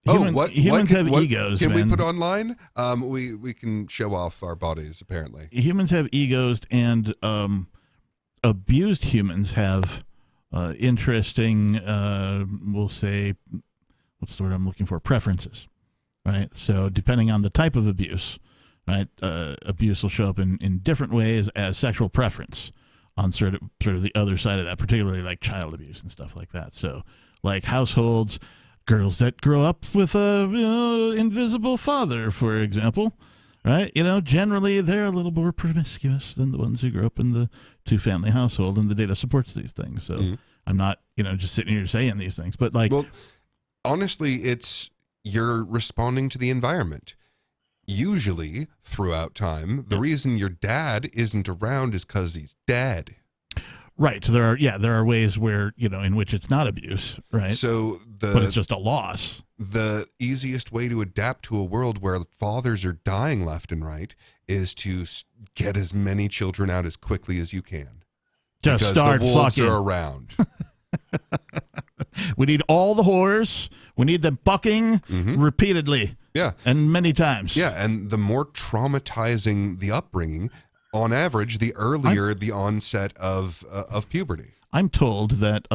Humans have egos. Can we put online? We can show off our bodies. Apparently, humans have egos, and abused humans have interesting. We'll say, what's the word I'm looking for? Preferences, right? So depending on the type of abuse, right, abuse will show up in different ways as sexual preference on sort of the other side of that, particularly like child abuse and stuff like that. So like households. Girls that grow up with a invisible father, for example, right? You know, generally they're a little more promiscuous than the ones who grew up in the two-family household, and the data supports these things. So I'm not, just sitting here saying these things, but like, well, honestly, you're responding to the environment. Usually, throughout time, the reason your dad isn't around is because he's dead. Right. There are ways where, in which it's not abuse, right? So but it's just a loss. The easiest way to adapt to a world where fathers are dying left and right is to get as many children out as quickly as you can. Just start the wolves fucking. are around. We need all the whores. We need them bucking repeatedly. Yeah. And many times. Yeah, and the more traumatizing the upbringing, on average, the earlier the onset of puberty. I'm told that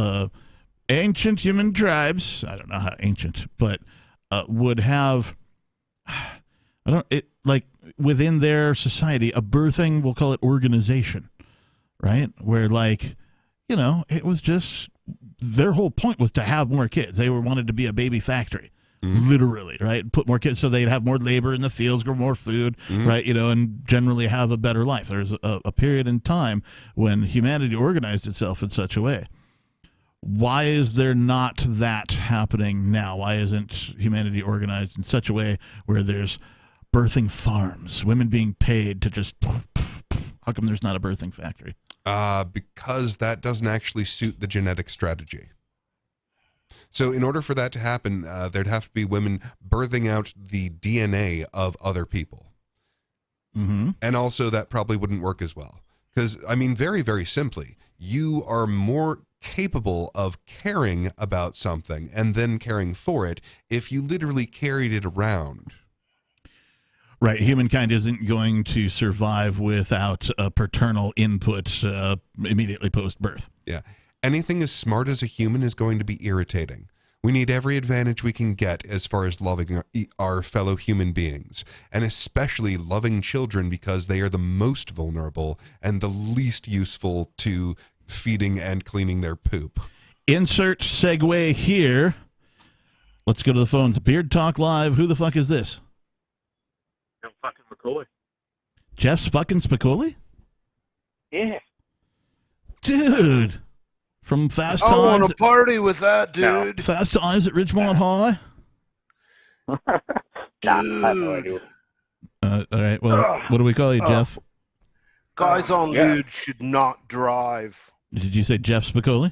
ancient human tribes, I don't know how ancient, but would have, within their society, a birthing, we'll call it organization, right? Where it was just, their whole point was to have more kids. They wanted to be a baby factory. Literally, right? Put more kids so they'd have more labor in the fields, grow more food, right? And generally have a better life. There's a period in time when humanity organized itself in such a way. Why is there not that happening now? Why isn't humanity organized in such a way where there's birthing farms, women being paid to just... How come there's not a birthing factory? Because that doesn't actually suit the genetic strategy. So in order for that to happen, there'd have to be women birthing out the DNA of other people. And also that probably wouldn't work as well. Because, very, very simply, you are more capable of caring about something and then caring for it if you literally carried it around. Right. Humankind isn't going to survive without paternal input immediately post-birth. Yeah. Anything as smart as a human is going to be irritating. We need every advantage we can get as far as loving our fellow human beings, and especially loving children because they are the most vulnerable and the least useful to feeding and cleaning their poop. Insert segue here. Let's go to the phones. Beard Talk Live. Who the fuck is this? Jeff fucking McCoy. Jeff fucking Spicoli? Yeah. Dude. From Fast Times. I want to party with that dude. No. Fast Times at Ridgemont High. Dude. All right. Well, what do we call you, Jeff? Guys on Lude should not drive. Did you say Jeff Spicoli?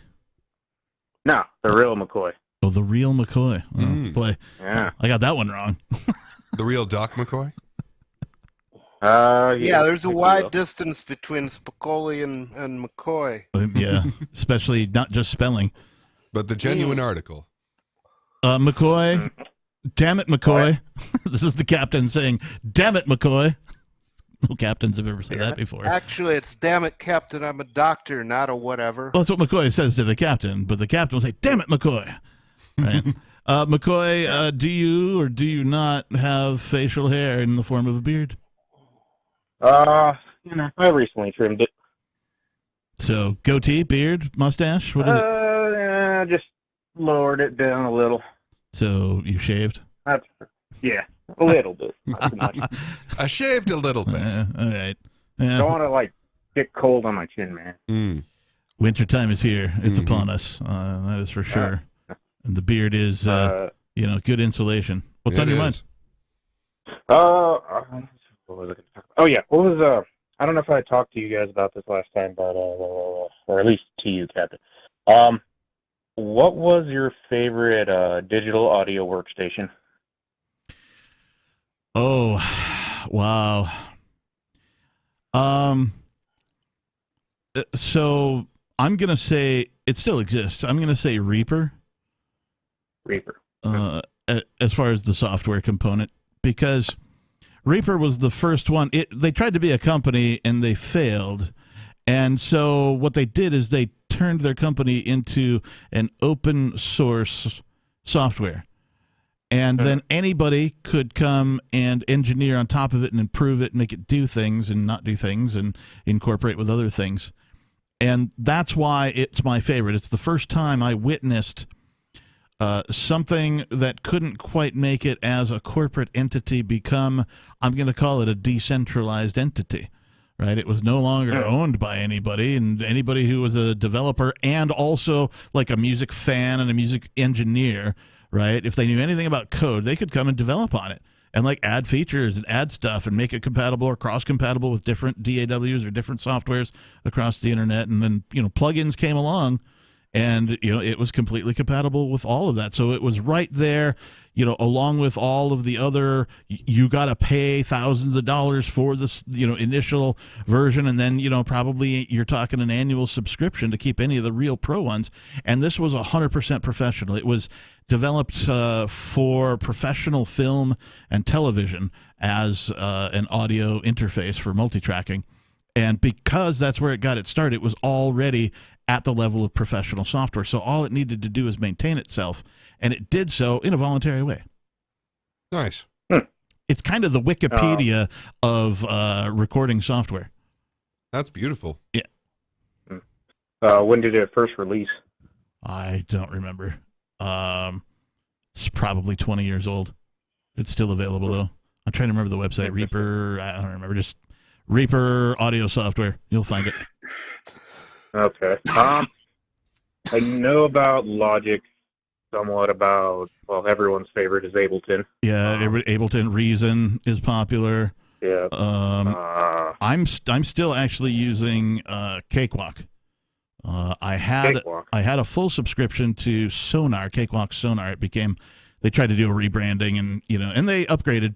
No, the real McCoy. Oh, the real McCoy. Oh, boy. Yeah. I got that one wrong. The real Doc McCoy? Yeah, there's a wide distance between Spicoli and McCoy. Yeah, especially not just spelling. But the genuine article. McCoy, damn it, McCoy. This is the captain saying, damn it, McCoy. No captains have ever said that before. Actually, it's damn it, Captain, I'm a doctor, not a whatever. Well, that's what McCoy says to the captain, but the captain will say, damn it, McCoy. Right? McCoy, do you or do you not have facial hair in the form of a beard? I recently trimmed it. So, goatee, beard, mustache? What is it? Just lowered it down a little. So, you shaved? Yeah, a little bit. Not too much. I shaved a little bit. All right. Yeah. Don't want to, get cold on my chin, man. Wintertime is here. It's upon us. That is for sure. And the beard is, good insulation. What's on your mind? What was I going to talk about? Oh, yeah. What was, I don't know if I talked to you guys about this last time, but, or at least to you, Captain. What was your favorite digital audio workstation? Oh, wow. So I'm going to say it still exists. I'm going to say Reaper. As far as the software component, because Reaper was the first one. They tried to be a company and they failed. And so what they did is they turned their company into an open source software. And then anybody could come and engineer on top of it and improve it, make it do things and not do things and incorporate with other things. And that's why it's my favorite. It's the first time I witnessed something that couldn't quite make it as a corporate entity become, I'm going to call it a decentralized entity, right? It was no longer owned by anybody, and anybody who was a developer and also like a music fan and a music engineer, right? If they knew anything about code, they could come and develop on it and like add features and add stuff and make it compatible or cross-compatible with different DAWs or different softwares across the internet. And then, plugins came along. And, it was completely compatible with all of that. So it was right there, along with all of the other, you got to pay thousands of dollars for this, initial version. And then, probably you're talking an annual subscription to keep any of the real pro ones. And this was 100% professional. It was developed for professional film and television as an audio interface for multi-tracking. And because that's where it got its start, it was already at the level of professional software. So all it needed to do is maintain itself, and it did so in a voluntary way. Nice. It's kind of the Wikipedia of recording software. That's beautiful. Yeah. When did it first release? I don't remember. It's probably 20 years old. It's still available, though. I'm trying to remember the website. Reaper, I don't remember. Just Reaper audio software. You'll find it. Okay. I know about Logic, somewhat about, everyone's favorite is Ableton. Yeah, Ableton. Reason is popular. Yeah. I'm still actually using Cakewalk. I had a full subscription to Sonar, Cakewalk Sonar. They tried to do a rebranding and they upgraded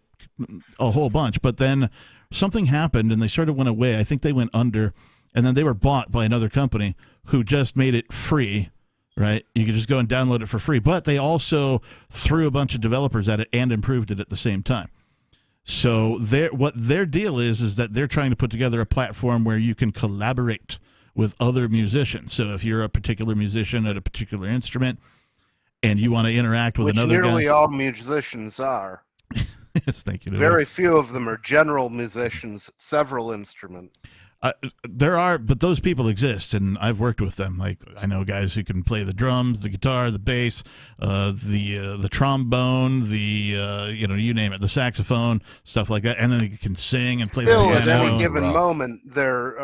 a whole bunch, but then something happened and they sort of went away. I think they went under. And then they were bought by another company who just made it free, right? You could just go and download it for free. But they also threw a bunch of developers at it and improved it at the same time. So what their deal is that they're trying to put together a platform where you can collaborate with other musicians. So if you're a particular musician at a particular instrument and you want to interact with another guy. Which nearly all musicians are. Yes, thank you. Very few of them are general musicians, several instruments. There are, but those people exist, and I've worked with them. Like I know guys who can play the drums, the guitar, the bass, the trombone, you name it, the saxophone, stuff like that, and then they can sing and play the piano. Still, at any given moment, they're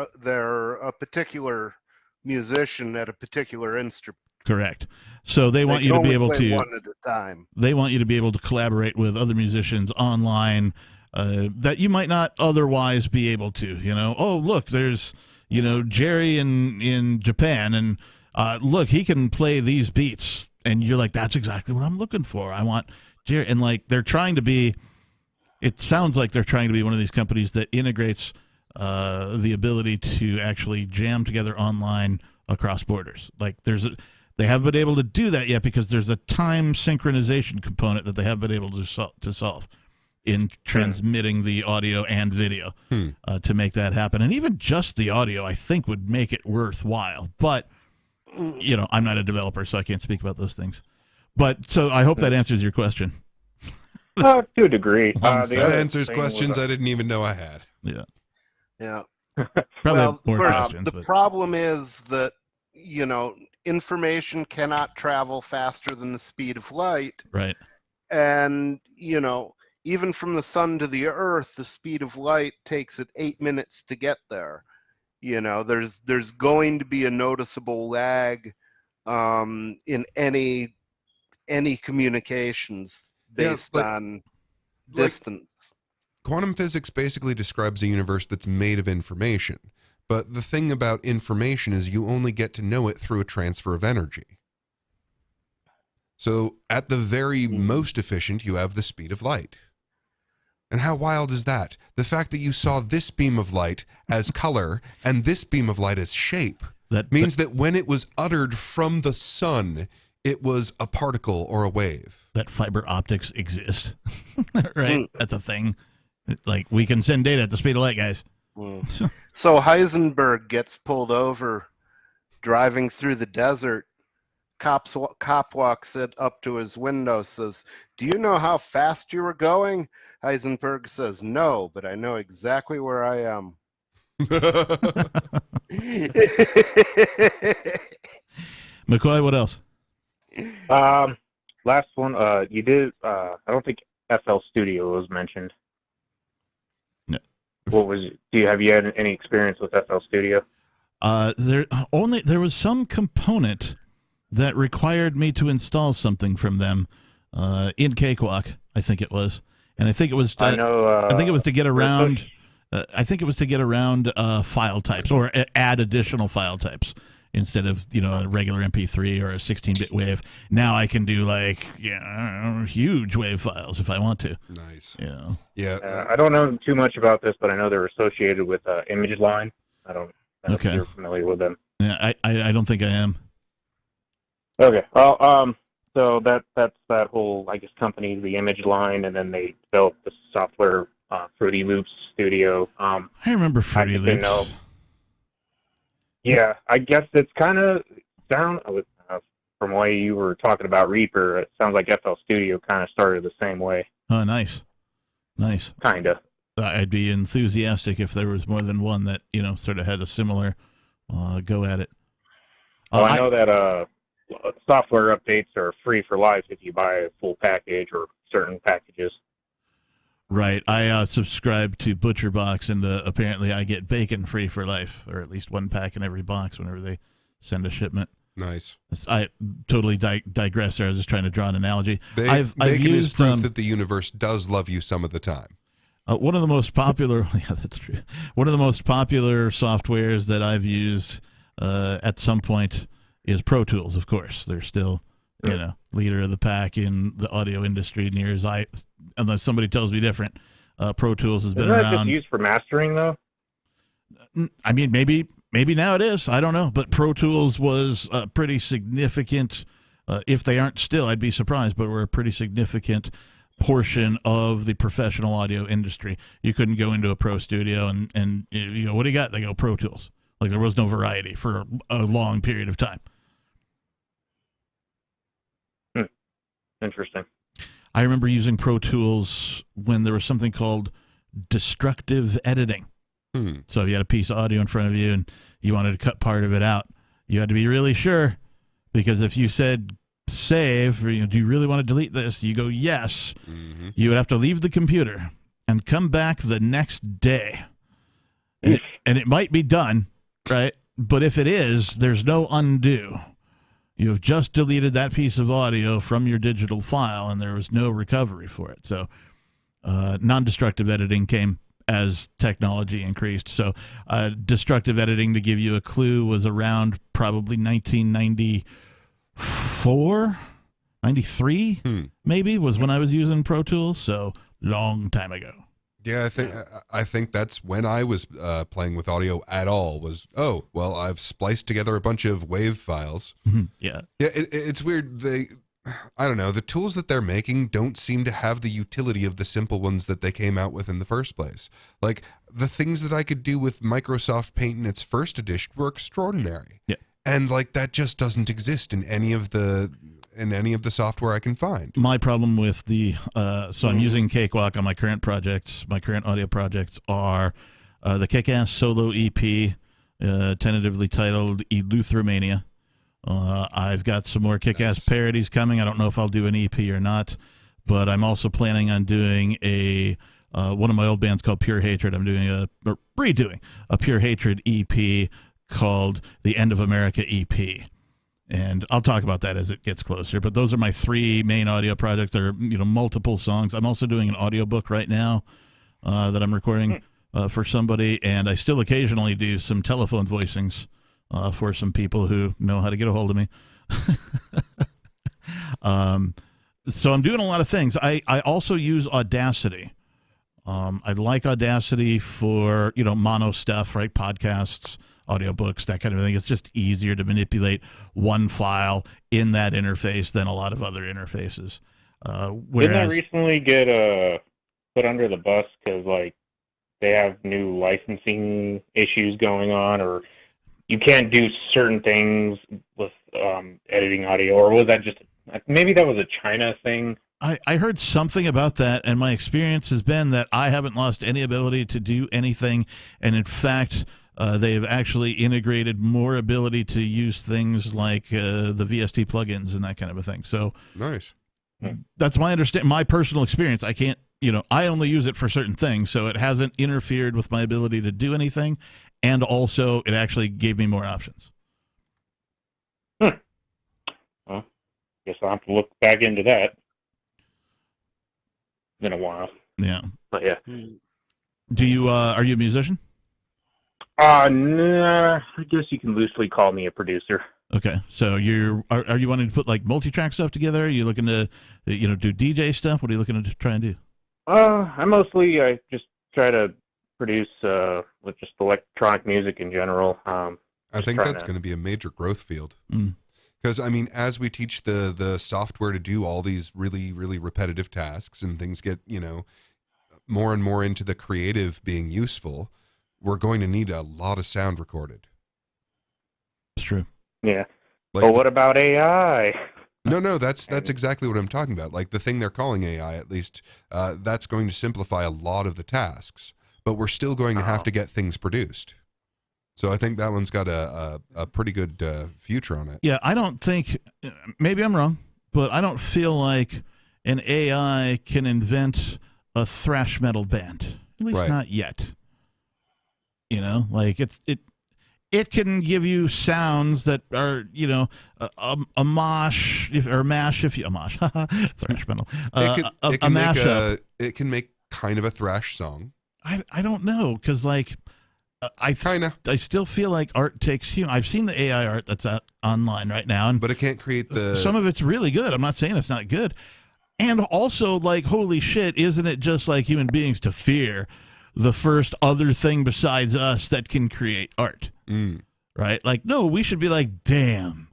a particular musician at a particular instrument. Correct. So they want you to be able to one at a time. They want you to be able to collaborate with other musicians online. That you might not otherwise be able to, Oh, look, there's, Jerry in Japan, and look, he can play these beats, and you're like, that's exactly what I'm looking for. I want Jerry, and like they're trying to be. It sounds like they're trying to be one of these companies that integrates the ability to actually jam together online across borders. Like they haven't been able to do that yet because there's a time synchronization component that they haven't been able to solve in transmitting the audio and video to make that happen. And even just the audio, I think, would make it worthwhile. But, you know, I'm not a developer, so I can't speak about those things. But so I hope that answers your question. To a degree. That answers questions I didn't even know I had. Yeah. Yeah. Probably more first, questions. the problem is that, you know, information cannot travel faster than the speed of light. Right. And, you know, even from the sun to the earth, the speed of light takes it 8 minutes to get there. You know, there's going to be a noticeable lag in any communications based on distance. Quantum physics basically describes a universe that's made of information. But the thing about information is you only get to know it through a transfer of energy. So at the very most efficient, you have the speed of light. And how wild is that? The fact that you saw this beam of light as color and this beam of light as shape means that when it was uttered from the sun, it was a particle or a wave. That fiber optics exist, right? That's a thing. Like, we can send data at the speed of light, guys. So Heisenberg gets pulled over driving through the desert. Cop walks up to his window, says, "Do you know how fast you were going?" Heisenberg says, "No, but I know exactly where I am." McCoy, what else? Last one. You did. I don't think FL Studio was mentioned. No. What was? Have you had any experience with FL Studio? There was some component that required me to install something from them in Cakewalk, I think it was, and I think it was. I think it was to get around. I think it was to get around file types or add additional file types instead of a regular MP3 or a 16-bit wave. Now I can do huge wave files if I want to. Nice. Yeah. I don't know too much about this, but I know they're associated with Image Line. I don't know if you're familiar with them. Yeah, I don't think I am. Okay. Well, so that's that whole, I guess, company, the Image Line, and then they developed the software, Fruity Loops Studio. I remember Fruity Loops. Yeah, I guess it's kind of from the way you were talking about Reaper, it sounds like FL Studio kind of started the same way. Oh, nice. Kind of. I'd be enthusiastic if there was more than one that sort of had a similar go at it. I know that software updates are free for life if you buy a full package or certain packages. Right. I subscribe to ButcherBox, and apparently I get bacon free for life, or at least one pack in every box whenever they send a shipment. Nice. I totally digress there. I was just trying to draw an analogy. Bacon is proof that the universe does love you some of the time. One of the most popular, yeah, that's true. One of the most popular softwares that I've used at some point is Pro Tools, of course. They're still, leader of the pack in the audio industry, unless somebody tells me different. Pro Tools has been around. Isn't that just used for mastering, though? I mean, maybe now it is. I don't know. But Pro Tools was a pretty significant, if they aren't still, I'd be surprised, but we're a pretty significant portion of the professional audio industry. You couldn't go into a pro studio and you go, what do you got? They go, Pro Tools. Like, there was no variety for a long period of time. Interesting. I remember using Pro Tools when there was something called destructive editing. So if you had a piece of audio in front of you and you wanted to cut part of it out, you had to be really sure, because if you said save, or, do you really want to delete this? You go, yes. Mm-hmm. You would have to leave the computer and come back the next day. And it might be done, right? But if it is, there's no undo. You have just deleted that piece of audio from your digital file, and there was no recovery for it. So non-destructive editing came as technology increased. So destructive editing, to give you a clue, was around probably 1994, 93 maybe, was when I was using Pro Tools. So long time ago. Yeah, I think that's when I was playing with audio at all. Was I've spliced together a bunch of WAV files. Yeah. It's weird. I don't know. The tools that they're making don't seem to have the utility of the simple ones that they came out with in the first place. Like the things that I could do with Microsoft Paint in its first edition were extraordinary. Yeah. And like that just doesn't exist in any of the software I can find. My problem with so I'm using Cakewalk on my current projects. My current audio projects are the Kick-Ass solo EP, tentatively titled Eleuthermania. I've got some more Kick-Ass parodies coming. I don't know if I'll do an EP or not, but I'm also planning on doing one of my old bands called Pure Hatred. I'm redoing a Pure Hatred EP called The End of America EP. And I'll talk about that as it gets closer. But those are my 3 main audio projects. They're multiple songs. I'm also doing an audiobook right now that I'm recording for somebody, and I still occasionally do some telephone voicings for some people who know how to get a hold of me. So I'm doing a lot of things. I also use Audacity. I like Audacity for mono stuff, right? Podcasts, audiobooks, that kind of thing. It's just easier to manipulate one file in that interface than a lot of other interfaces. Didn't I recently get put under the bus because they have new licensing issues going on, or you can't do certain things with editing audio, or was that just maybe that was a China thing? I heard something about that, and my experience has been that I haven't lost any ability to do anything, and in fact, they have actually integrated more ability to use things like the VST plugins and that kind of a thing. So nice. That's my personal experience. I can't, I only use it for certain things, so it hasn't interfered with my ability to do anything, and also it actually gave me more options. Well, guess I'll have to look back into that. In a while. Yeah. But yeah. Do you are you a musician? Nah, I guess you can loosely call me a producer. Okay. So are you wanting to put multi-track stuff together? Are you looking to do DJ stuff? What are you looking to try and do? I just try to produce with just electronic music in general. I think that's going to be a major growth field. Because, as we teach the software to do all these really, really repetitive tasks and things get, more and more into the creative being useful, we're going to need a lot of sound recorded. It's true. Yeah. But what about AI? No, that's exactly what I'm talking about. Like the thing they're calling AI, at least, that's going to simplify a lot of the tasks. But we're still going to have to get things produced. So I think that one's got a pretty good future on it. Yeah, I don't think, maybe I'm wrong, but I don't feel like an AI can invent a thrash metal band. At least not yet. It can give you sounds that are, a mosh, thrash metal. It can make it can make kind of a thrash song. I don't know, because I still feel like art takes I've seen the AI art that's online right now, but it can't create some of it's really good. I'm not saying it's not good. And also, holy shit, isn't it just like human beings to fear the first other thing besides us that can create art? Right? No, we should be damn,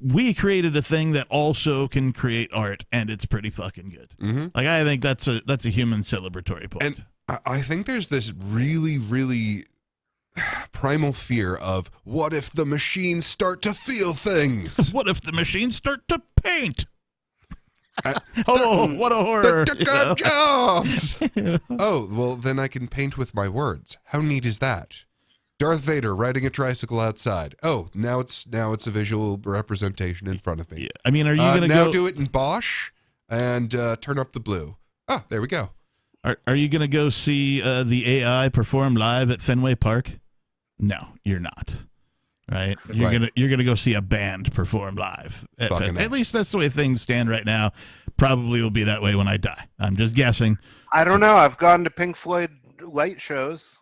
we created a thing that also can create art, and it's pretty fucking good. I think that's a human celebratory point. And I think there's this really, really primal fear of what if the machines start to feel things? What if the machines start to paint? What a horror. The jobs! Oh, well, then I can paint with my words. How neat is that? Darth Vader riding a tricycle outside. Oh, now it's a visual representation in front of me. Yeah. Are you going to now do it in Bosch and turn up the blue? Oh, there we go. Are you going to go see the AI perform live at Fenway Park? No, you're not. Right? You're gonna go see a band perform live. At least that's the way things stand right now. probably will be that way when I die. I'm just guessing. I don't know. I've gone to Pink Floyd light shows.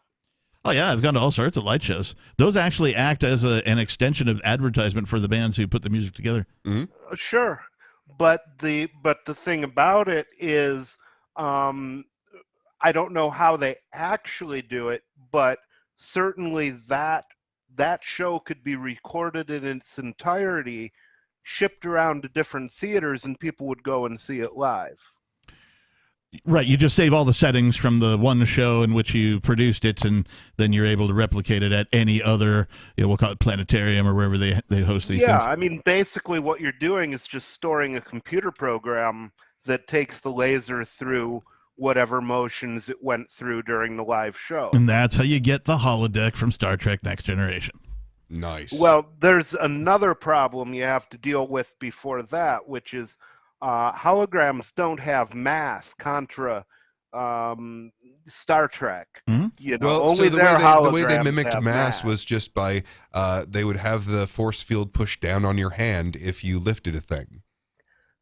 Oh, yeah, I've gone to all sorts of light shows. Those actually act as an extension of advertisement for the bands who put the music together. Mm-hmm. Sure. But the thing about it is, I don't know how they actually do it, but certainly that show could be recorded in its entirety, shipped around to different theaters, and people would go and see it live. Right, you just save all the settings from the one show in which you produced it, and then you're able to replicate it at any other, we'll call it planetarium or wherever they host these things. Yeah, I mean, basically what you're doing is just storing a computer program that takes the laser through whatever motions it went through during the live show. And that's how you get the holodeck from Star Trek Next Generation. Nice. Well, there's another problem you have to deal with before that, which is holograms don't have mass contra Star Trek. Mm-hmm. Only the way they mimicked mass was just by they would have the force field pushed down on your hand if you lifted a thing.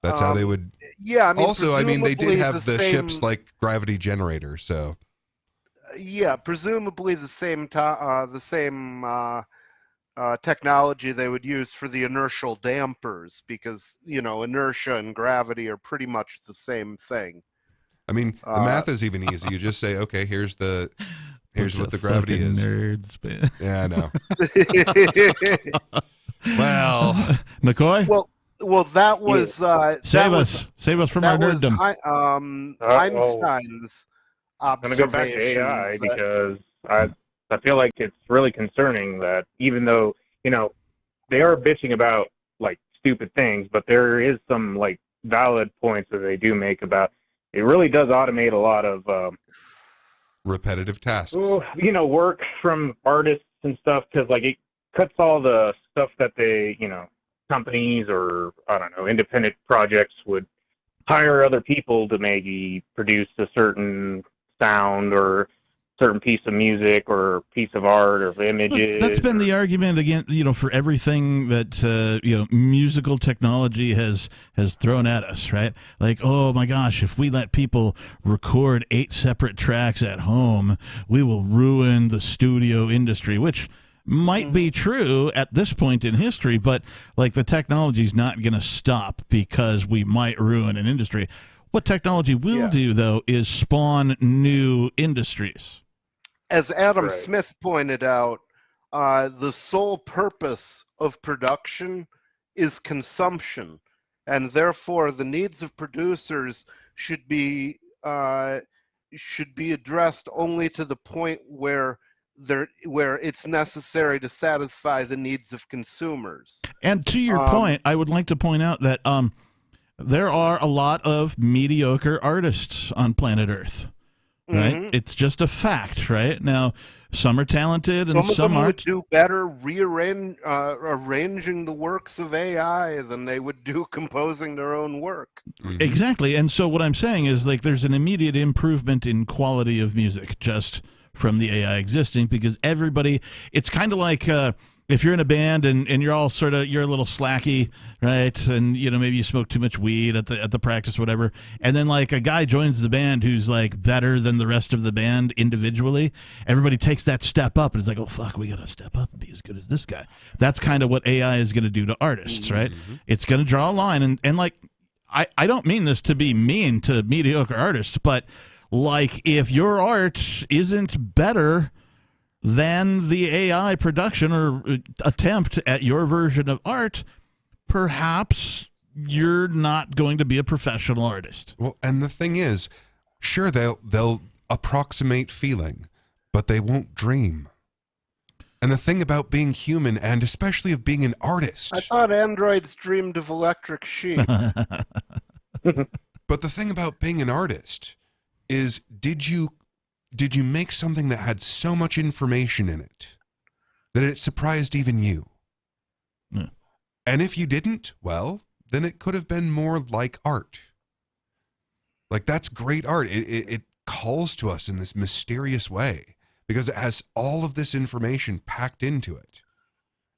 That's how they would. Yeah. I mean, they did have the ships like gravity generators. So. Yeah, presumably the same technology they would use for the inertial dampers, because inertia and gravity are pretty much the same thing. I mean, the math is even easy. You just say, okay, here's what the gravity is. Nerds, man. Yeah, I know. Well, McCoy. Well, that was save us from our nerddom. Einstein's I'm going to go back to AI because I feel like it's really concerning that even though, they are bitching about like stupid things, but there is some like valid points that they do make about it really does automate a lot of repetitive tasks. Work from artists and stuff, because like it cuts all the stuff that they, companies or I don't know, independent projects would hire other people to maybe produce a certain sound or certain piece of music or piece of art or images. That's been the argument again, for everything that musical technology has thrown at us, right? Like, oh my gosh, if we let people record 8 separate tracks at home, we will ruin the studio industry, which might be true at this point in history, but like the technology's not going to stop because we might ruin an industry. What technology will do, though, is spawn new industries. As Adam Smith pointed out, the sole purpose of production is consumption, and therefore the needs of producers should be addressed only to the point where it's necessary to satisfy the needs of consumers. And to your point, I would like to point out that there are a lot of mediocre artists on planet Earth, right? Mm-hmm. It's just a fact, right? Now, some are talented and some aren't. Would do better arranging the works of AI than they would do composing their own work. Mm-hmm. Exactly. And so what I'm saying is, like, there's an immediate improvement in quality of music just from the AI existing, because everybody, it's kind of like if you're in a band and you're all you're a little slacky, right? And maybe you smoke too much weed at the practice, whatever. And then like a guy joins the band who's like better than the rest of the band individually. Everybody takes that step up and it's like, oh fuck, we got to step up and be as good as this guy. That's kind of what AI is going to do to artists, right? Mm-hmm. It's going to draw a line. And like, I don't mean this to be mean to mediocre artists, but like if your art isn't better than the AI production or attempt at your version of art, perhaps you're not going to be a professional artist. Well, and the thing is, sure, they'll approximate feeling, but they won't dream. And the thing about being human, and especially of being an artist... I thought androids dreamed of electric sheep. But the thing about being an artist is, did you make something that had so much information in it that it surprised even you? Yeah. And if you didn't, well, then it could have been more like art. Like, that's great art. It calls to us in this mysterious way because it has all of this information packed into it.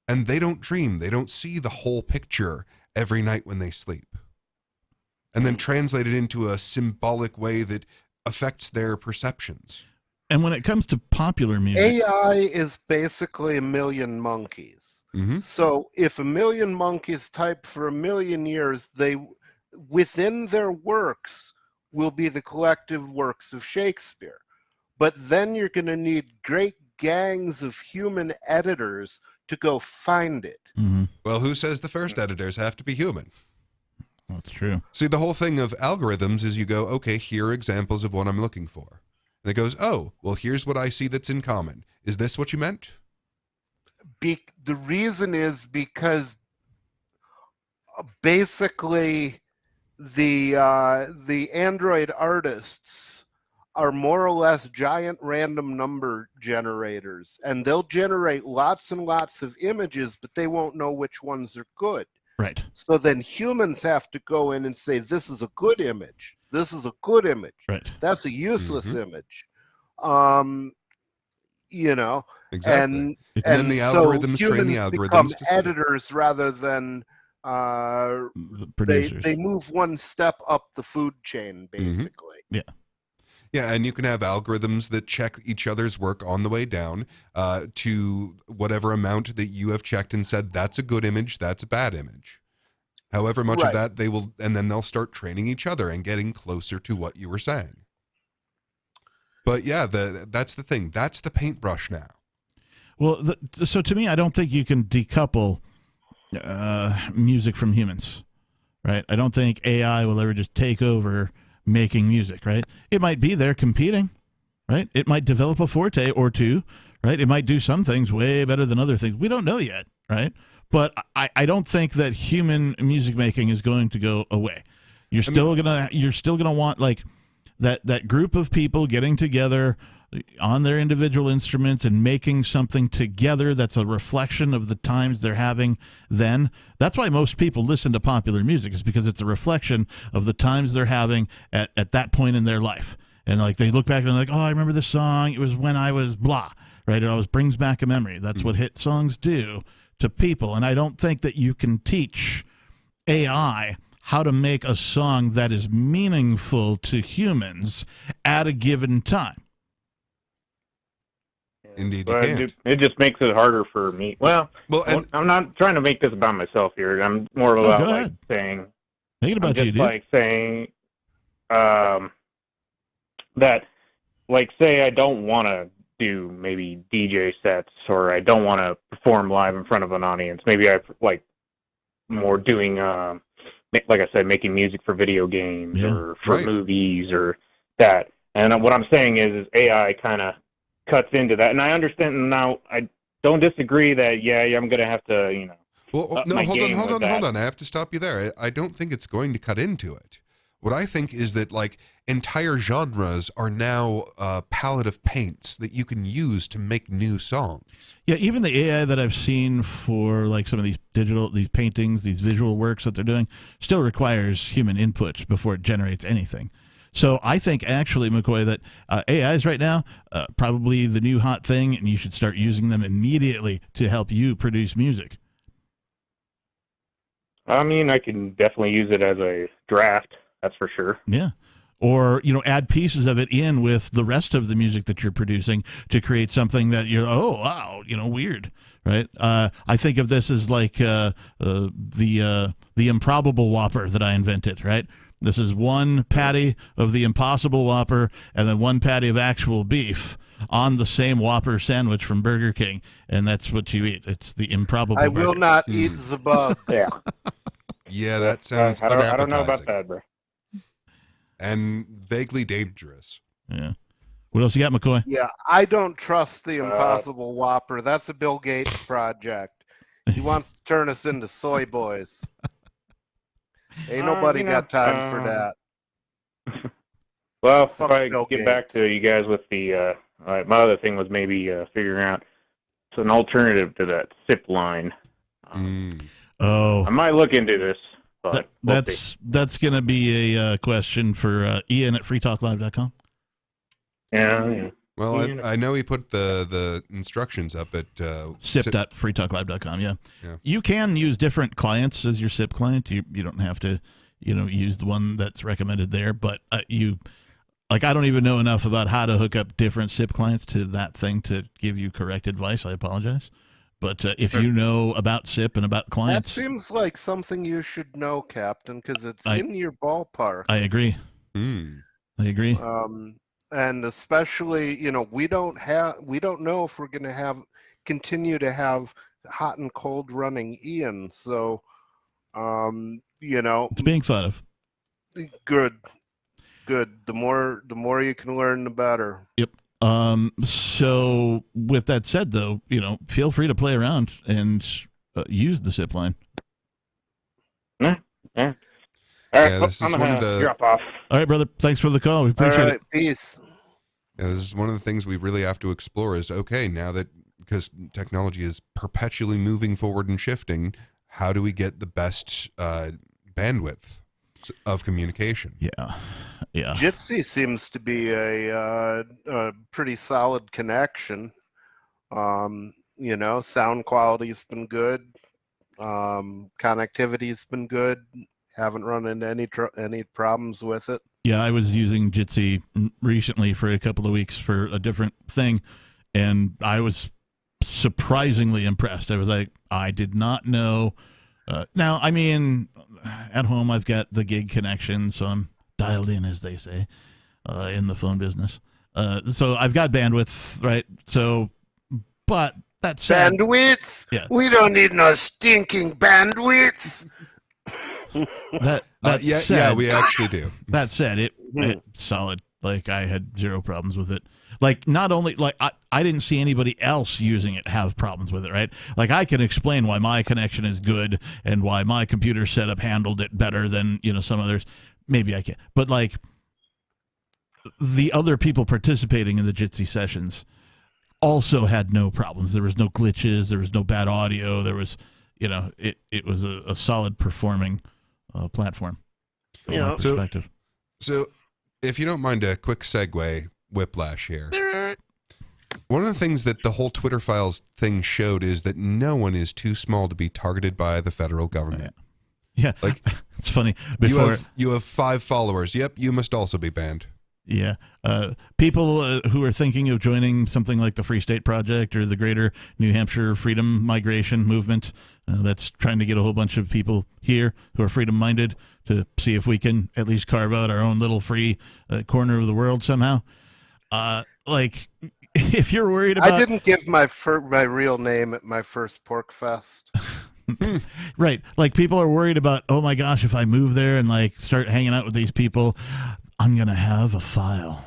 And they don't dream. They don't see the whole picture every night when they sleep. and then translate it into a symbolic way that affects their perceptions. And when it comes to popular music, AI is basically a million monkeys. Mm-hmm. So if a million monkeys type for a million years, they, within their works, will be the collective works of Shakespeare. But then you're going to need great gangs of human editors to go find it. Mm-hmm. Well, who says the first editors have to be human? That's true. See, the whole thing of algorithms is you go, okay, here are examples of what I'm looking for. And it goes, oh, well, here's what I see that's in common. Is this what you meant? The reason is because basically the Android artists are more or less giant random number generators, and they'll generate lots and lots of images, but they won't know which ones are good. Right. So then humans have to go in and say, this is a good image. This is a good image. Right. That's a useless image. You know, exactly. And then the algorithms train the algorithms become to see. editors rather than the producers. They move one step up the food chain, basically. Yeah. Yeah, and you can have algorithms that check each other's work on the way down to whatever amount that you have checked and said, that's a good image, that's a bad image. However much of that they will, and then they'll start training each other and getting closer to what you were saying. But yeah, that's the thing. That's the paintbrush now. Well, so to me, I don't think you can decouple music from humans, right? I don't think AI will ever just take over making music, right? It might be there competing, right? It might develop a forte or two, right? It might do some things way better than other things. We don't know yet, right? But I don't think that human music making is going to go away. You're still gonna want like that group of people getting together on their individual instruments and making something together that's a reflection of the times they're having then. That's why most people listen to popular music, is because it's a reflection of the times they're having at that point in their life. And like they look back and they're like, oh, I remember this song. It was when I was blah, right? It always brings back a memory. That's what hit songs do to people. And I don't think that you can teach AI how to make a song that is meaningful to humans at a given time. Indeed, you can't. It just makes it harder for me. Well, I'm not trying to make this about myself here. I'm more about like saying, make it about you, dude. Like saying that, like, say I don't want to do maybe DJ sets, or I don't want to perform live in front of an audience. Maybe I like more doing, like I said, making music for video games or for movies or that. And what I'm saying is AI kind of cuts into that, and I understand now. I don't disagree that I'm going to have to, you know. Well, no, hold on. I have to stop you there. I don't think it's going to cut into it. What I think is that like entire genres are now a palette of paints that you can use to make new songs. Yeah, even the AI that I've seen for like some of these paintings, these visual works that they're doing, still requires human input before it generates anything. So I think actually, McCoy, that AIs right now probably the new hot thing, and you should start using them immediately to help you produce music. I mean, I can definitely use it as a draft. That's for sure. Yeah. Or, add pieces of it in with the rest of the music that you're producing to create something that you're, oh, wow, weird, right? I think of this as like the improbable Whopper that I invented, right? This is one patty of the Impossible Whopper and then one patty of actual beef on the same Whopper sandwich from Burger King, and that's what you eat. It's the improbable I burger. will not eat the bugs. Yeah, that sounds I don't know about that, bro. And vaguely dangerous. Yeah. What else you got, McCoy? Yeah, I don't trust the Impossible Whopper. That's a Bill Gates project. He wants to turn us into soy boys. Ain't nobody got time for that. Well, if I get back to you guys with the my other thing was maybe figuring out it's an alternative to that SIP line. I might look into this. But that's going to be a question for Ian at freetalklive.com. Yeah. Well, I know he put the instructions up at SIP.freetalklive.com. Yeah. You can use different clients as your SIP client. You don't have to use the one that's recommended there. But I don't even know enough about how to hook up different SIP clients to that thing to give you correct advice. I apologize. But if you know about SIP and about clients... That seems like something you should know, Captain, because it's in your ballpark. I agree. I agree. And especially, we don't know if we're going to continue to have hot and cold running Ian. So, it's being thought of. Good. The more you can learn, the better. Yep. So with that said, though, feel free to play around and use the SIP line. Yeah. All right, I'm going to drop off. All right, brother. Thanks for the call. We appreciate it. Peace. Yeah, this is one of the things we really have to explore is, okay, now that, because technology is perpetually moving forward and shifting, how do we get the best bandwidth of communication? Yeah. Jitsi seems to be a pretty solid connection. Sound quality's been good. Connectivity's been good. Haven't run into any problems with it. Yeah, I was using Jitsi recently for a couple of weeks for a different thing, and I was surprisingly impressed. I was like, I did not know. Now, I mean, at home I've got the gig connection, so I'm dialed in, as they say, in the phone business. So I've got bandwidth, right? So, but that said... Bandwidth? Yeah. We don't need no stinking bandwidth. Yeah, we actually do. That said, it's solid. Like, I had zero problems with it. Like, not only, like, I didn't see anybody else using it have problems with it, right? Like, I can explain why my connection is good and why my computer setup handled it better than, some others. Maybe I can. But, like, the other people participating in the Jitsi sessions also had no problems. There was no glitches. There was no bad audio. There was, it was a solid performing platform from my perspective. So, if you don't mind a quick segue, Whiplash here. One of the things that the whole Twitter Files thing showed is that no one is too small to be targeted by the federal government. Yeah, like it's funny. Before you have 5 followers. Yep, you must also be banned. Yeah, people who are thinking of joining something like the Free State Project or the Greater New Hampshire Freedom Migration Movement, that's trying to get a whole bunch of people here who are freedom-minded to see if we can at least carve out our own little free corner of the world somehow. Like, if you're worried about... I didn't give my real name at my first Pork Fest. Right. Like, people are worried about, oh my gosh, if I move there and like start hanging out with these people, I'm going to have a file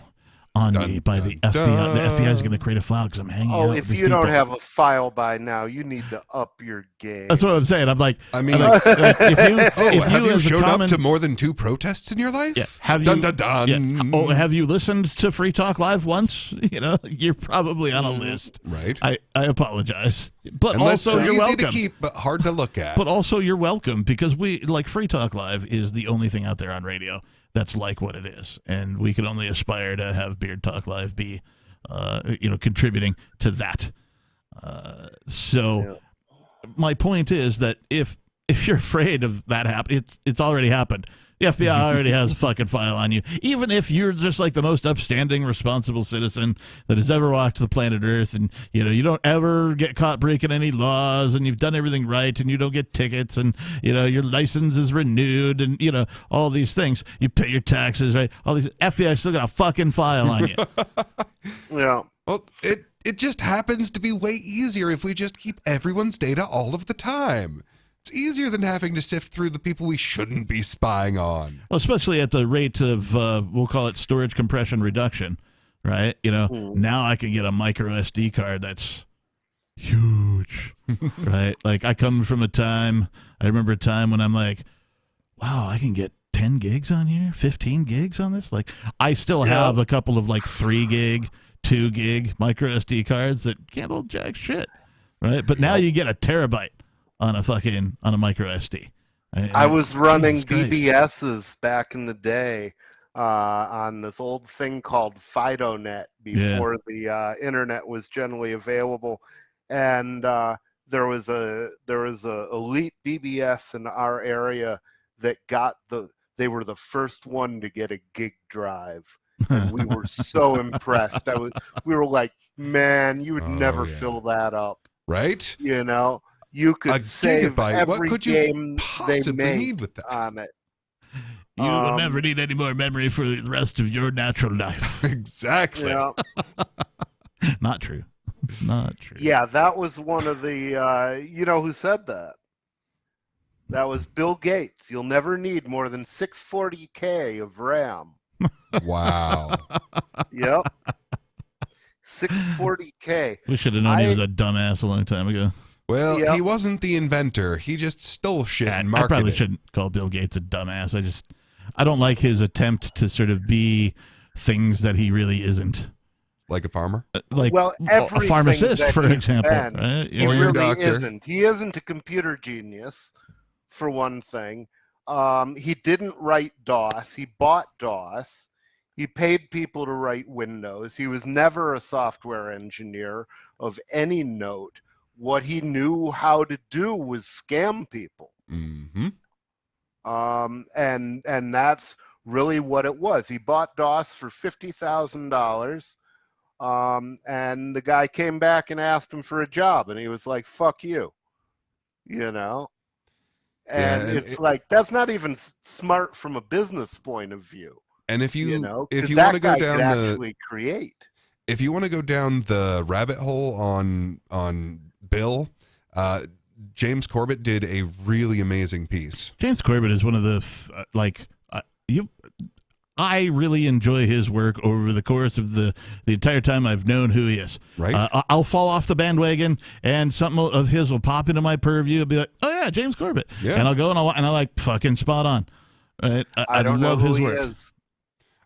on me by the FBI. The FBI is going to create a file because I'm hanging out with if these you people. don't have a file by now, you need to up your game. That's what I'm saying. I'm like, have you shown up to more than 2 protests in your life? Yeah. Have you listened to Free Talk Live once? You're probably on a list. Right. I apologize. But Unless also, you're easy welcome. to keep, but hard to look at. But also, you're welcome because Free Talk Live is the only thing out there on radio that's like what it is, and we can only aspire to have Beard Talk Live be, contributing to that. My point is that if you're afraid of that happening, it's already happened. The FBI already has a fucking file on you. Even if you're just like the most upstanding, responsible citizen that has ever walked the planet Earth, and you don't ever get caught breaking any laws, and you've done everything right, and you don't get tickets, and your license is renewed, and all these things. You pay your taxes, right? All these FBI still got a fucking file on you. Yeah. Well, it just happens to be way easier if we just keep everyone's data all of the time. It's easier than having to sift through the people we shouldn't be spying on. Well, especially at the rate of, we'll call it storage compression reduction, right? Now I can get a micro SD card that's huge, right? Like, I remember a time when I'm like, wow, I can get 10 gigs on here, 15 gigs on this. Like, I still have a couple of like 3 gig, 2 gig micro SD cards that can't hold jack shit, right? But now you get a terabyte on a micro SD. I was running BBSs back in the day on this old thing called FidoNet before the internet was generally available, and there was a elite BBS in our area that got the they were the first one to get a gig drive. And we were so impressed. We were like, man, you would never fill that up. Right? You know, you could save gigabyte. every What could you game they possibly made need with that? on it. You will never need any more memory for the rest of your natural life. Exactly. Yeah. Not true. Not true. Yeah, that was one of the, you know who said that? That was Bill Gates. You'll never need more than 640K of RAM. Wow. Yep. 640K. We should have known he was a dumbass a long time ago. Well, he wasn't the inventor. He just stole shit and I marketed probably it. shouldn't call Bill Gates a dumbass. I don't like his attempt to sort of be things that he really isn't. Like a farmer? Like well, a pharmacist, that for he's example. been, Right? He really isn't. He isn't a computer genius, for one thing. He didn't write DOS. He bought DOS. He paid people to write Windows. He was never a software engineer of any note. What he knew how to do was scam people. Mm-hmm. And that's really what it was. He bought DOS for $50,000. And the guy came back and asked him for a job, and he was like, fuck you, you know? And it's like, that's not even smart from a business point of view. And if you know, if you that want to go guy down could the actually create. if you want to go down the rabbit hole on Bill, James Corbett did a really amazing piece. James Corbett is one of the I really enjoy his work over the course of the entire time I've known who he is. Right. I'll fall off the bandwagon, and something of his will pop into my purview. I'll be like, oh yeah, James Corbett. Yeah. And I'll go and I'll like fucking spot on. Right. I don't love know who his he work. is.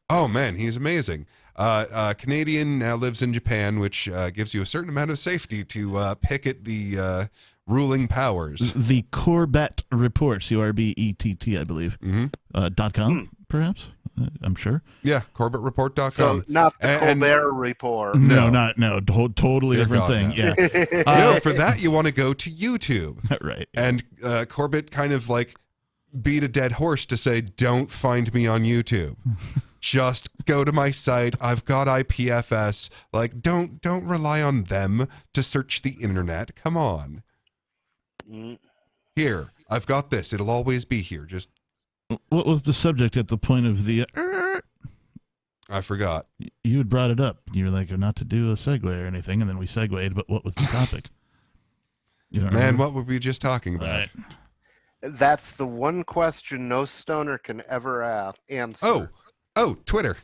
Oh man, he's amazing. Canadian, now lives in Japan, which gives you a certain amount of safety to pick at the ruling powers. The Corbett Report, CORBETT, I believe. Mm-hmm. .com, perhaps. I'm sure. Yeah, CorbettReport.com. So not the Colbert Report. No, totally Dear different God, thing. no. Yeah. No, for that you want to go to YouTube. Right. And Corbett kind of like beat a dead horse to say, don't find me on YouTube. Just go to my site. I've got IPFS. Like, don't rely on them to search the internet. Come on. Here, I've got this. It'll always be here. Just What was the subject at the point of the... I forgot. You had brought it up. You were like, not to do a segue or anything, and then we segued, but what was the topic? You don't Man, remember? what were we just talking about? Right. That's the one question no stoner can ever answer. Oh, Twitter.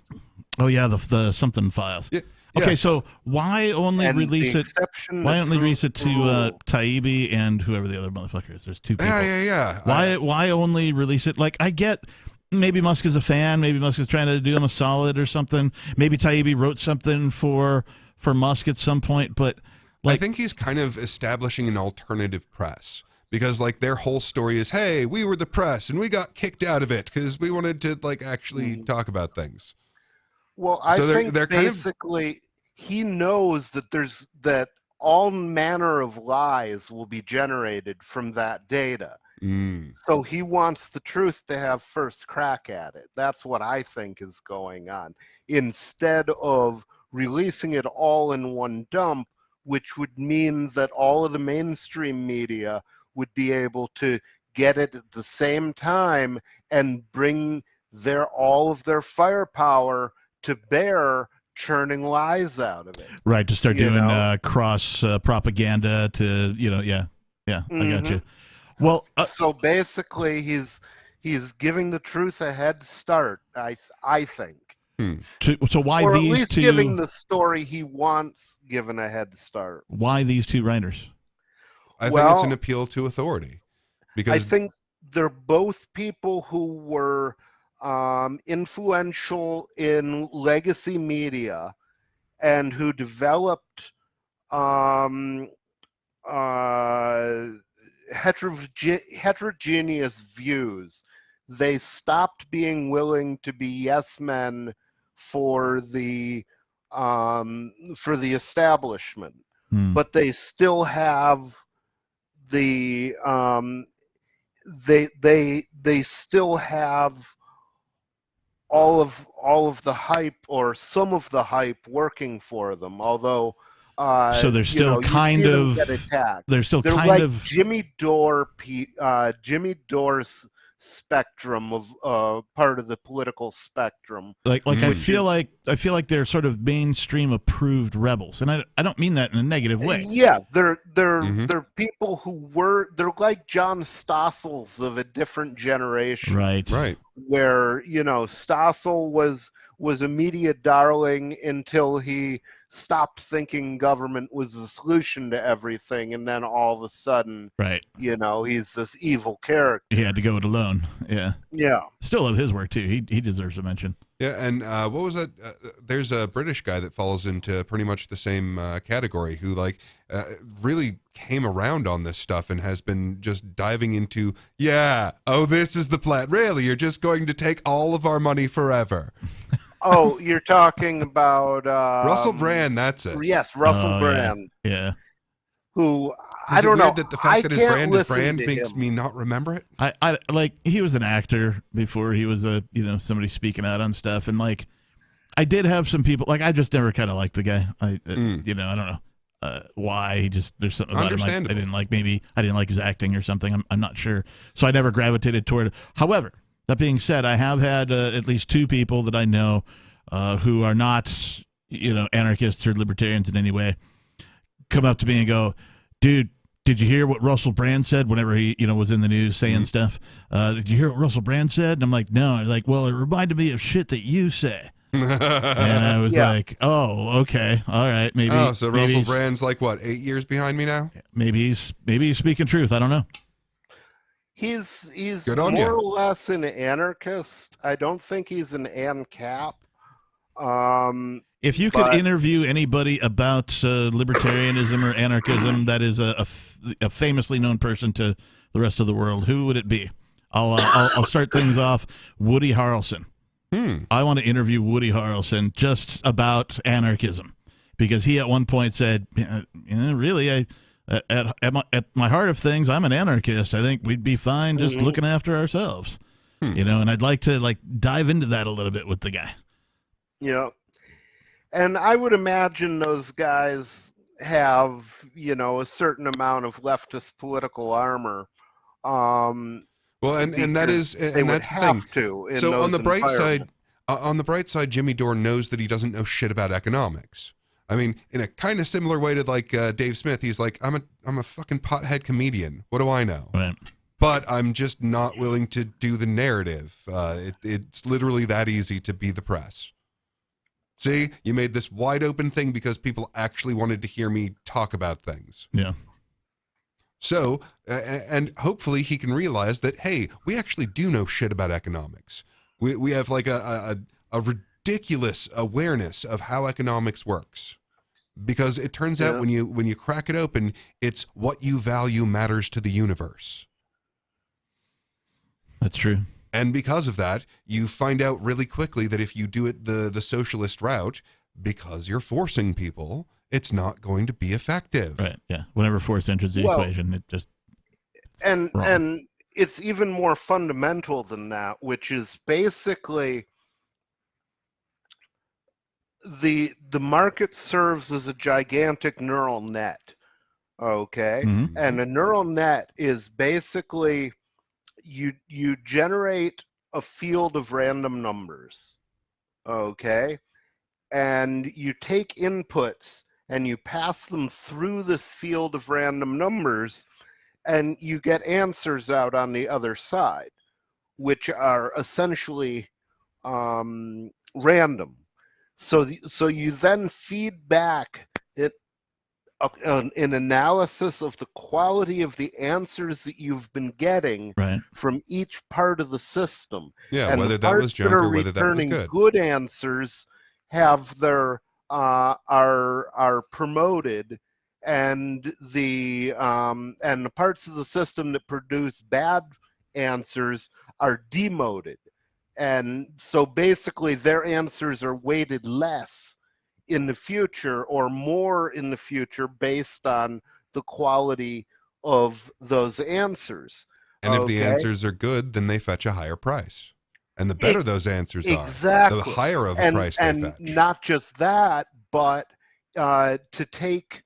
Oh yeah, the something files. Yeah. Okay, so why only And release the it? exception Why that only release it proves the to rule. Taibbi and whoever the other motherfucker is? There's two people. Yeah. Why only release it? Like, I get maybe Musk is a fan. Maybe Musk is trying to do him a solid or something. Maybe Taibbi wrote something for Musk at some point, but like, I think he's kind of establishing an alternative press. Because like their whole story is, hey, we were the press and we got kicked out of it because we wanted to like actually talk about things. Well, I So think they're kind of- basically he knows that all manner of lies will be generated from that data. So he wants the truth to have first crack at it. That's what I think is going on. Instead of releasing it all in one dump, which would mean that all of the mainstream media would be able to get it at the same time and bring all of their firepower to bear, churning lies out of it. right, to start doing cross propaganda to I got you. Well, So basically, he's giving the truth a head start. I think. So why or at these least two? giving the story he wants given a head start. Why these two writers? I think it's an appeal to authority. Because I think they're both people who were influential in legacy media and who developed heterogeneous views. They stopped being willing to be yes men for the establishment, but they still have they still have all of the hype or some of the hype working for them. Although, so they're still kind of they're still kind like of Jimmy Dore's spectrum of part of the political spectrum. Like I feel like they're sort of mainstream approved rebels, and I don't mean that in a negative way. Yeah, they're people who they're like John Stossels of a different generation. Right. Where, Stossel was a media darling until he stopped thinking government was the solution to everything, and then all of a sudden, right, he's this evil character. He had to go it alone. Yeah. Still love his work too. He deserves a mention. Yeah, and what was that? There's a British guy that falls into pretty much the same category who really came around on this stuff and has been just diving into, this is the plan. Really, you're just going to take all of our money forever. Oh, you're talking about Russell Brand. That's it. Yes, Russell Brand. Yeah. Who I don't know. That the fact that his brand is brand makes me not remember it. I like he was an actor before he was a somebody speaking out on stuff, and I did have some people I just never kind of liked the guy. I don't know why. There's something about him I didn't like. Maybe I didn't like his acting or something. I'm not sure. So I never gravitated toward it. However, that being said, I have had at least two people that I know who are not, anarchists or libertarians in any way, come up to me and go, "Dude, did you hear what Russell Brand said?" Whenever he, was in the news saying stuff, did you hear what Russell Brand said? And I'm like, "No." I'm like, "Well, it reminded me of shit that you say." And I was like, "Oh, okay, all right, maybe." Oh, so Russell Brand's 8 years behind me now? Maybe he's speaking truth. I don't know. He's more or less an anarchist. I don't think he's an ANCAP. If you could interview anybody about libertarianism or anarchism that is a famously known person to the rest of the world, who would it be? I'll start things off. Woody Harrelson. I want to interview Woody Harrelson just about anarchism, because he at one point said, really, at my heart of things, I'm an anarchist. I think we'd be fine just looking after ourselves, and I'd like to dive into that a little bit with the guy. Yeah. And I would imagine those guys have, a certain amount of leftist political armor. And that's the thing. So on the bright side, Jimmy Dore knows that he doesn't know shit about economics. I mean, in a kind of similar way to Dave Smith, he's like, I'm a fucking pothead comedian. What do I know? Right. But I'm just not willing to do the narrative. It's literally that easy to be the press. See, you made this wide open thing because people actually wanted to hear me talk about things. Yeah. So, and hopefully he can realize that, hey, we actually do know shit about economics. We have a ridiculous awareness of how economics works. Because it turns out when you crack it open, it's what you value matters to the universe. That's true. And because of that, you find out really quickly that if you do it the socialist route, because you're forcing people, it's not going to be effective. Right. Yeah. Whenever force enters the equation, it just and it's even more fundamental than that, which is basically the market serves as a gigantic neural net. Okay. Mm-hmm. And a neural net is basically you generate a field of random numbers, okay, and you take inputs and you pass them through this field of random numbers, and you get answers out on the other side, which are essentially random. So you then feed back an analysis of the quality of the answers that you've been getting from each part of the system. Yeah, and whether that was junk or whether that was good. Good answers have their are promoted, and the parts of the system that produce bad answers are demoted. And so basically their answers are weighted less in the future or more in the future based on the quality of those answers. And if the answers are good, then they fetch a higher price. And the better those answers exactly. are, the higher of a price they fetch. And not just that, but to take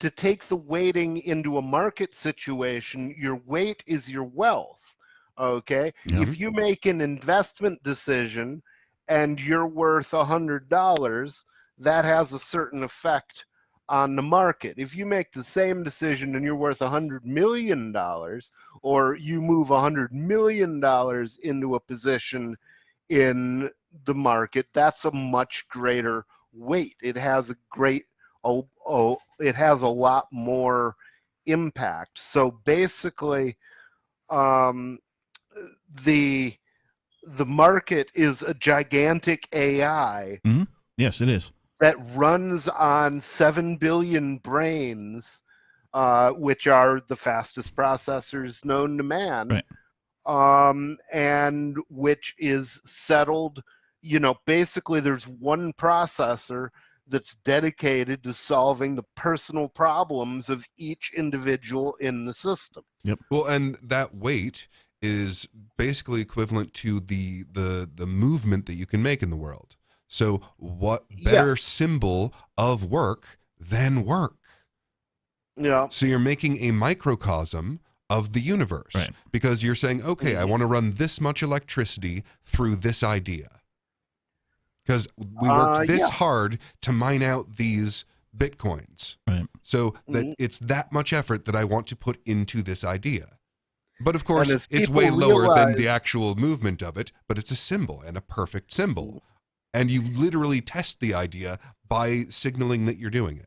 the weighting into a market situation, your weight is your wealth. Okay? Yeah. If you make an investment decision and you're worth $100, that has a certain effect on the market. If you make the same decision and you're worth $100 million, or you move $100 million into a position in the market, that's a much greater weight. It has a it has a lot more impact. So basically, the market is a gigantic AI. Mm-hmm. Yes, it is. That runs on 7 billion brains, which are the fastest processors known to man, right. And which is settled. Basically, there's one processor that's dedicated to solving the personal problems of each individual in the system. Yep. Well, and that weight is basically equivalent to the movement that you can make in the world. So what better symbol of work than work? Yeah. So you're making a microcosm of the universe, right. Because you're saying, okay, I want to run this much electricity through this idea. Because we worked this hard to mine out these Bitcoins. Right. So that it's that much effort that I want to put into this idea. But of course, it's way lower than the actual movement of it, but it's a symbol and a perfect symbol. And you literally test the idea by signaling that you're doing it.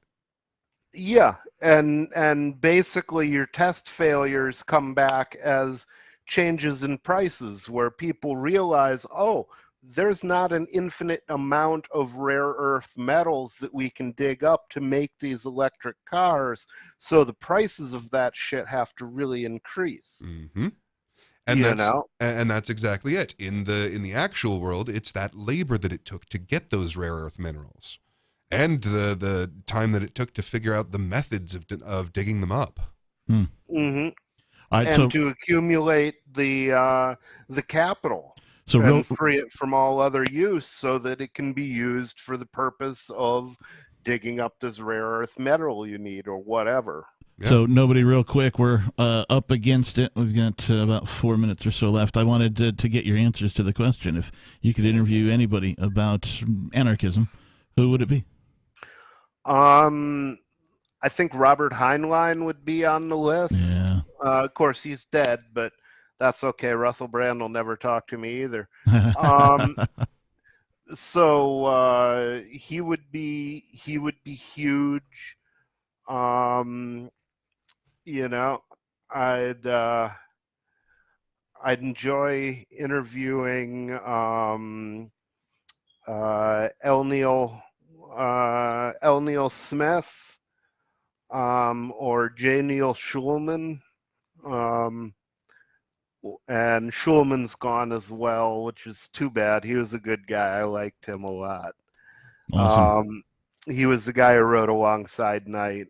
Yeah, and basically your test failures come back as changes in prices, where people realize, oh, there's not an infinite amount of rare earth metals that we can dig up to make these electric cars, so the prices of that shit have to really increase. Mm-hmm. And that's exactly it. In the actual world, it's that labor that it took to get those rare earth minerals, and the time that it took to figure out the methods of digging them up. Mm-hmm. All right, and to accumulate the capital. And free it from all other use so that it can be used for the purpose of digging up this rare earth metal you need or whatever. Yeah. So nobody, real quick, we're up against it. We've got about 4 minutes or so left. I wanted to get your answers to the question. If you could interview anybody about anarchism, who would it be? I think Robert Heinlein would be on the list. Yeah. Of course, he's dead, but that's okay. Russell Brand will never talk to me either. So he would be huge. I'd enjoy interviewing L. Neil Smith, or J. Neil Schulman. And Schulman's gone as well, which is too bad. He was a good guy. I liked him a lot. Awesome. He was the guy who wrote alongside Knight.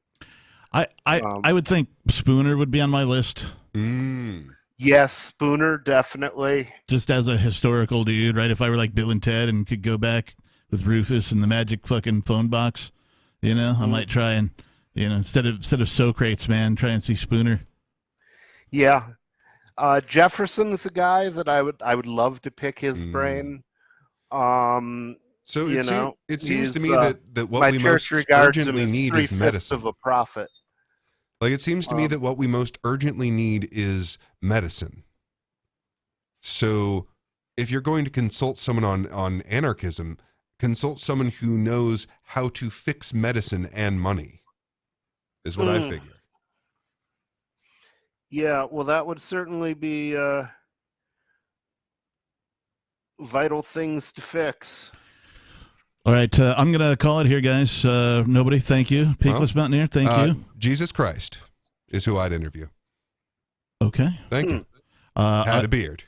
I would think Spooner would be on my list. Yes, Spooner, definitely. Just as a historical dude, right? If I were like Bill and Ted and could go back with Rufus and the magic fucking phone box, I might try and, instead of Socrates, man, try and see Spooner. Yeah. Jefferson's a guy that I would love to pick his brain. So it seems to me that what we most urgently need is medicine. Of a prophet. Like, it seems to me that what we most urgently need is medicine. So if you're going to consult someone on anarchism, consult someone who knows how to fix medicine and money, is what I figure. Yeah, well, that would certainly be vital things to fix. All right, I'm going to call it here, guys. Nobody, thank you. Peakless Mountaineer, thank you. Jesus Christ is who I'd interview. Okay. Thank you. Had a beard.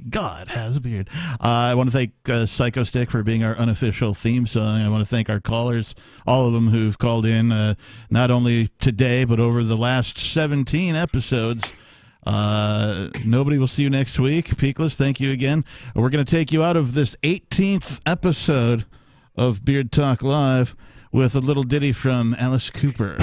God has a beard. I want to thank Psycho Stick for being our unofficial theme song. I want to thank our callers, all of them who've called in, not only today, but over the last 17 episodes. Nobody will see you next week. Peakless, thank you again. We're going to take you out of this 18th episode of Beard Talk Live with a little ditty from Alice Cooper.